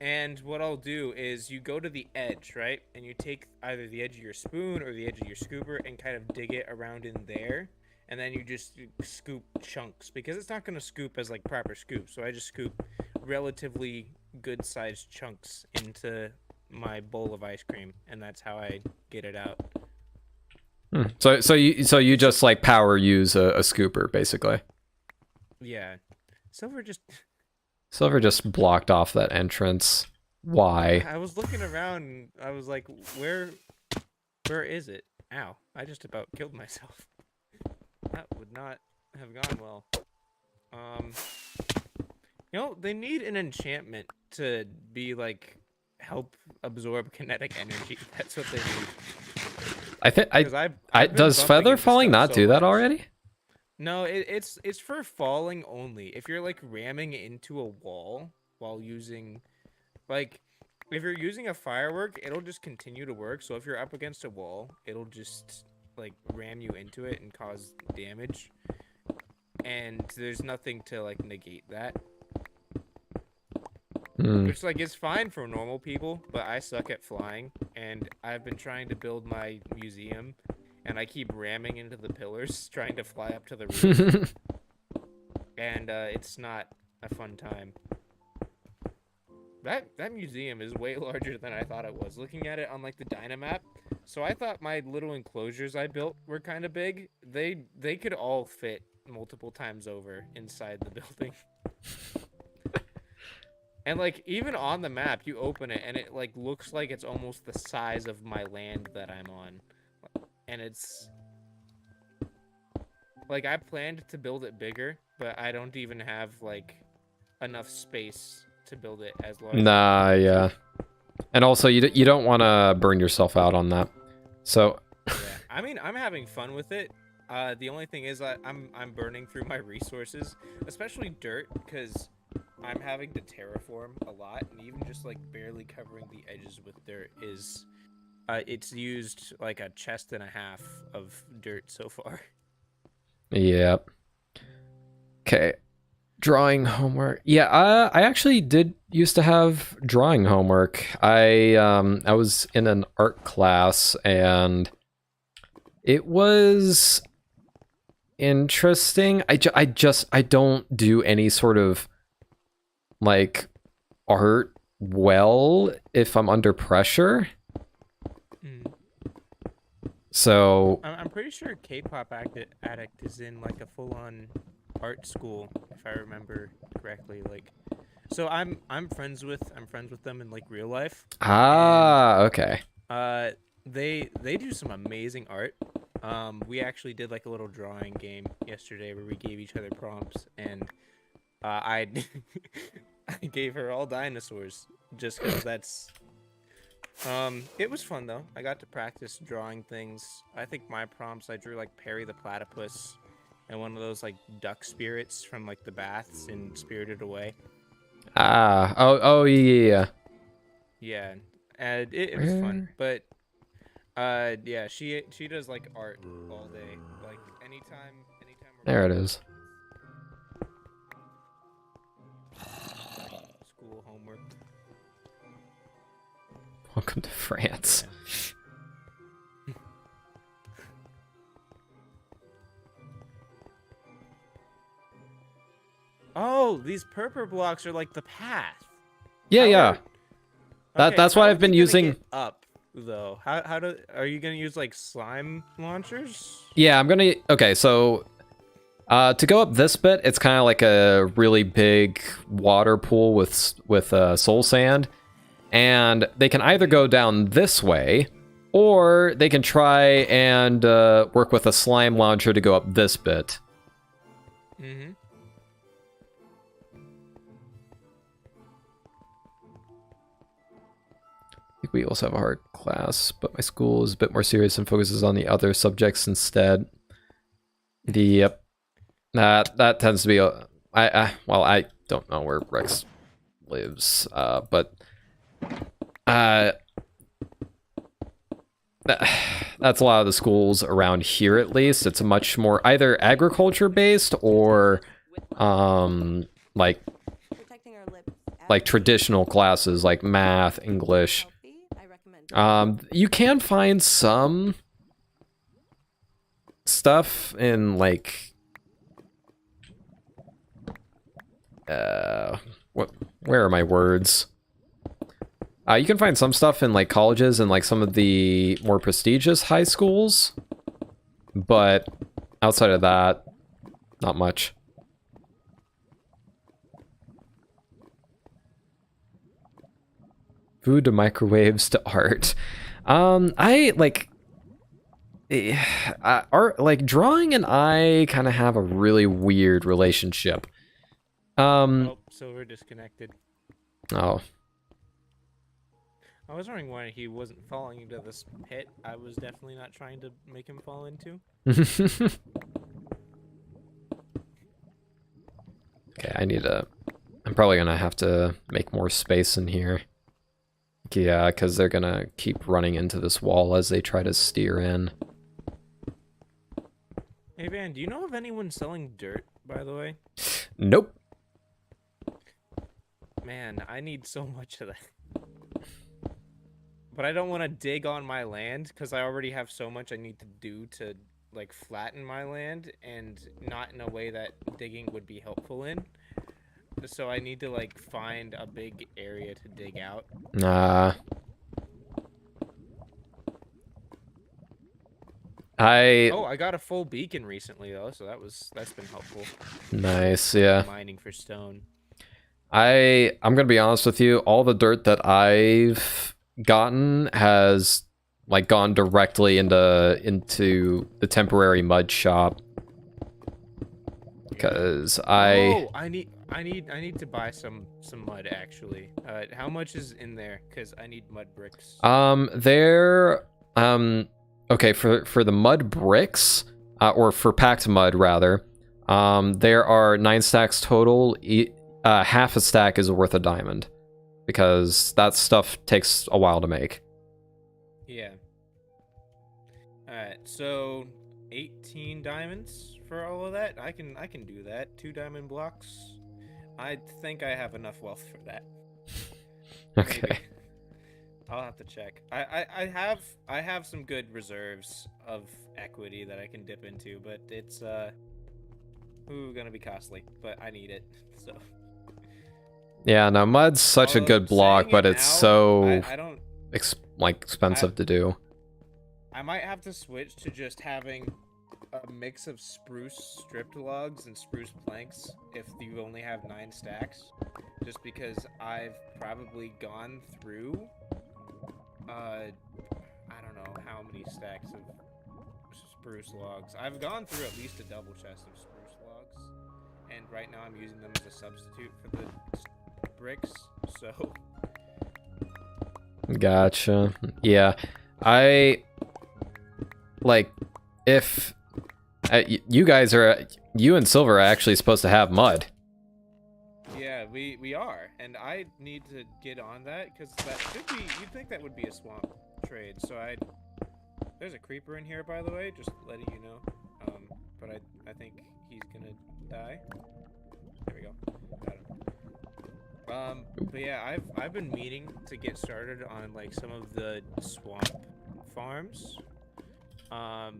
And what I'll do is you go to the edge, right? And you take either the edge of your spoon or the edge of your scooper and kind of dig it around in there. And then you just scoop chunks, because it's not going to scoop as like proper scoop. So I just scoop relatively good sized chunks into my bowl of ice cream, and that's how I get it out. So you just like power use a scooper basically. Yeah. Silver just blocked off that entrance. Why? I was looking around and I was like, where is it? Ow. I just about killed myself. That would not have gone well. You know, they need an enchantment to be like help absorb kinetic energy. That's what they need. I think 'Cause I've been does bumping feather into falling stuff not so do that much. already? No, it's for falling only. If you're like ramming into a wall while using, like, if you're using a firework, it'll just continue to work. So if you're up against a wall, it'll just like ram you into it and cause damage. And there's nothing to like negate that. Which like is fine for normal people, but I suck at flying, and I've been trying to build my museum, and I keep ramming into the pillars trying to fly up to the roof. And it's not a fun time. That museum is way larger than I thought it was. Looking at it on like the Dynamap, so I thought my little enclosures I built were kind of big. They could all fit multiple times over inside the building. And like even on the map, you open it and it like looks like it's almost the size of my land that I'm on. And it's like I planned to build it bigger, but I don't even have like enough space to build it as large. Nah, yeah. And also, you don't want to burn yourself out on that. So, Yeah, I mean, I'm having fun with it. The only thing is I'm burning through my resources, especially dirt, because I'm having to terraform a lot, and even just like barely covering the edges with dirt is, it's used like a chest and a half of dirt so far. yeah. Okay. Drawing homework. Yeah, I actually did used to have drawing homework. I was in an art class, and it was interesting. I don't do any sort of like art well if I'm under pressure. So I'm pretty sure K-pop addict is in like a full-on art school, if I remember correctly. Like, so I'm friends with them in like real life. okay. They do some amazing art. We actually did like a little drawing game yesterday where we gave each other prompts, and I I gave her all dinosaurs just because that's. It was fun though. I got to practice drawing things. I think my prompts, I drew like Perry the Platypus and one of those like duck spirits from like the baths in Spirited Away. Oh yeah. Yeah, and it was fun. But yeah, she does like art all day. Like anytime we're There it is. school homework. Welcome to France. Oh, these purple blocks are like the path. Yeah, How yeah. Okay, That's how why are I've been they gonna using. get up though. Are you gonna use like slime launchers? Yeah, I'm gonna. Okay, so to go up this bit, it's kind of like a really big water pool with soul sand, and they can either go down this way, or they can try and work with a slime launcher to go up this bit. Mm-hmm. I think we also have a hard class, but my school is a bit more serious and focuses on the other subjects instead. Yep. That tends to be well, I don't know where Rex lives, but that's a lot of the schools around here. At least it's a much more either agriculture based or like Protecting our lips. like traditional classes like math, English. I recommend. You can find some stuff in like where are my words? You can find some stuff in like colleges and like some of the more prestigious high schools, but outside of that, not much. Food to microwaves to art. I like art, like drawing and I kind of have a really weird relationship. Oh, Silver disconnected. Oh. I was wondering why he wasn't falling into this pit. I was definitely not trying to make him fall into. Okay, I'm probably gonna have to make more space in here. Yeah, because they're gonna keep running into this wall as they try to steer in. Hey Van, do you know of anyone selling dirt, by the way? Nope. Man, I need so much of that. But I don't want to dig on my land because I already have so much I need to do to like flatten my land, and not in a way that digging would be helpful in. So I need to like find a big area to dig out. Oh, I got a full beacon recently though, so that's been helpful. Nice, yeah. Mining for stone. I'm gonna be honest with you, all the dirt that I've gotten has like gone directly into the temporary mud shop. Because Oh, I need to buy some mud actually. How much is in there? Cause I need mud bricks. There, okay, for the mud bricks, or for packed mud rather, there are 9 stacks total. Half a stack is worth a diamond, because that stuff takes a while to make. Yeah. All right. So 18 diamonds for all of that. I can do that. 2 diamond blocks. I think I have enough wealth for that. Okay. Maybe. I'll have to check. I have some good reserves of equity that I can dip into, but it's gonna be costly. But I need it. So. Yeah, no, mud's such a Although, good block, saying but it it's now, so I don't. expensive to do. I might have to switch to just having a mix of spruce stripped logs and spruce planks if you only have 9 stacks. Just because I've probably gone through, I don't know how many stacks of spruce logs. I've gone through at least a double chest of spruce logs, and right now I'm using them as a substitute for the bricks, so... Gotcha. Yeah, if you and Silver are actually supposed to have mud. Yeah, we are, and I need to get on that, because that should be, you'd think that would be a swamp trade, so there's a creeper in here, by the way, just letting you know, but I think he's gonna die. There we go. Got him. But yeah, I've been meaning to get started on like some of the swamp farms, or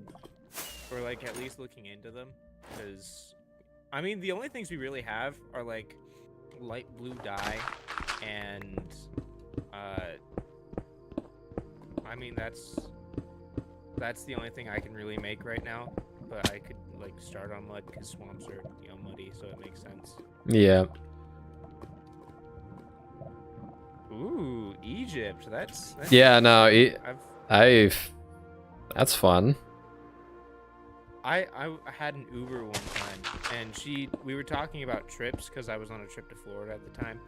like at least looking into them, because I mean the only things we really have are like light blue dye and I mean that's the only thing I can really make right now, but I could like start on mud because swamps are, you know, muddy, so it makes sense. Yeah. Ooh, Egypt. That's Yeah, no, that's fun. I had an Uber one time, and we were talking about trips because I was on a trip to Florida at the time,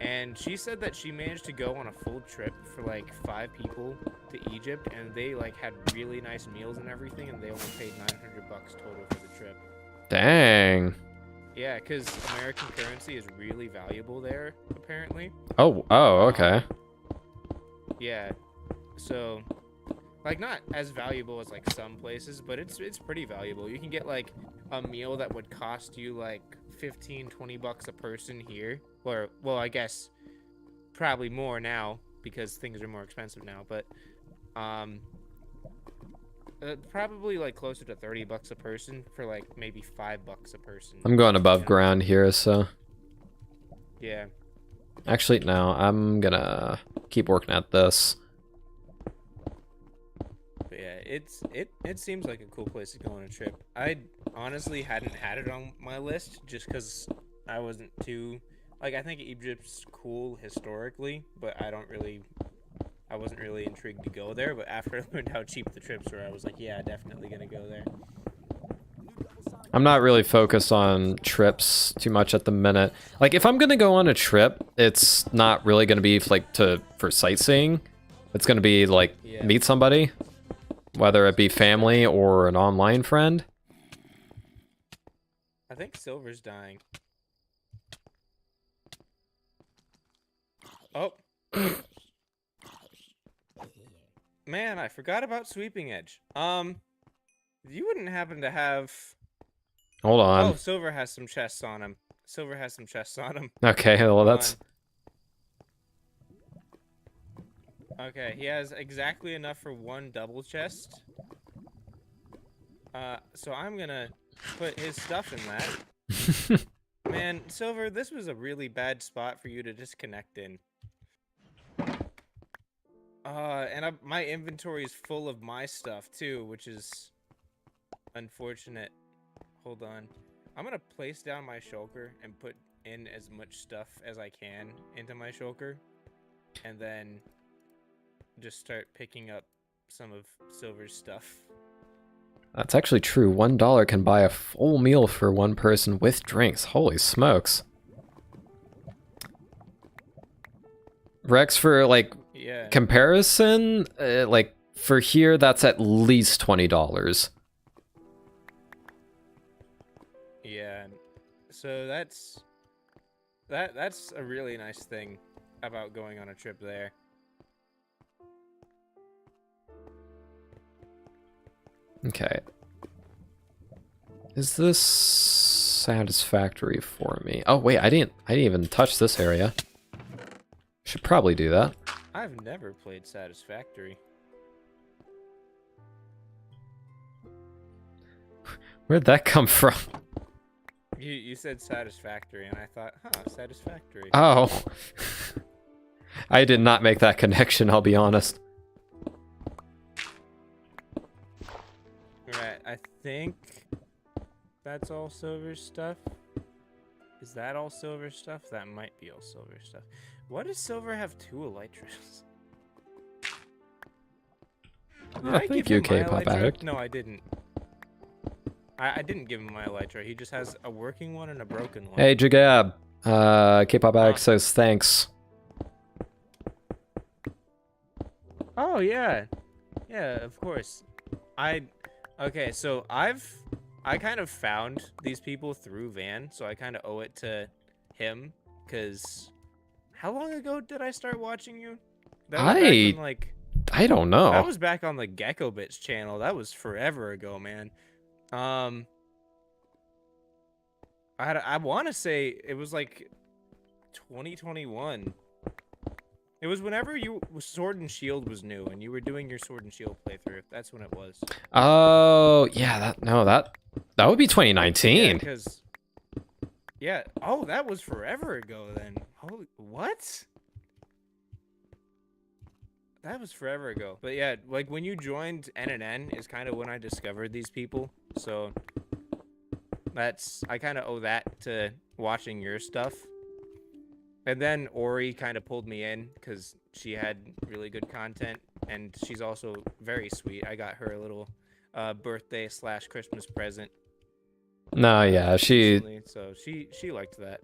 and she said that she managed to go on a full trip for like 5 people to Egypt, and they like had really nice meals and everything, and they only paid $900 total for the trip. Dang. Yeah, because American currency is really valuable there, apparently. Oh, okay. Yeah, so like not as valuable as like some places, but it's pretty valuable. You can get like a meal that would cost you like 15-20 bucks a person here, or well, I guess probably more now because things are more expensive now, but probably like closer to 30 bucks a person for like maybe 5 bucks a person. I'm going above You know? ground here, so Yeah. actually no, I'm gonna keep working at this. But yeah, it seems like a cool place to go on a trip. I honestly hadn't had it on my list just because I wasn't too like I think Egypt's cool historically, but I wasn't really intrigued to go there. But after I learned how cheap the trips were, I was like, yeah, definitely gonna go there. I'm not really focused on trips too much at the minute. Like if I'm gonna go on a trip, it's not really gonna be like for sightseeing. It's gonna be like meet somebody, whether it be family or an online friend. I think Silver's dying. Oh. Man, I forgot about Sweeping Edge. You wouldn't happen to have... Hold on. Oh, Silver has some chests on him. Silver has some chests on him. Okay, well Hold that's... on. Okay, he has exactly enough for 1 double chest. So I'm gonna put his stuff in that. Man, Silver, this was a really bad spot for you to disconnect in. And my inventory is full of my stuff too, which is unfortunate. Hold on. I'm gonna place down my shulker and put in as much stuff as I can into my shulker, and then just start picking up some of Silver's stuff. That's actually true. $1 can buy a full meal for 1 person with drinks. Holy smokes. Rex, for like Yeah. comparison, like for here, that's at least $20. Yeah. So that's a really nice thing about going on a trip there. Okay. Is this satisfactory for me? Oh wait, I didn't even touch this area. Should probably do that. I've never played Satisfactory. Where'd that come from? You said Satisfactory, and I thought, huh, Satisfactory. Oh. I did not make that connection, I'll be honest. Right, I think that's all silver stuff. Is that all silver stuff? That might be all silver stuff. Why does silver have 2 elytras? Did I thank give you, him my K-pop elytra? addict. No, I didn't. I didn't give him my elytra. He just has a working one and a broken one. Hey, Jagab. K-pop addict says thanks. Oh yeah, yeah, of course. Okay, so I kind of found these people through Van, so I kind of owe it to him. Cause how long ago did I start watching you? That was back when, like, I don't know. that was back on the Gecko Bits channel. That was forever ago, man. I want to say it was like 2021. It was whenever Sword and Shield was new, and you were doing your Sword and Shield playthrough. That's when it was. Oh, yeah, that would be 2019. Yeah. Oh, that was forever ago then. Holy, what? That was forever ago. But yeah, like when you joined NNN is kind of when I discovered these people. So I kind of owe that to watching your stuff. And then Ori kind of pulled me in because she had really good content, and she's also very sweet. I got her a little birthday / Christmas present. No, yeah, recently, so she liked that.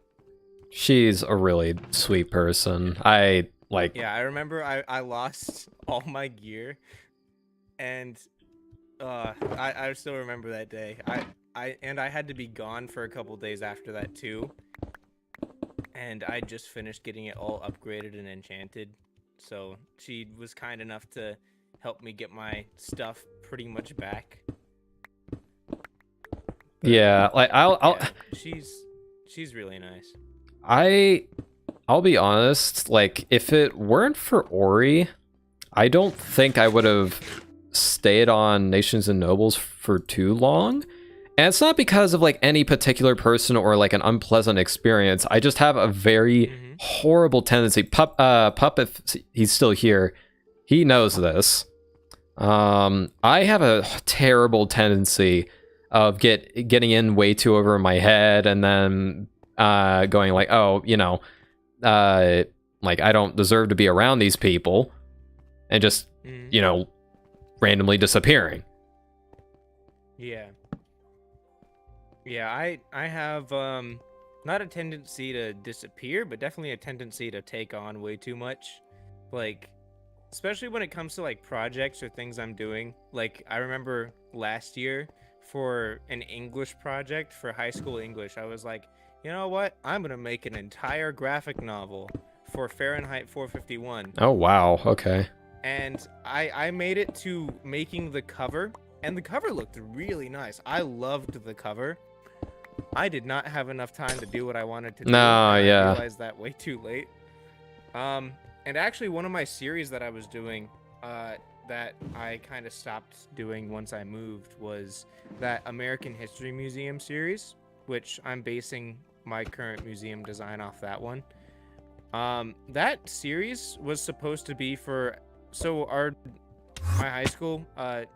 she's a really sweet person. I like. Yeah, I remember I lost all my gear, and I still remember that day. I had to be gone for a couple days after that too. And I just finished getting it all upgraded and enchanted. So she was kind enough to help me get my stuff pretty much back. But, Yeah, like she's really nice. I'll be honest, like if it weren't for Ori, I don't think I would have stayed on Nations and Nobles for too long. And it's not because of like any particular person or like an unpleasant experience. I just have a very horrible tendency. Pup, if he's still here, he knows this. I have a terrible tendency of getting in way too over my head, and then going like, oh, like I don't deserve to be around these people, and just randomly disappearing. Yeah. Yeah, I have not a tendency to disappear, but definitely a tendency to take on way too much. Like, especially when it comes to like projects or things I'm doing. Like, I remember last year for an English project for high school English, I was like, you know what? I'm gonna make an entire graphic novel for Fahrenheit 451. Oh wow, okay. And I made it to making the cover, and the cover looked really nice. I loved the cover. I did not have enough time to do what I wanted to do. No, yeah. I realized that way too late. And actually, one of my series that I was doing, that I kind of stopped doing once I moved, was that American History Museum series, which I'm basing my current museum design off that one. That series was supposed to be for my high school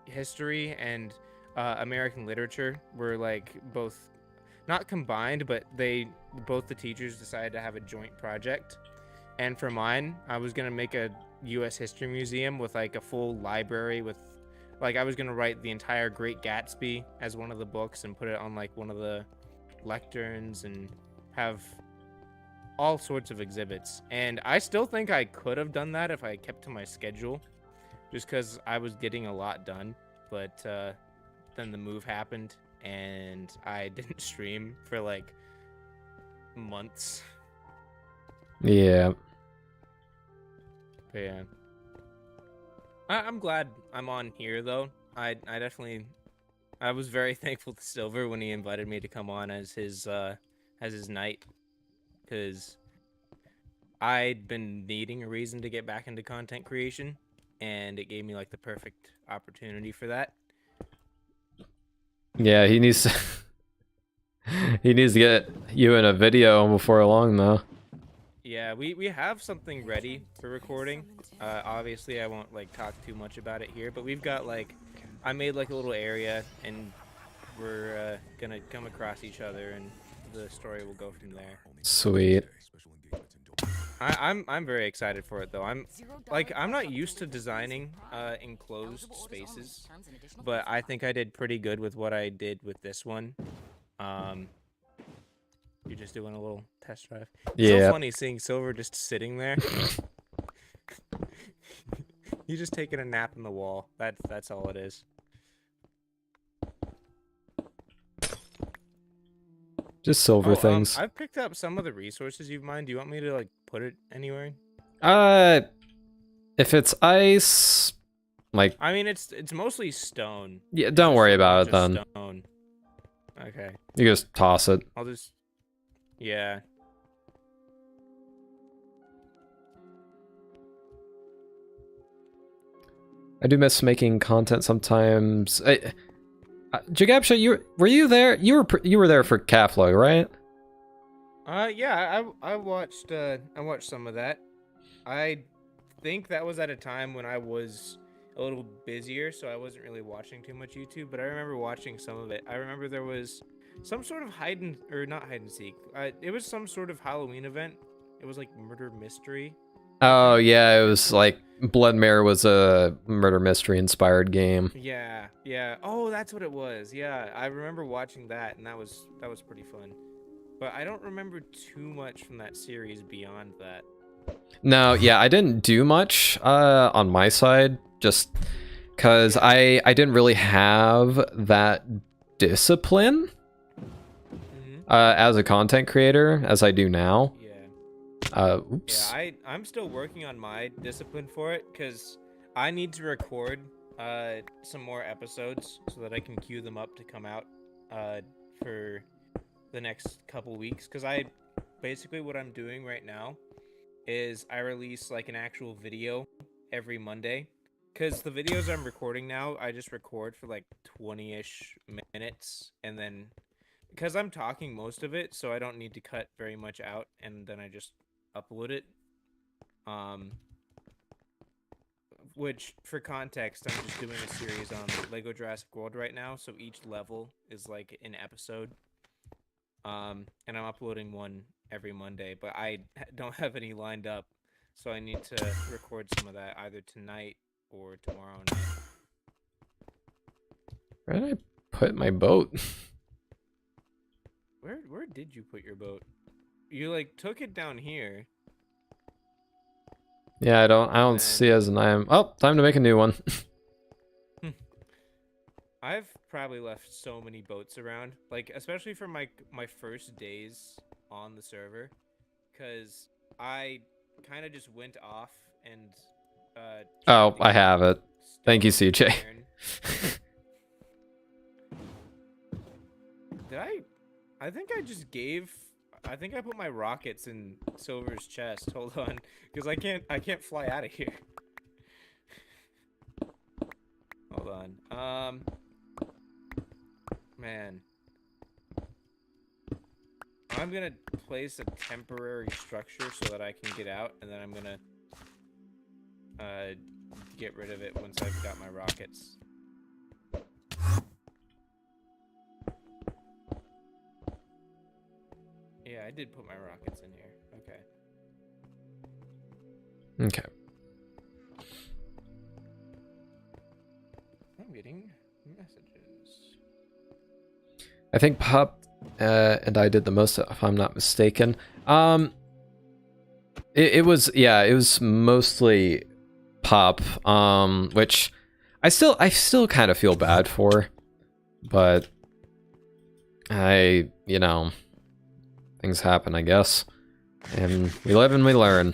history and American literature were like both not combined, but both the teachers decided to have a joint project. And for mine, I was gonna make a U.S. History Museum with like a full library with, like, I was gonna write the entire Great Gatsby as one of the books and put it on like one of the lecterns and have all sorts of exhibits, and I still think I could have done that if I kept to my schedule, just because I was getting a lot done. But then the move happened, and I didn't stream for like months. Yeah. But yeah, I'm glad I'm on here though. I definitely, I was very thankful to Silver when he invited me to come on as his knight, because I'd been needing a reason to get back into content creation, and it gave me like the perfect opportunity for that. Yeah, he needs to he needs to get you in a video before long though. Yeah, we have something ready for recording. Obviously, I won't like talk too much about it here, but we've got like, I made like a little area, and we're gonna come across each other, and the story will go from there. Sweet. I'm very excited for it though. I'm not used to designing enclosed spaces, but I think I did pretty good with what I did with this one. You're just doing a little test drive. It's Yeah. so funny seeing Silver just sitting there. He's just taking a nap in the wall. That's all it is. Just silver things. I've picked up some of the resources you've mined. Do you want me to like put it anywhere? If it's ice, like, I mean, it's mostly stone. yeah, don't worry about it then. Stone. Okay. You just toss it. I'll just. Yeah. I do miss making content sometimes. Jagabsha, were you there? You were there for Caflog, right? Yeah, I watched some of that. I think that was at a time when I was a little busier, so I wasn't really watching too much YouTube, but I remember watching some of it. I remember there was some sort of not hide and seek. It was some sort of Halloween event. It was like murder mystery. Oh yeah, it was like Blood Mare was a murder mystery inspired game. Yeah, yeah. Oh, that's what it was. Yeah, I remember watching that, and that was pretty fun. But I don't remember too much from that series beyond that. No, yeah, I didn't do much on my side, just because I didn't really have that discipline as a content creator as I do now. Oops. Yeah, I'm still working on my discipline for it, because I need to record some more episodes so that I can queue them up to come out for the next couple weeks. Because basically what I'm doing right now is I release like an actual video every Monday. Because the videos I'm recording now, I just record for like 20-ish minutes, and then because I'm talking most of it, so I don't need to cut very much out, and then I just upload it. Which, for context, I'm just doing a series on Lego Jurassic World right now, so each level is like an episode. And I'm uploading one every Monday, but I don't have any lined up, so I need to record some of that either tonight or tomorrow night. Where did I put my boat? Where did you put your boat? You like took it down here. Yeah, I don't see as an item. Oh, time to make a new one. I've probably left so many boats around, like especially for my first days on the server, because I kind of just went off and Oh, I have it. Thank you, CJ. Did I think I just I think I put my rockets in Silver's chest. Hold on, because I can't fly out of here. Hold on. Man. I'm gonna place a temporary structure so that I can get out, and then I'm gonna get rid of it once I've got my rockets. Yeah, I did put my rockets in here. Okay. Okay. I'm getting messages. I think Pop and I did the most, if I'm not mistaken. It was, yeah, it was mostly pop, which I still kind of feel bad for, but you know, things happen, I guess, and we live and we learn.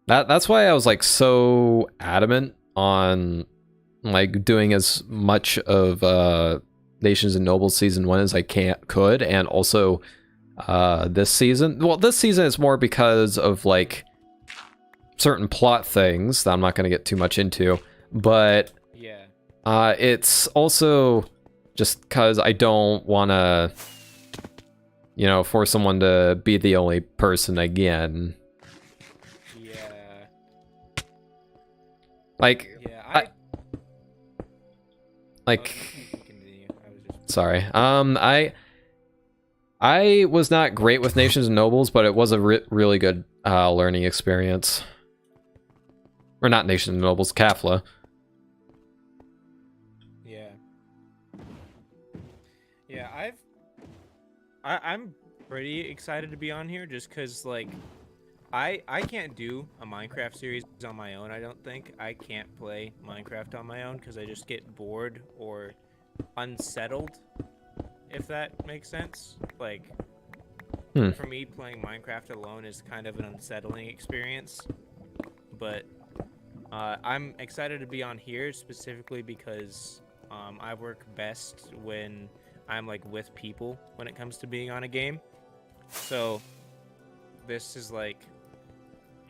That's why I was like so adamant on like doing as much of Nations and Nobles season 1 as I could, and also this season. Well, this season is more because of like certain plot things that I'm not going to get too much into, but Yeah. it's also just because I don't want to, you know, force someone to be the only person again. Yeah. Like, Yeah. I like, you continue. I was just. sorry. I was not great with Nations and Nobles, but it was a really good learning experience. Or not Nations and Nobles, Kafla. Yeah. Yeah, I'm pretty excited to be on here just because, like, I can't do a Minecraft series on my own, I don't think. I can't play Minecraft on my own because I just get bored or unsettled, if that makes sense. Like, for me, playing Minecraft alone is kind of an unsettling experience. But I'm excited to be on here specifically because I work best when I'm like with people when it comes to being on a game. So this is like,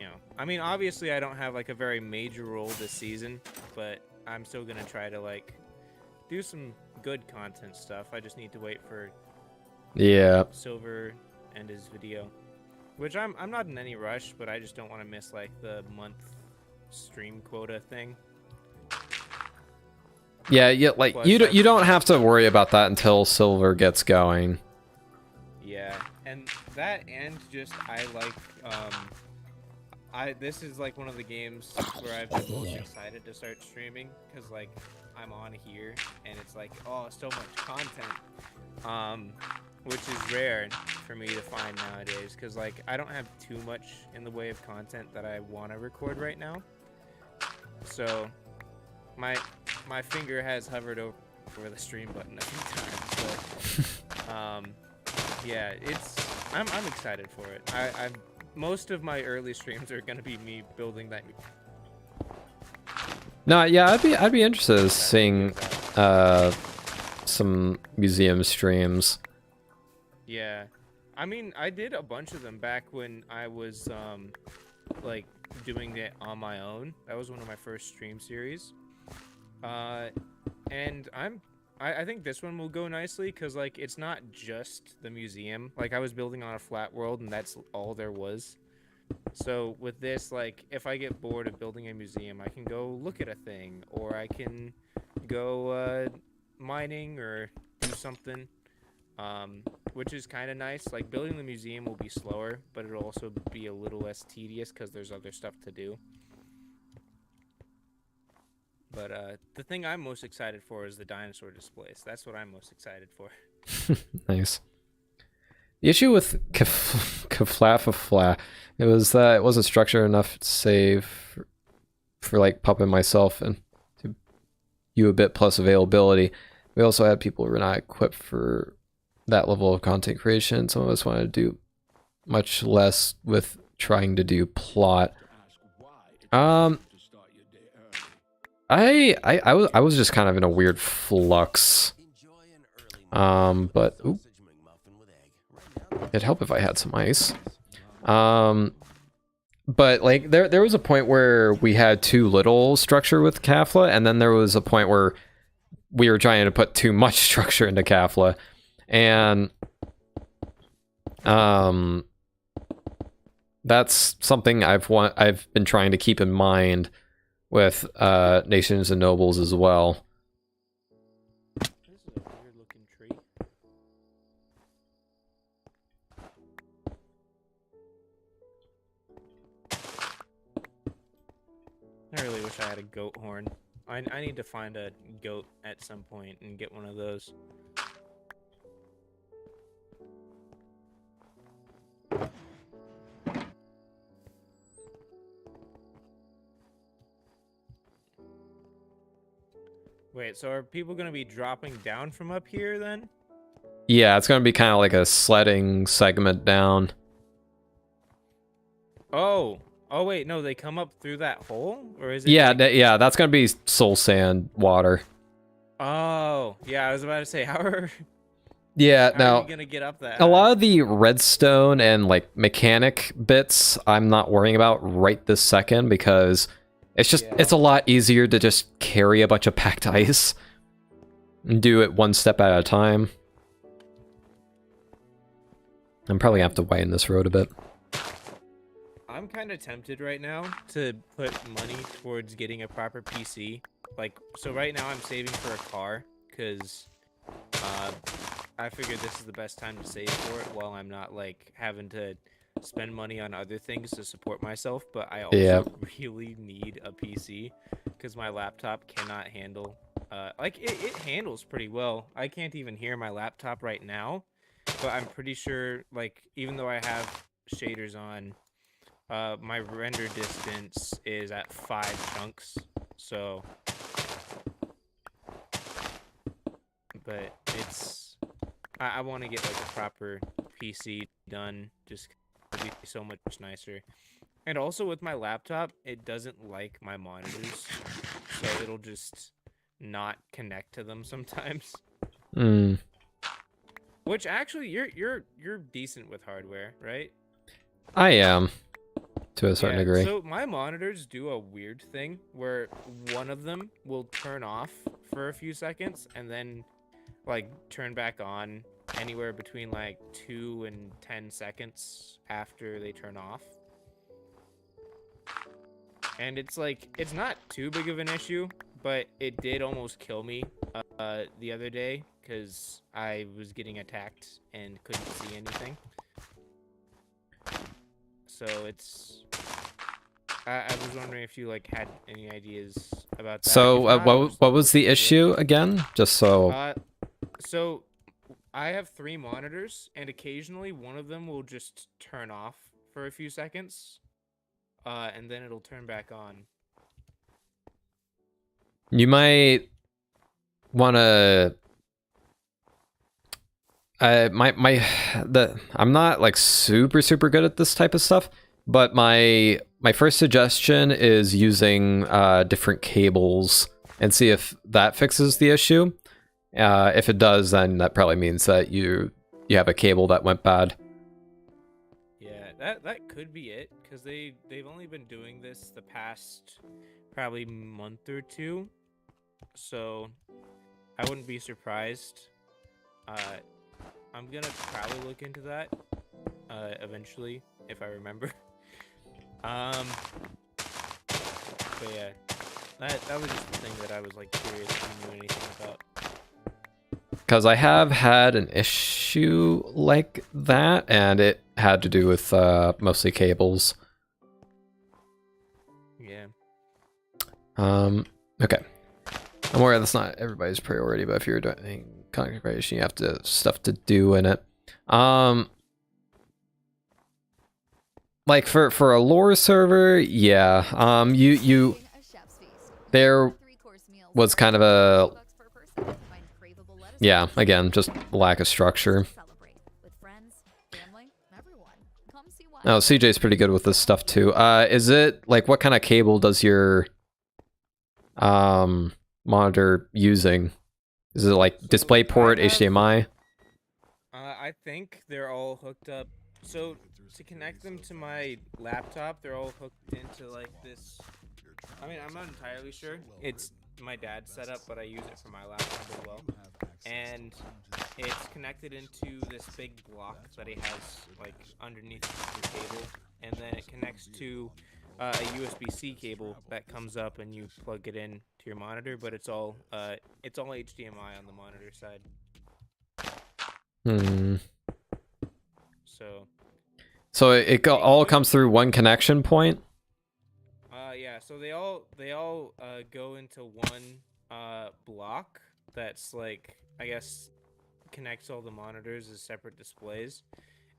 you know, I mean, obviously I don't have like a very major role this season, but I'm still gonna try to like do some good content stuff. I just need to wait for Silver and his video, which I'm not in any rush, but I just don't want to miss like the month stream quota thing. Yeah, like Plus, you don't have to worry about that until Silver gets going. Yeah, and that, and just I like this is like one of the games where I've been most excited to start streaming because like I'm on here and it's like, oh, so much content, which is rare for me to find nowadays because like I don't have too much in the way of content that I want to record right now. So my finger has hovered over the stream button a few times, but yeah, I'm excited for it. I'm most of my early streams are gonna be me building that. No, yeah, I'd be interested in seeing some museum streams. Yeah, I mean, I did a bunch of them back when I was like doing it on my own. That was one of my first stream series. And I think this one will go nicely because like it's not just the museum. Like I was building on a flat world and that's all there was. So with this, like if I get bored of building a museum, I can go look at a thing, or I can go mining or do something, which is kind of nice. Like building the museum will be slower, but it'll also be a little less tedious because there's other stuff to do. But the thing I'm most excited for is the dinosaur displays. That's what I'm most excited for. Nice. The issue with Kaflafafla, it was that it wasn't structured enough to save for like Pup and myself and to you a bit plus availability. We also had people who were not equipped for that level of content creation. Some of us wanted to do much less with trying to do plot. I was just kind of in a weird flux. But ooh, it'd help if I had some ice. But like there was a point where we had too little structure with Kafla, and then there was a point where we were trying to put too much structure into Kafla, and that's something I've been trying to keep in mind with Nations and Nobles as well. This is a weird looking tree. I really wish I had a goat horn. I need to find a goat at some point and get one of those. Wait, so are people gonna be dropping down from up here then? Yeah, it's gonna be kind of like a sledding segment down. Oh. Oh wait, no, they come up through that hole? Or is it Yeah, like... yeah, that's gonna be soul sand water. Oh, yeah, I was about to say, how are Yeah, you now gonna get up that a high? lot of the redstone and like mechanic bits I'm not worrying about right this second because it's a lot easier to just carry a bunch of packed ice and do it one step at a time. I'm probably gonna have to widen this road a bit. I'm kind of tempted right now to put money towards getting a proper PC. Like, so right now I'm saving for a car because I figured this is the best time to save for it while I'm not like having to spend money on other things to support myself. But I also really need a PC because my laptop cannot handle. Like it handles pretty well. I can't even hear my laptop right now, but I'm pretty sure like even though I have shaders on. My render distance is at 5 chunks, so... But it's... I want to get, like, a proper PC done, just it'd be so much nicer. And also with my laptop, it doesn't like my monitors, so it'll just not connect to them sometimes. Mm. Which, actually, you're decent with hardware, right? I am. To a certain degree. So my monitors do a weird thing where one of them will turn off for a few seconds and then like turn back on anywhere between like 2 and 10 seconds after they turn off. And it's like, it's not too big of an issue, but it did almost kill me the other day because I was getting attacked and couldn't see anything. So it's... I was wondering if you like had any ideas about that. So Not, what was the issue again? Just so... So I have 3 monitors, and occasionally one of them will just turn off for a few seconds, and then it'll turn back on. You might want to... I'm not like super good at this type of stuff, but my first suggestion is using different cables and see if that fixes the issue. If it does, then that probably means that you have a cable that went bad. Yeah, that could be it, because they've only been doing this the past probably month or 2, so I wouldn't be surprised. I'm gonna probably look into that eventually if I remember. But yeah, that was just the thing that I was like curious if you knew anything about. Because I have had an issue like that, and it had to do with mostly cables. Yeah. Okay. I'm aware that's not everybody's priority, but if you're doing content creation, you have stuff to do in it. Like for a lore server, yeah. There was kind of a, yeah, again, just lack of structure. Oh, CJ's pretty good with this stuff too. Is it like what kind of cable does your monitor using? Is it like DisplayPort, HDMI? I think they're all hooked up. So to connect them to my laptop, they're all hooked into like this. I mean, I'm not entirely sure. It's my dad's setup, but I use it for my laptop as well. And it's connected into this big block that he has like underneath the cable, and then it connects to a USB-C cable that comes up and you plug it in to your monitor. But it's all HDMI on the monitor side. So it all comes through one connection point? Yeah, so they all go into one block that's like, I guess, connects all the monitors as separate displays,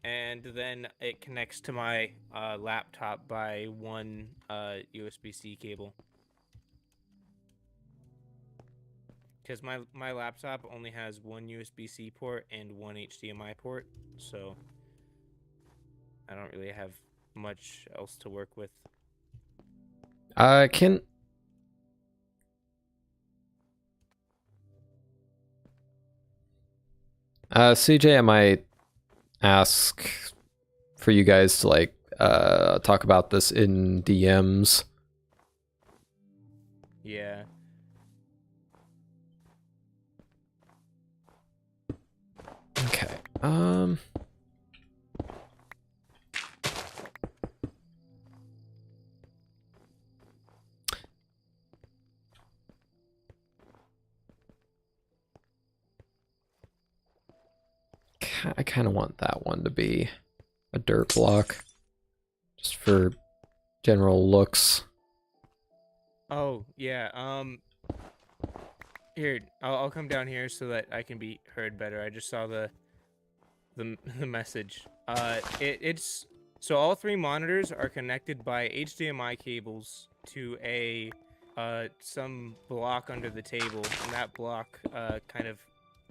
and then it connects to my laptop by one USB-C cable. Because my laptop only has one USB-C port and one HDMI port, so I don't really have much else to work with. Can CJ, I might ask for you guys to like talk about this in DMs. Yeah. Okay. I kind of want that one to be a dirt block, just for general looks. Oh, yeah. Here, I'll come down here so that I can be heard better. I just saw the message. It's so all three monitors are connected by HDMI cables to a some block under the table, and that block kind of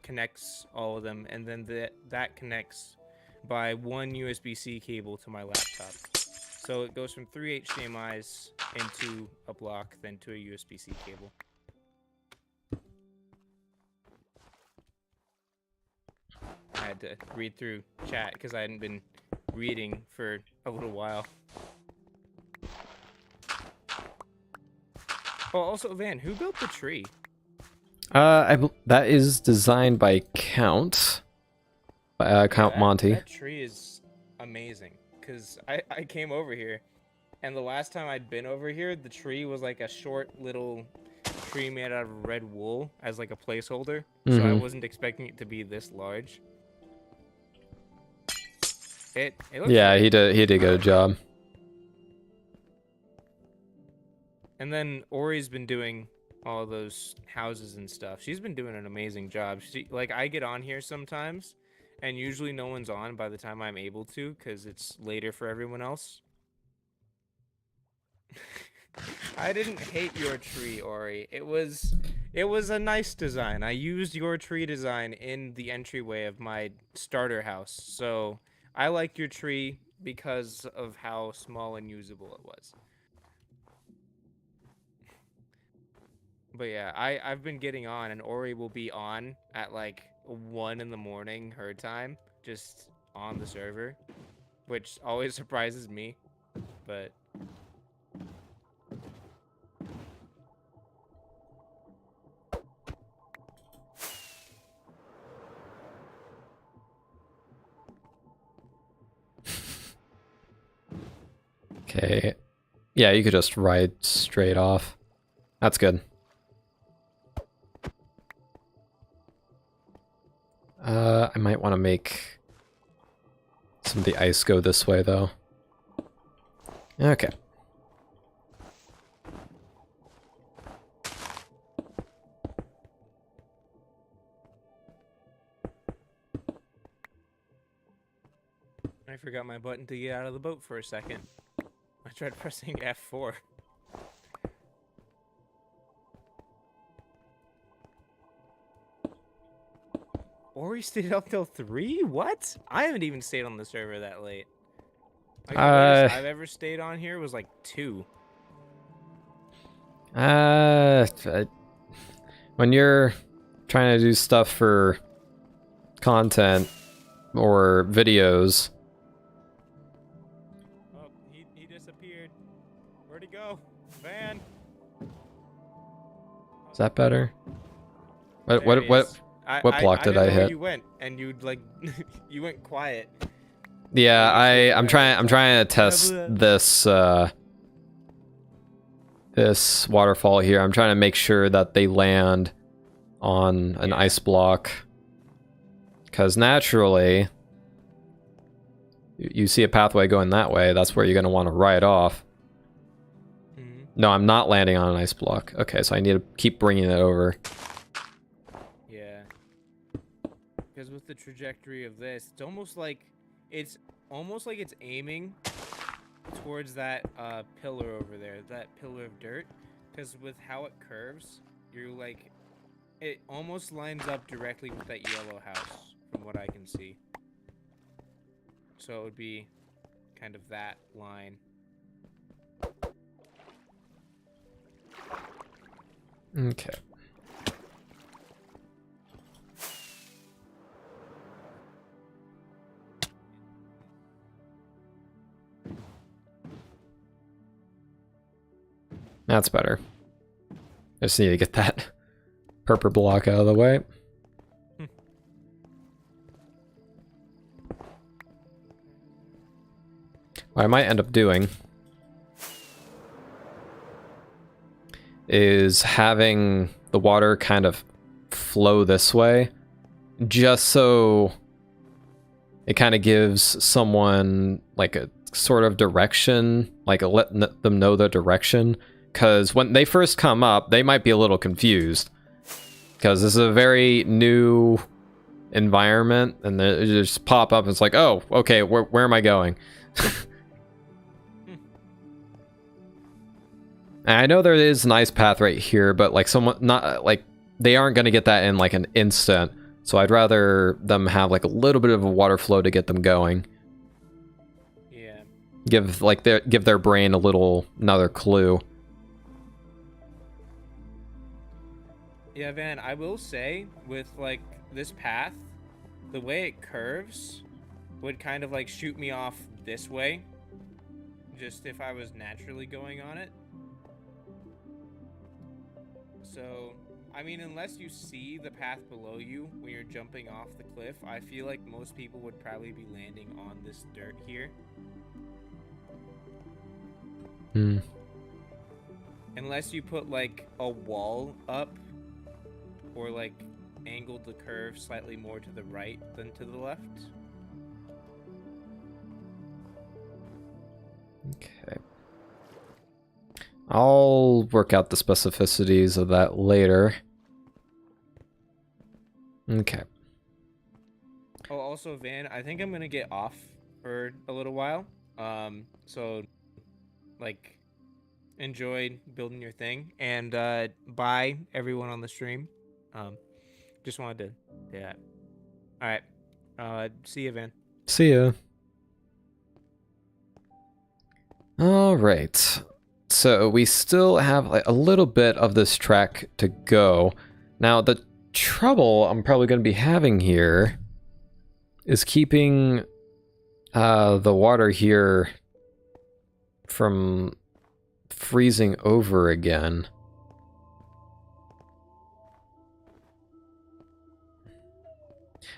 connects all of them, and then that connects by one USB-C cable to my laptop. So it goes from 3 HDMIs into a block, then to a USB-C cable. I had to read through chat because I hadn't been reading for a little while. Oh, also, Van, who built the tree? That is designed by Count Monty. That tree is amazing because I came over here, and the last time I'd been over here, the tree was like a short little tree made out of red wool as like a placeholder. So I wasn't expecting it to be this large. It looks Yeah, great. he did a good job. And then Ori's been doing all those houses and stuff. She's been doing an amazing job. Like, I get on here sometimes, and usually no one's on by the time I'm able to, because it's later for everyone else. I didn't hate your tree, Ori. It was a nice design. I used your tree design in the entryway of my starter house, so I like your tree because of how small and usable it was. But yeah, I've been getting on, and Ori will be on at like 1 in the morning her time, just on the server, which always surprises me. But Okay. Yeah, you could just ride straight off. That's good. I might want to make some of the ice go this way, though. Okay. I forgot my button to get out of the boat for a second. I tried pressing F4. Ori stayed up till 3? What? I haven't even stayed on the server that late. Like, the latest I've ever stayed on here was like 2. When you're trying to do stuff for content or videos. Oh, he disappeared. Where'd he go? Van. Is that better? There What he is. what block did I didn't know where hit? you went, and you like you went quiet. Yeah, I'm trying to test Whatever. this waterfall here. I'm trying to make sure that they land on an ice block. Because naturally, you see a pathway going that way, that's where you're going to want to ride off. Mm-hmm. No, I'm not landing on an ice block. Okay, so I need to keep bringing it over. Yeah. Because with the trajectory of this, it's almost like it's aiming towards that pillar over there, that pillar of dirt. Because with how it curves, you're like It almost lines up directly with that yellow house, from what I can see. So it would be kind of that line. Okay. That's better. Just need to get that purple block out of the way. What I might end up doing is having the water kind of flow this way, just so it kind of gives someone like a sort of direction, like let them know the direction. Because when they first come up, they might be a little confused, because this is a very new environment, and they just pop up and it's like, oh, okay, where am I going? And I know there is a nice path right here, but like someone not like they aren't gonna get that in like an instant. So I'd rather them have like a little bit of a water flow to get them going. Yeah. Give their brain a little another clue. Yeah, Van, I will say with like this path, the way it curves would kind of like shoot me off this way. Just if I was naturally going on it. So, I mean, unless you see the path below you when you're jumping off the cliff, I feel like most people would probably be landing on this dirt here. Hmm. Unless you put like a wall up or like angled the curve slightly more to the right than to the left. Okay. I'll work out the specificities of that later. Okay. Oh, also, Van, I think I'm gonna get off for a little while. So, like, enjoy building your thing, and bye everyone on the stream. Just wanted to do that. All right. See you, Van. See ya. All right. So we still have like a little bit of this track to go. Now the trouble I'm probably going to be having here is keeping the water here from freezing over again.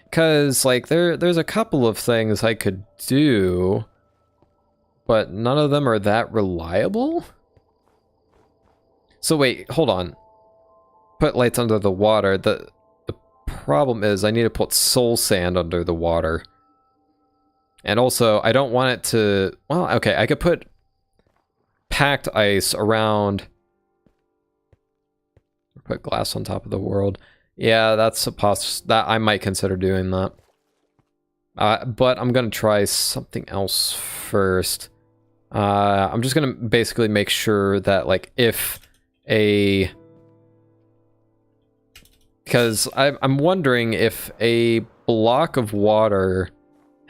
Because like there's a couple of things I could do, but none of them are that reliable. So wait, hold on. Put lights under the water. The problem is I need to put soul sand under the water. And also, I don't want it to... Well, okay, I could put packed ice around... Put glass on top of the world. Yeah, that's a that I might consider doing that. But I'm gonna try something else first. I'm just gonna basically make sure that, like, if a... Because I'm wondering if a block of water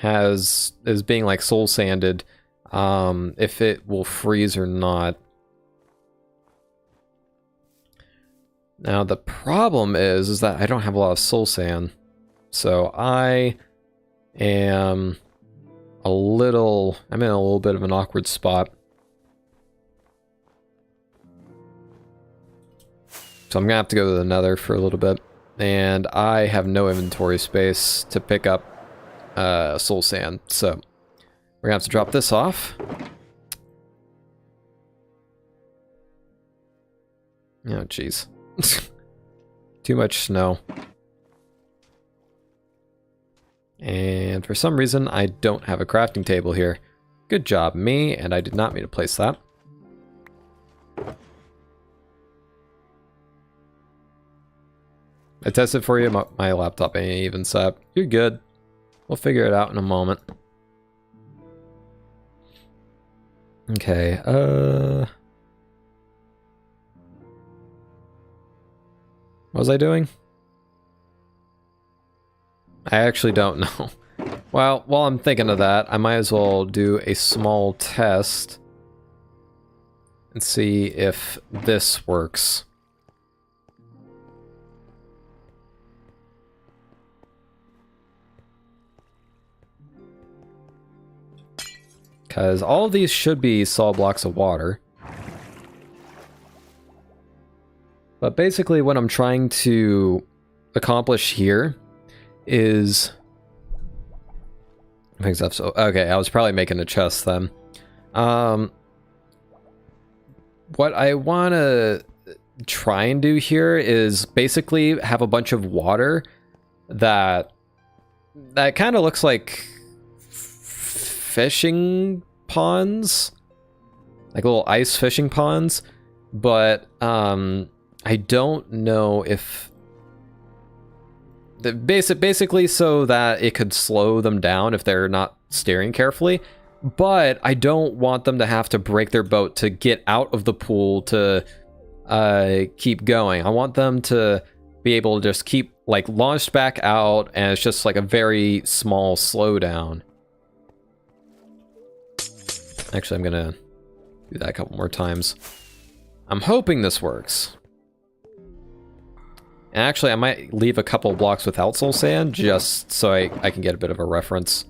is being, like, soul sanded, if it will freeze or not. Now, the problem is that I don't have a lot of soul sand. So I'm in a little bit of an awkward spot. So I'm gonna have to go to the nether for a little bit. And I have no inventory space to pick up soul sand. So we're gonna have to drop this off. Oh, jeez. Too much snow. And for some reason, I don't have a crafting table here. Good job, me, and I did not mean to place that. I tested for you, my laptop ain't even set. You're good. We'll figure it out in a moment. Okay, What was I doing? I actually don't know. Well, while I'm thinking of that, I might as well do a small test and see if this works. Because all of these should be solid blocks of water. But basically what I'm trying to accomplish here is... Okay, I was probably making a chest then. What I want to try and do here is basically have a bunch of water that kind of looks like fishing ponds, like little ice fishing ponds, but I don't know if basically so that it could slow them down if they're not steering carefully. But I don't want them to have to break their boat to get out of the pool to keep going. I want them to be able to just keep like launched back out, and it's just like a very small slowdown. Actually, I'm gonna do that a couple more times. I'm hoping this works. And actually, I might leave a couple blocks without soul sand just so I can get a bit of a reference.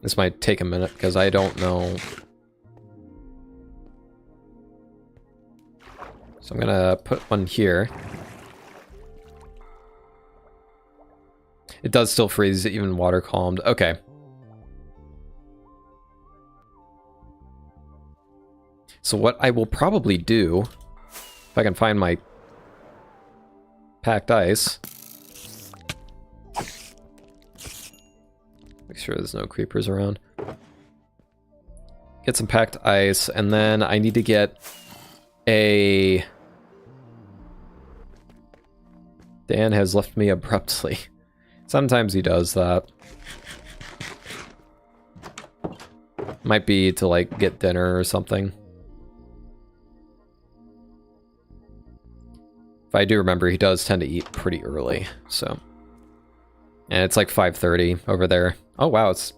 This might take a minute because I don't know. So I'm gonna put one here. It does still freeze even water calmed. Okay. So what I will probably do, if I can find my packed ice. Make sure there's no creepers around. Get some packed ice, and then I need to get a... Dan has left me abruptly. Sometimes he does that. Might be to, like, get dinner or something. If I do remember, he does tend to eat pretty early, so... And it's like 5:30 over there. Oh wow, it's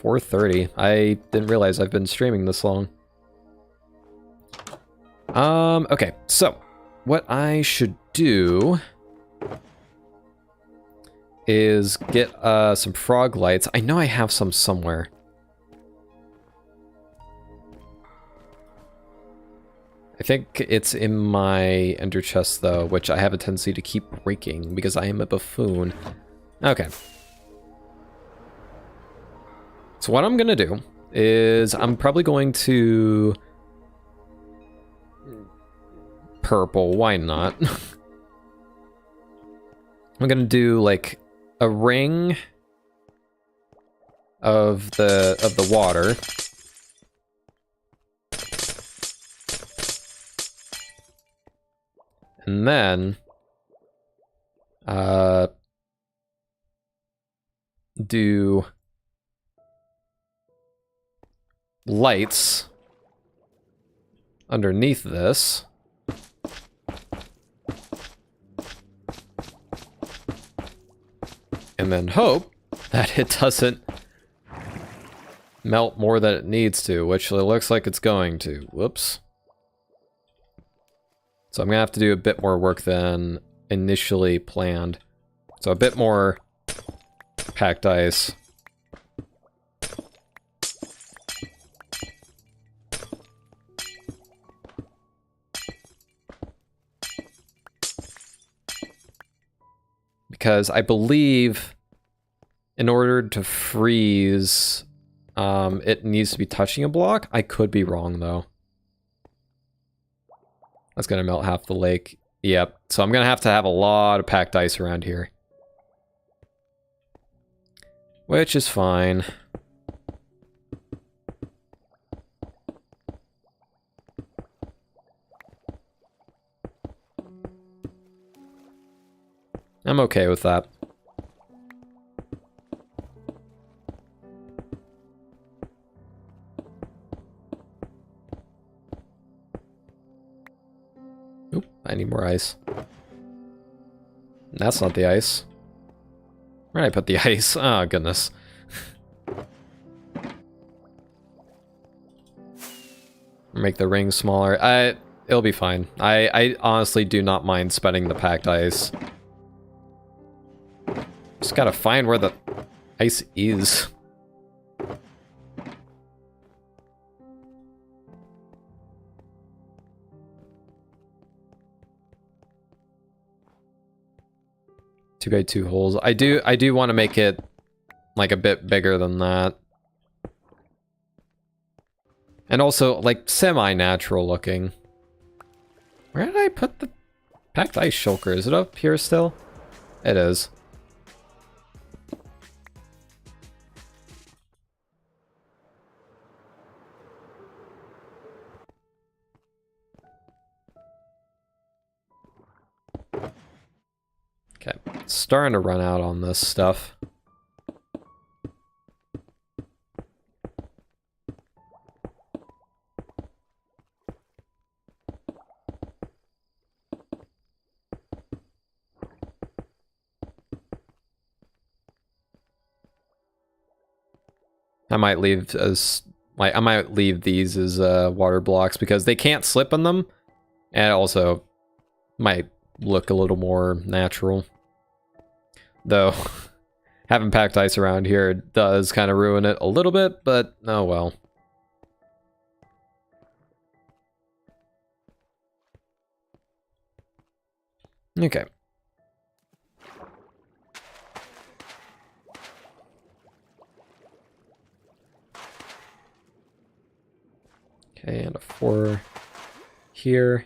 4:30. I didn't realize I've been streaming this long. Okay, so what I should do is get some frog lights. I know I have some somewhere. I think it's in my ender chest though, which I have a tendency to keep breaking because I am a buffoon. Okay. So what I'm gonna do is I'm probably going to... Purple, why not? I'm gonna do like a ring of the water. And then do lights underneath this. And then hope that it doesn't melt more than it needs to, which it looks like it's going to. Whoops. So I'm gonna have to do a bit more work than initially planned. So a bit more packed ice. Because I believe in order to freeze, it needs to be touching a block. I could be wrong though. That's gonna melt half the lake. Yep, so I'm gonna have to have a lot of packed ice around here. Which is fine. I'm okay with that. need more ice. That's not the ice. Where did I put the ice? Oh, goodness. Make the ring smaller. It'll be fine. I honestly do not mind spending the packed ice. Just gotta find where the ice is. Two by two holes. I do want to make it like a bit bigger than that. And also like semi-natural looking. Where did I put the packed ice shulker? Is it up here still? It is. Okay, starting to run out on this stuff. I might leave these as water blocks because they can't slip on them, and it also might look a little more natural. Though having packed ice around here does kind of ruin it a little bit, but oh well. Okay. Okay, and a 4 here.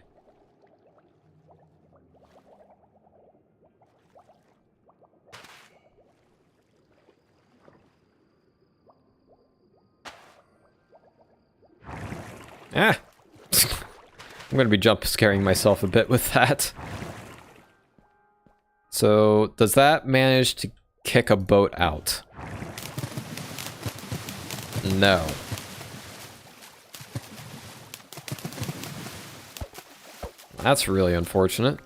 Ah! I'm gonna be jump scaring myself a bit with that. So, does that manage to kick a boat out? No. That's really unfortunate.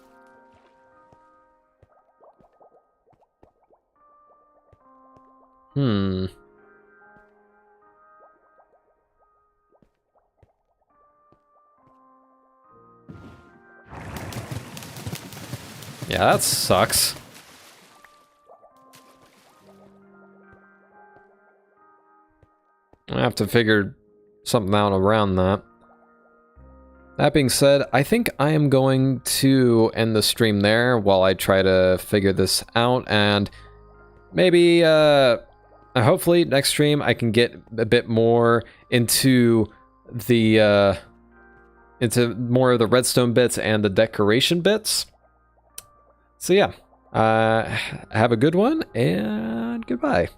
Hmm. Yeah, that sucks. I have to figure something out around that. That being said, I think I am going to end the stream there while I try to figure this out, and maybe, hopefully next stream I can get a bit more into the, into more of the redstone bits and the decoration bits. So yeah, have a good one, and goodbye.